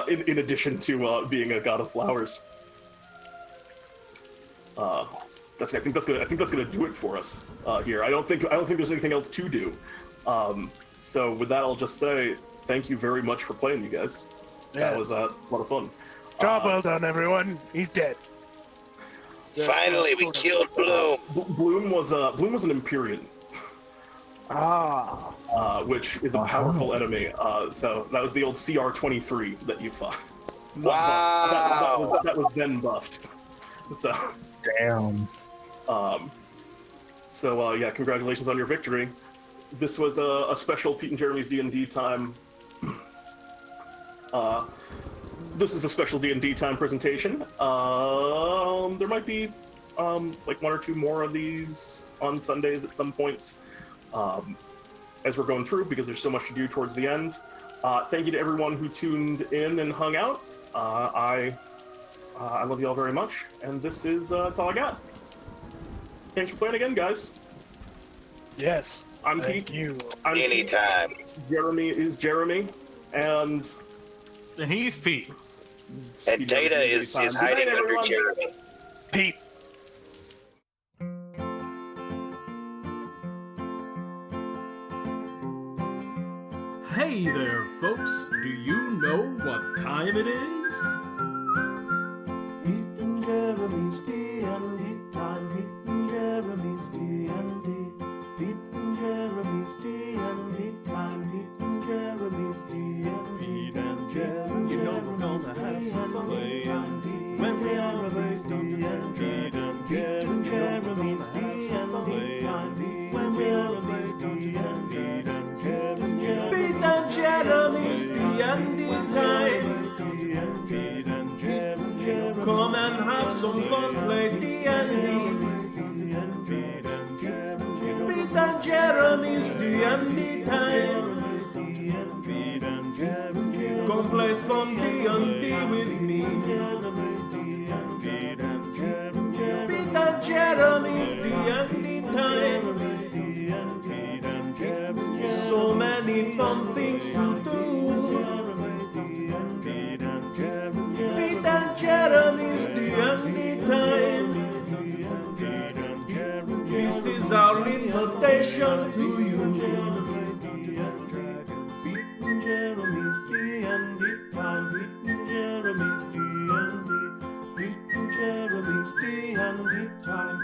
In addition to being a god of flowers, I think that's gonna do it for us here. I don't think there's anything else to do. So with that, I'll just say thank you very much for playing, you guys. Yeah. That was a lot of fun. Job well done, everyone. He's dead. Finally, we killed Bloom. Bloom was an Empyrean. Which is a powerful enemy. So that was the old CR-23 that you fought. Wow. That was then buffed. So. Damn. Yeah, congratulations on your victory. This was a special Pete and Jeremy's D&D time. This is a special D&D time presentation. There might be like one or two more of these on Sundays at some points. As we're going through, because there's so much to do towards the end. Thank you to everyone who tuned in and hung out. I love you all very much, and this is that's all I got. Thanks for playing again, guys. Yes. I'm Thank Pete. you. Anytime. Jeremy is Jeremy, and he's Pete. And Data is hiding under Jeremy. Pete. Hey there, folks. Do you know what time it is? Pete and Jeremy's D&D time. Pete and Jeremy's D&D. Pete and Jeremy's D&D time. Pete and Jeremy's D&D. Pete and Jeremy, you know we're gonna have some playing. When we are away, Dungeons and Dragons. Pete and Jeremy's D&D time. When we are away, Dungeons and Dragons. Pete and Jeremy's D&D time. Come and have some fun, play D&D. Pete and Jeremy's D&D time. come play some D&D with me. Pete and Jeremy's D&D time. So many fun things to do. Pete and Jeremy's D&D time. This is our invitation to you. Jeremy's D&D time. Jeremy's D&D. Jeremy's D&D time.